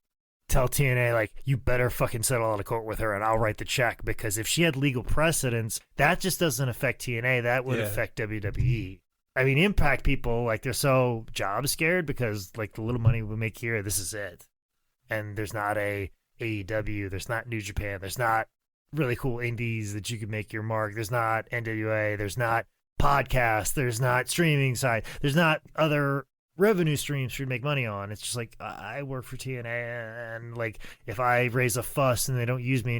tell TNA, like, you better fucking settle out of court with her and I'll write the check. Because if she had legal precedence, that just doesn't affect TNA. That would affect WWE. I mean, Impact people, like, they're so job scared because, like, the little money we make here, this is it. And there's not a AEW, there's not New Japan, there's not really cool indies that you can make your mark, there's not NWA, there's not podcasts, there's not streaming side, there's not other revenue streams for you to make money on. It's just like, I work for TNA, and like, if I raise a fuss and they don't use me the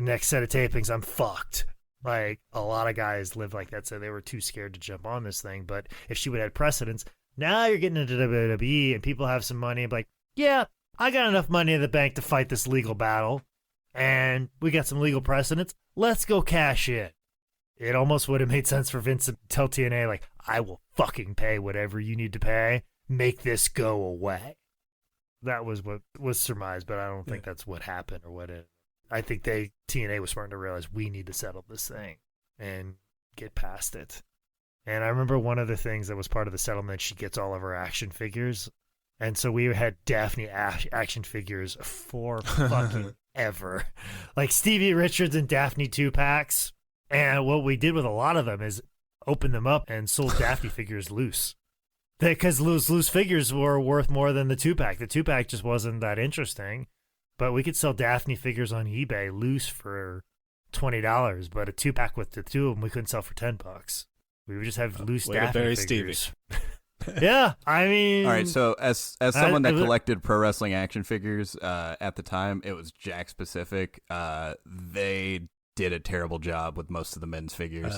next set of tapings, I'm fucked. Like, a lot of guys live like that, so they were too scared to jump on this thing. But if she would have had precedence, now you're getting into WWE and people have some money and be like, yeah, I got enough money in the bank to fight this legal battle, and we got some legal precedence. Let's go cash in. It almost would have made sense for Vince to tell TNA, like, I will fucking pay whatever you need to pay. Make this go away. That was what was surmised, but I don't think that's what happened or what it. I think TNA was starting to realize we need to settle this thing and get past it. And I remember one of the things that was part of the settlement, she gets all of her action figures. And so we had Daffney action figures for fucking ever. Like Stevie Richards and Daffney 2-packs. And what we did with a lot of them is open them up and sold Daffney figures loose. Because loose figures were worth more than the 2-pack. The 2-pack just wasn't that interesting. But we could sell Daffney figures on eBay loose for $20. But a 2-pack with the two of them, we couldn't sell for $10. We would just have loose Daffney figures. Yeah, I mean... All right, so as someone that collected pro wrestling action figures at the time, it was Jack specific. They did a terrible job with most of the men's figures.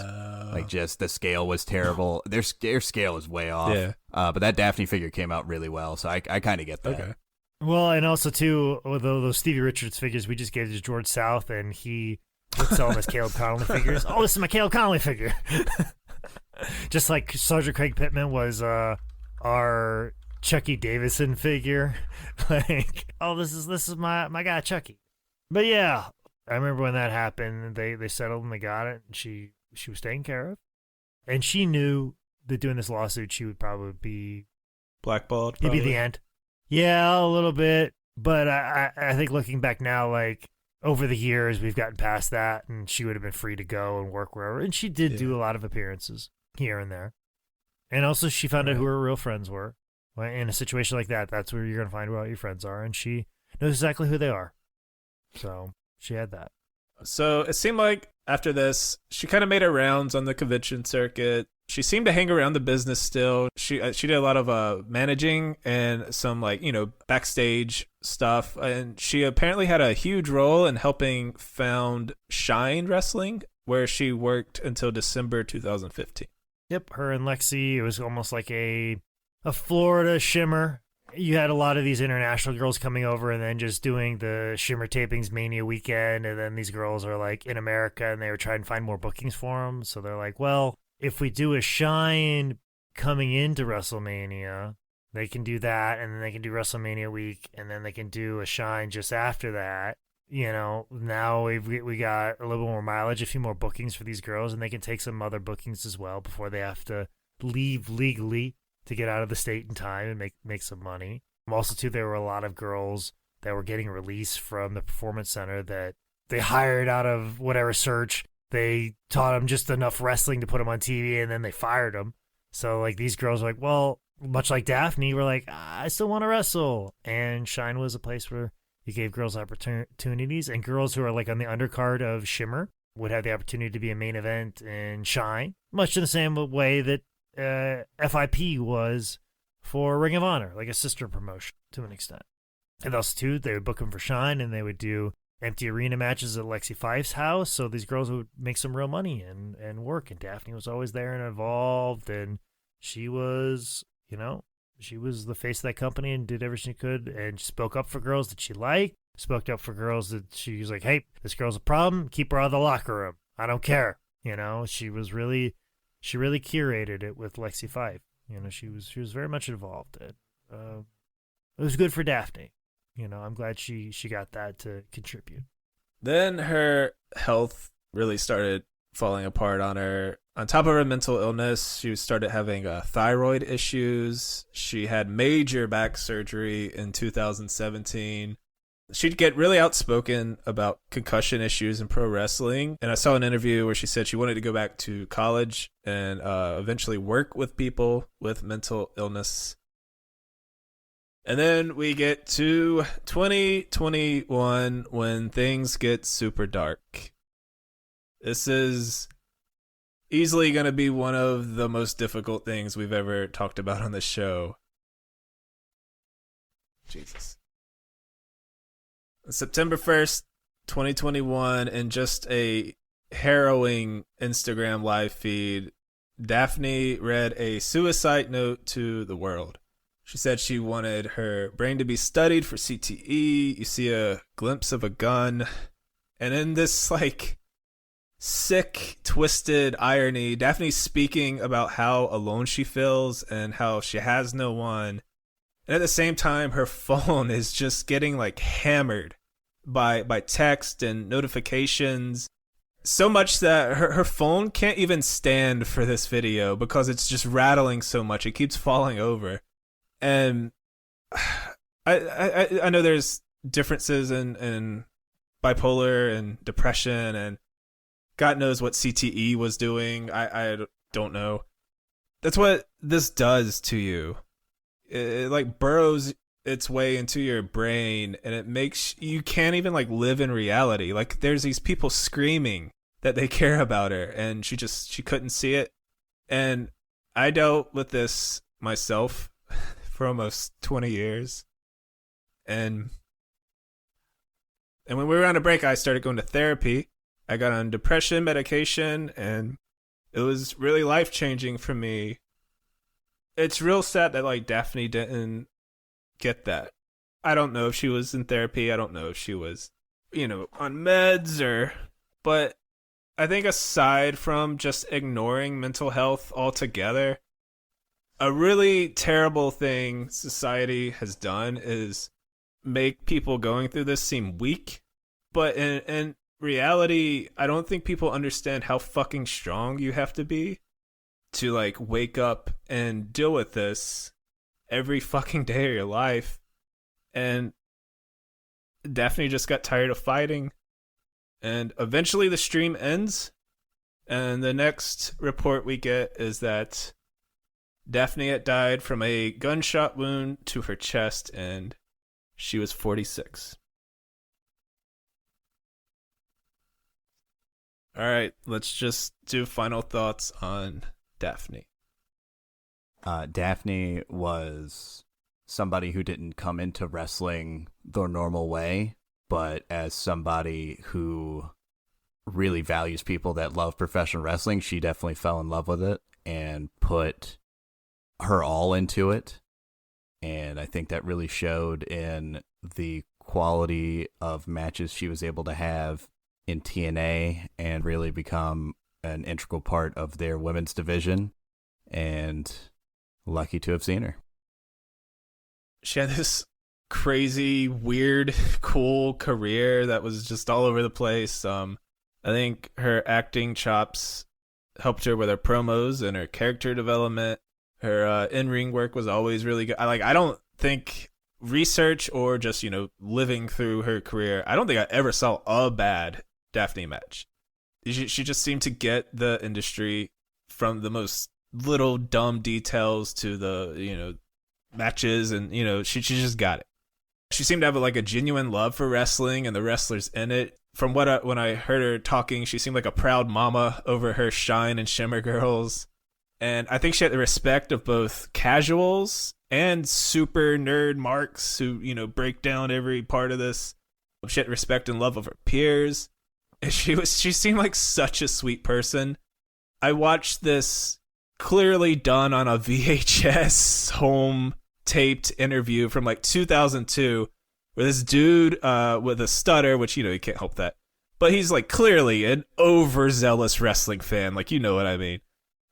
Like, just the scale was terrible. Their scale is way off. Yeah. But that Daffney figure came out really well, so I kind of get that. Okay. Well, and also, too, those Stevie Richards figures we just gave to George South, and he would sell them as Caleb Connolly figures. Oh, this is my Caleb Connolly figure. Just like Sergeant Craig Pittman was our Chucky Davison figure. Like, oh, this is my guy Chucky. But yeah, I remember when that happened. They settled and they got it, and she was taken care of, and she knew that doing this lawsuit she would probably be blackballed. It'd be the end. Yeah, a little bit, but I think looking back now, like, over the years we've gotten past that, and she would have been free to go and work wherever, and she did do a lot of appearances here and there. And also she found out who her real friends were. In a situation like that, that's where you're going to find out who your friends are, and she knows exactly who they are. So she had that. So it seemed like after this, she kind of made her rounds on the convention circuit. She seemed to hang around the business still. She did a lot of managing and some, like, backstage stuff. And she apparently had a huge role in helping found Shine Wrestling, where she worked until December 2015. Yep, her and Lexi, it was almost like a Florida Shimmer. You had a lot of these international girls coming over and then just doing the Shimmer tapings Mania weekend, and then these girls are like in America and they were trying to find more bookings for them. So they're like, well, if we do a Shine coming into WrestleMania, they can do that, and then they can do WrestleMania week, and then they can do a Shine just after that. Now we got a little more mileage, a few more bookings for these girls, and they can take some other bookings as well before they have to leave legally to get out of the state in time and make some money. Also, too, there were a lot of girls that were getting released from the performance center that they hired out of whatever search. They taught them just enough wrestling to put them on TV, and then they fired them. So, like, these girls were like, well, much like Daffney, were like, I still want to wrestle. And Shine was a place where you gave girls opportunities, and girls who are, like, on the undercard of Shimmer would have the opportunity to be a main event in Shine, much in the same way that FIP was for Ring of Honor, like a sister promotion to an extent. And also, too, they would book them for Shine, and they would do empty arena matches at Lexi Fife's house, so these girls would make some real money and work. And Daffney was always there and involved, and she was, she was the face of that company and did everything she could, and spoke up for girls that she liked, spoke up for girls that she was like, hey, this girl's a problem, keep her out of the locker room. I don't care. She really curated it with Lexi Fife. She was very much involved. It was good for Daffney. I'm glad she got that to contribute. Then her health really started falling apart on her. On top of her mental illness, she started having thyroid issues. She had major back surgery in 2017. She'd get really outspoken about concussion issues in pro wrestling. And I saw an interview where she said she wanted to go back to college and eventually work with people with mental illness. And then we get to 2021 when things get super dark. This is easily going to be one of the most difficult things we've ever talked about on this show. Jesus. September 1st, 2021, in just a harrowing Instagram live feed, Daffney read a suicide note to the world. She said she wanted her brain to be studied for CTE. You see a glimpse of a gun. And in this, sick, twisted irony, Daffney's speaking about how alone she feels and how she has no one. And at the same time, her phone is just getting, hammered by text and notifications. So much that her phone can't even stand for this video because it's just rattling so much. It keeps falling over. And I know there's differences in bipolar and depression, and God knows what CTE was doing. I don't know. That's what this does to you. It burrows its way into your brain, and it makes you can't even live in reality. There's these people screaming that they care about her, and she couldn't see it. And I dealt with this myself for almost 20 years. And when we were on a break, I started going to therapy. I got on depression medication, and it was really life-changing for me. It's real sad that Daffney didn't get that. I don't know if she was in therapy. I don't know if she was, on meds but I think aside from just ignoring mental health altogether, a really terrible thing society has done is make people going through this seem weak. But in reality, I don't think people understand how fucking strong you have to be to wake up and deal with this every fucking day of your life. And Daffney just got tired of fighting. And eventually the stream ends. And the next report we get is that Daffney had died from a gunshot wound to her chest, and she was 46. All right, let's just do final thoughts on Daffney. Daffney was somebody who didn't come into wrestling the normal way, but as somebody who really values people that love professional wrestling, she definitely fell in love with it and put her all into it. And I think that really showed in the quality of matches she was able to have in TNA and really become an integral part of their women's division. And lucky to have seen her. She had this crazy, weird, cool career that was just all over the place. I think her acting chops helped her with her promos and her character development. Her in-ring work was always really good. I don't think research or just, living through her career, I don't think I ever saw a bad Daffney match. She just seemed to get the industry from the most little dumb details to the, matches, and, she just got it. She seemed to have a genuine love for wrestling and the wrestlers in it. From when I heard her talking, she seemed like a proud mama over her Shine and Shimmer girls. And I think she had the respect of both casuals and super nerd marks who, break down every part of this. She had respect and love of her peers. And she seemed like such a sweet person. I watched this clearly done on a VHS home taped interview from 2002 where this dude with a stutter, which, you can't help that. But he's clearly an overzealous wrestling fan. You know what I mean.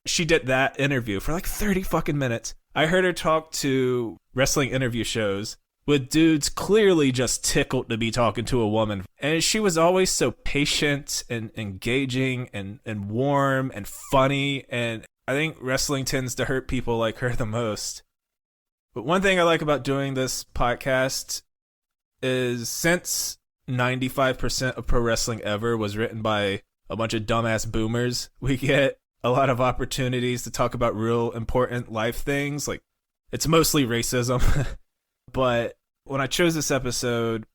She did that interview for 30 fucking minutes. I heard her talk to wrestling interview shows with dudes clearly just tickled to be talking to a woman. And she was always so patient and engaging and warm and funny. And I think wrestling tends to hurt people like her the most. But one thing I like about doing this podcast is since 95% of pro wrestling ever was written by a bunch of dumbass boomers, we get a lot of opportunities to talk about real important life things. It's mostly racism. But when I chose this episode,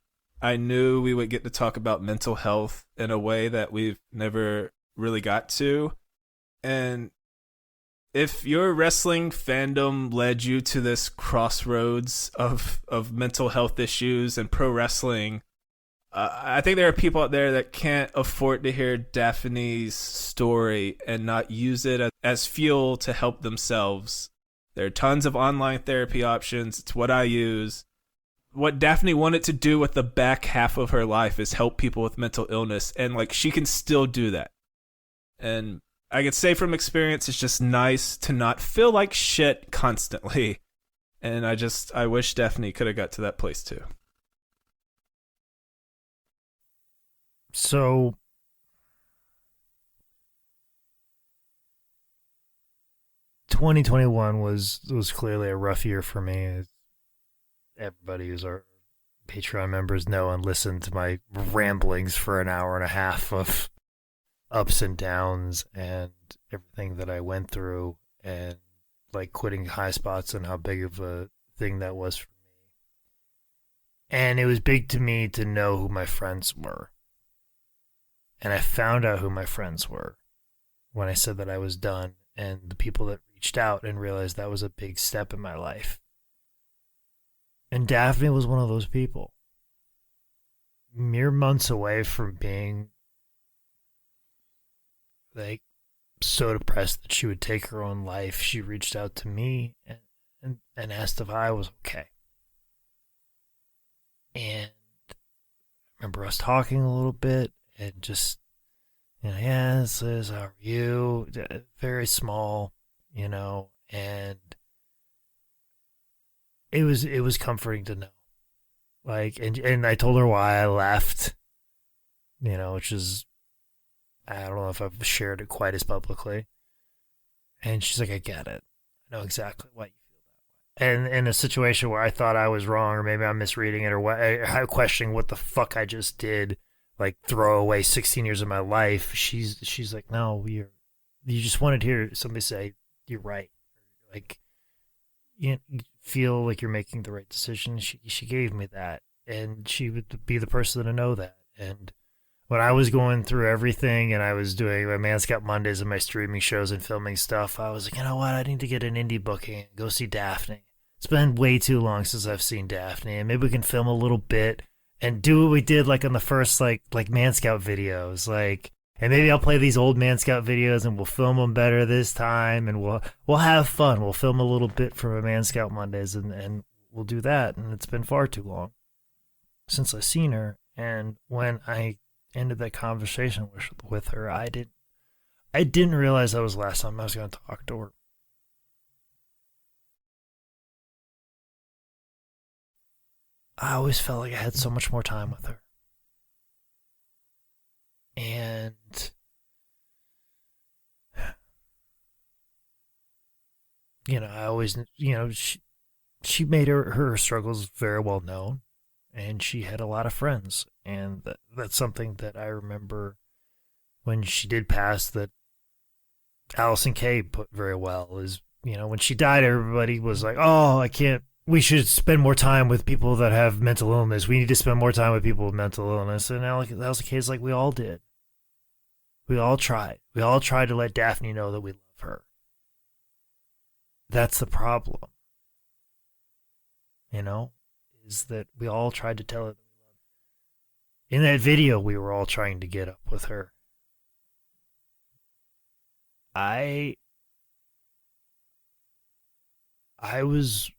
I knew we would get to talk about mental health in a way that we've never really got to. And if your wrestling fandom led you to this crossroads of mental health issues and pro wrestling, I think there are people out there that can't afford to hear Daphne's story and not use it as fuel to help themselves. There are tons of online therapy options. It's what I use. What Daffney wanted to do with the back half of her life is help people with mental illness, and she can still do that. And I could say from experience, it's just nice to not feel like shit constantly. And I wish Daffney could have got to that place too. So, "2021 was clearly a rough year for me. As everybody who's our Patreon members know and listened to my ramblings for an hour and a half of ups and downs and everything that I went through, and quitting high spots and how big of a thing that was for me. And it was big to me to know who my friends were. And I found out who my friends were when I said that I was done, and the people that reached out, and realized that was a big step in my life. And Daffney was one of those people. Mere months away from being so depressed that she would take her own life, she reached out to me and asked if I was okay. And I remember us talking a little bit, and just, yes, Liz, how are you? Very small, and it was comforting to know. And I told her why I left, which is, I don't know if I've shared it quite as publicly. And she's like, I get it. I know exactly why you feel that way. And in a situation where I thought I was wrong, or maybe I'm misreading it, or what, I'm questioning what the fuck I just did, throw away 16 years of my life. She's like, no, you just wanted to hear somebody say, you're right. You feel like you're making the right decision. She gave me that, and she would be the person to know that. And when I was going through everything, and I was doing my Man Scout Mondays and my streaming shows and filming stuff, I was like, you know what? I need to get an indie booking and go see Daffney. It's been way too long since I've seen Daffney, and maybe we can film a little bit and do what we did on the first Man Scout videos, and maybe I'll play these old Man Scout videos and we'll film them better this time, and we'll have fun. We'll film a little bit from a Man Scout Mondays, and we'll do that. And it's been far too long since I've seen her. And when I ended that conversation with her, I didn't realize that was the last time I was going to talk to her. I always felt like I had so much more time with her. And I always, she made her struggles very well known, and she had a lot of friends. And that's something that I remember when she did pass that Allison Kay put very well is, when she died, everybody was like, oh, I can't, we should spend more time with people that have mental illness. We need to spend more time with people with mental illness. And Allison Kay's like, we all did. We all tried. We all tried to let Daffney know that we love her. That's the problem. Is that we all tried to tell her that we love her. In that video, we were all trying to get up with her. I was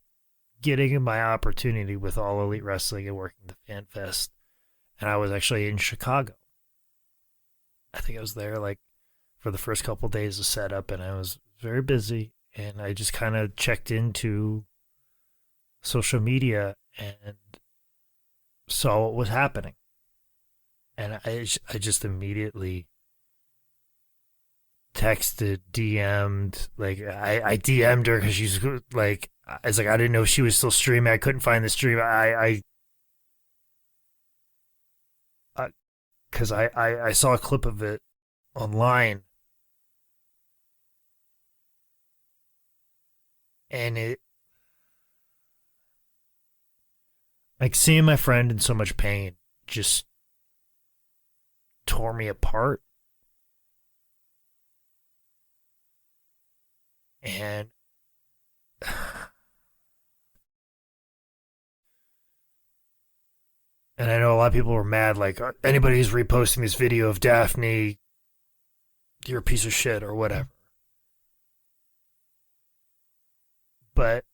getting my opportunity with All Elite Wrestling and working the Fan Fest, and I was actually in Chicago. I think I was there for the first couple of days of setup, and I was very busy, and I just kind of checked into social media and saw what was happening, and I just immediately texted, DM'd, I DM'd her because she's like, I was like, I didn't know she was still streaming. I couldn't find the stream. Because I saw a clip of it online, and it, seeing my friend in so much pain just tore me apart. And I know a lot of people were mad, like, anybody who's reposting this video of Daffney, you're a piece of shit or whatever. But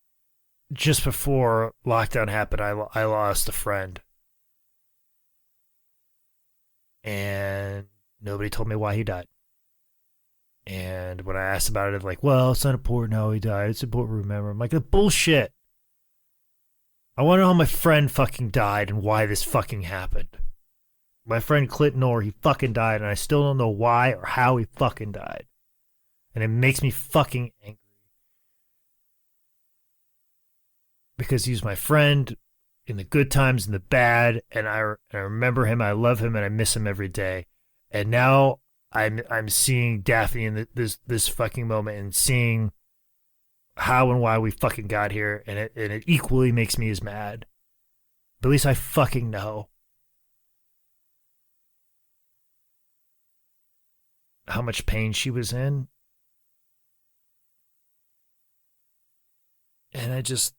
just before lockdown happened, I lost a friend. And nobody told me why he died. And when I asked about it, like, well, it's not important how he died. It's important to remember. I'm like, that's bullshit. I want to know how my friend fucking died and why this fucking happened. My friend Clinton Orr, he fucking died, and I still don't know why or how he fucking died. And it makes me fucking angry. Because he's my friend in the good times and the bad, and I remember him, I love him, and I miss him every day. And now I'm seeing Daffney in this fucking moment and seeing how and why we fucking got here, and it equally makes me as mad. But at least I fucking know how much pain she was in. And I just,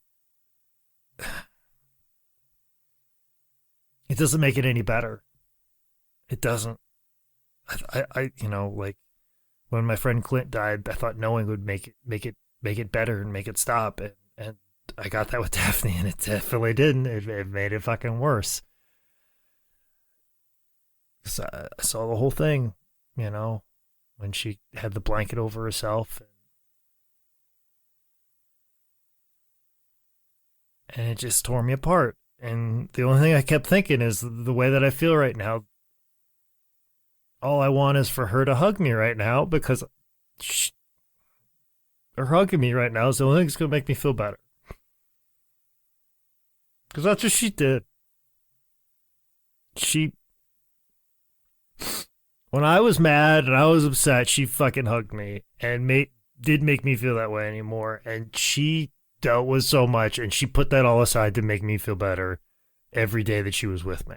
it doesn't make it any better. It doesn't. I when my friend Clint died, I thought knowing would make it better and make it stop, and I got that with Daffney, and it definitely didn't. It made it fucking worse. So I saw the whole thing, when she had the blanket over herself, and it just tore me apart. And the only thing I kept thinking is the way that I feel right now. All I want is for her to hug me right now, because her hugging me right now is the only thing that's going to make me feel better. Because that's what she did. When I was mad and I was upset, she fucking hugged me and did make me feel that way anymore. And she dealt with so much, and she put that all aside to make me feel better every day that she was with me.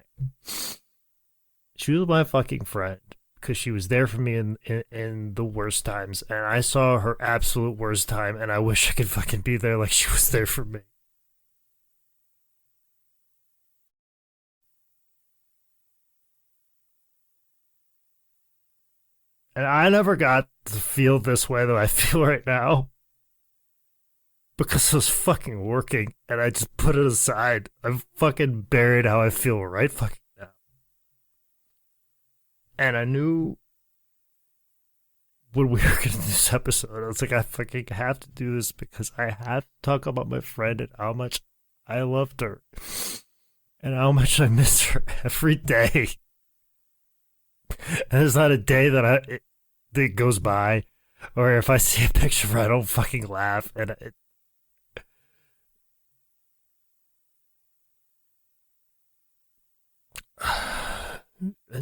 She was my fucking friend, because she was there for me in the worst times, and I saw her absolute worst time, and I wish I could fucking be there like she was there for me. And I never got to feel this way that I feel right now, because I was fucking working, and I just put it aside. I'm fucking buried how I feel right fucking now. And I knew when we were going to do this episode, I was like, I fucking have to do this, because I have to talk about my friend and how much I loved her and how much I miss her every day. And there's not a day that goes by Or if I see a picture of her, I don't fucking laugh. And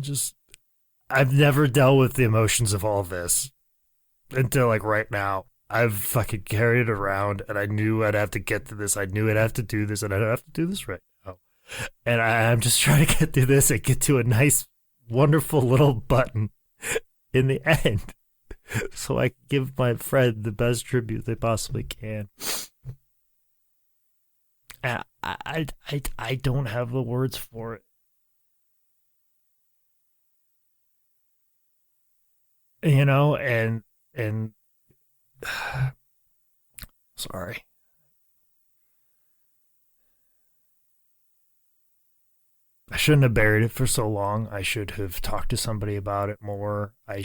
just, I've never dealt with the emotions of all this until like right now. I've fucking carried it around, and I knew I'd have to get to this. I knew I'd have to do this, and I'd have to do this right now. And I'm just trying to get through this and get to a nice, wonderful little button in the end, so I can give my friend the best tribute they possibly can. I don't have the words for it. You know, and sorry. I shouldn't have buried it for so long. I should have talked to somebody about it more. I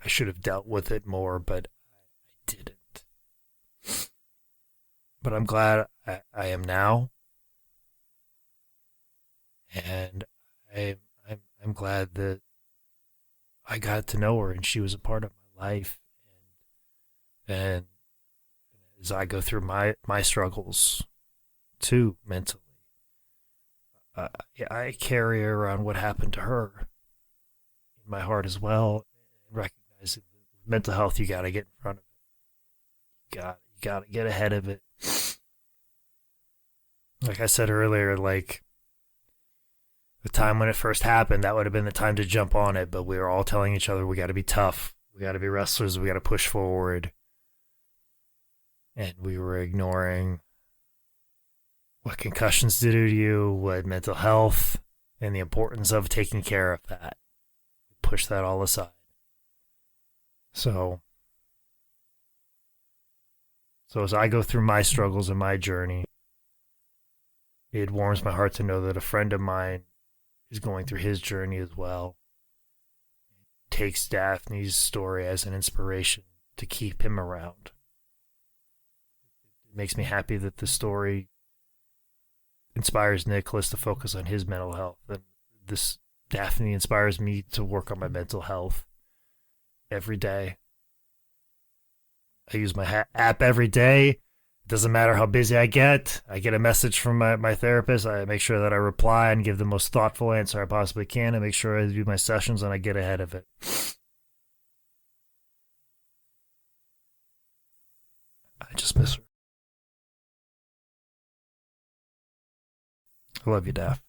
should have dealt with it more, but I didn't. But I'm glad I am now, and I'm glad that I got to know her and she was a part of my life. And as I go through my struggles too mentally, I carry around what happened to her in my heart as well, and recognizing that mental health, you got to get in front of it. You got to get ahead of it. Like I said earlier, like the time when it first happened, that would have been the time to jump on it. But we were all telling each other, we got to be tough. We got to be wrestlers. We got to push forward. And we were ignoring what concussions do to you, what mental health, and the importance of taking care of that. Push that all aside. So as I go through my struggles and my journey, it warms my heart to know that a friend of mine is going through his journey as well. Takes Daffney's story as an inspiration to keep him around. It makes me happy that the story inspires Nicholas to focus on his mental health, and this Daffney inspires me to work on my mental health every day. I use my app every day. It doesn't matter how busy I get a message from my therapist. I make sure that I reply and give the most thoughtful answer I possibly can, and make sure I do my sessions and I get ahead of it. I just miss her. I love you, Daff.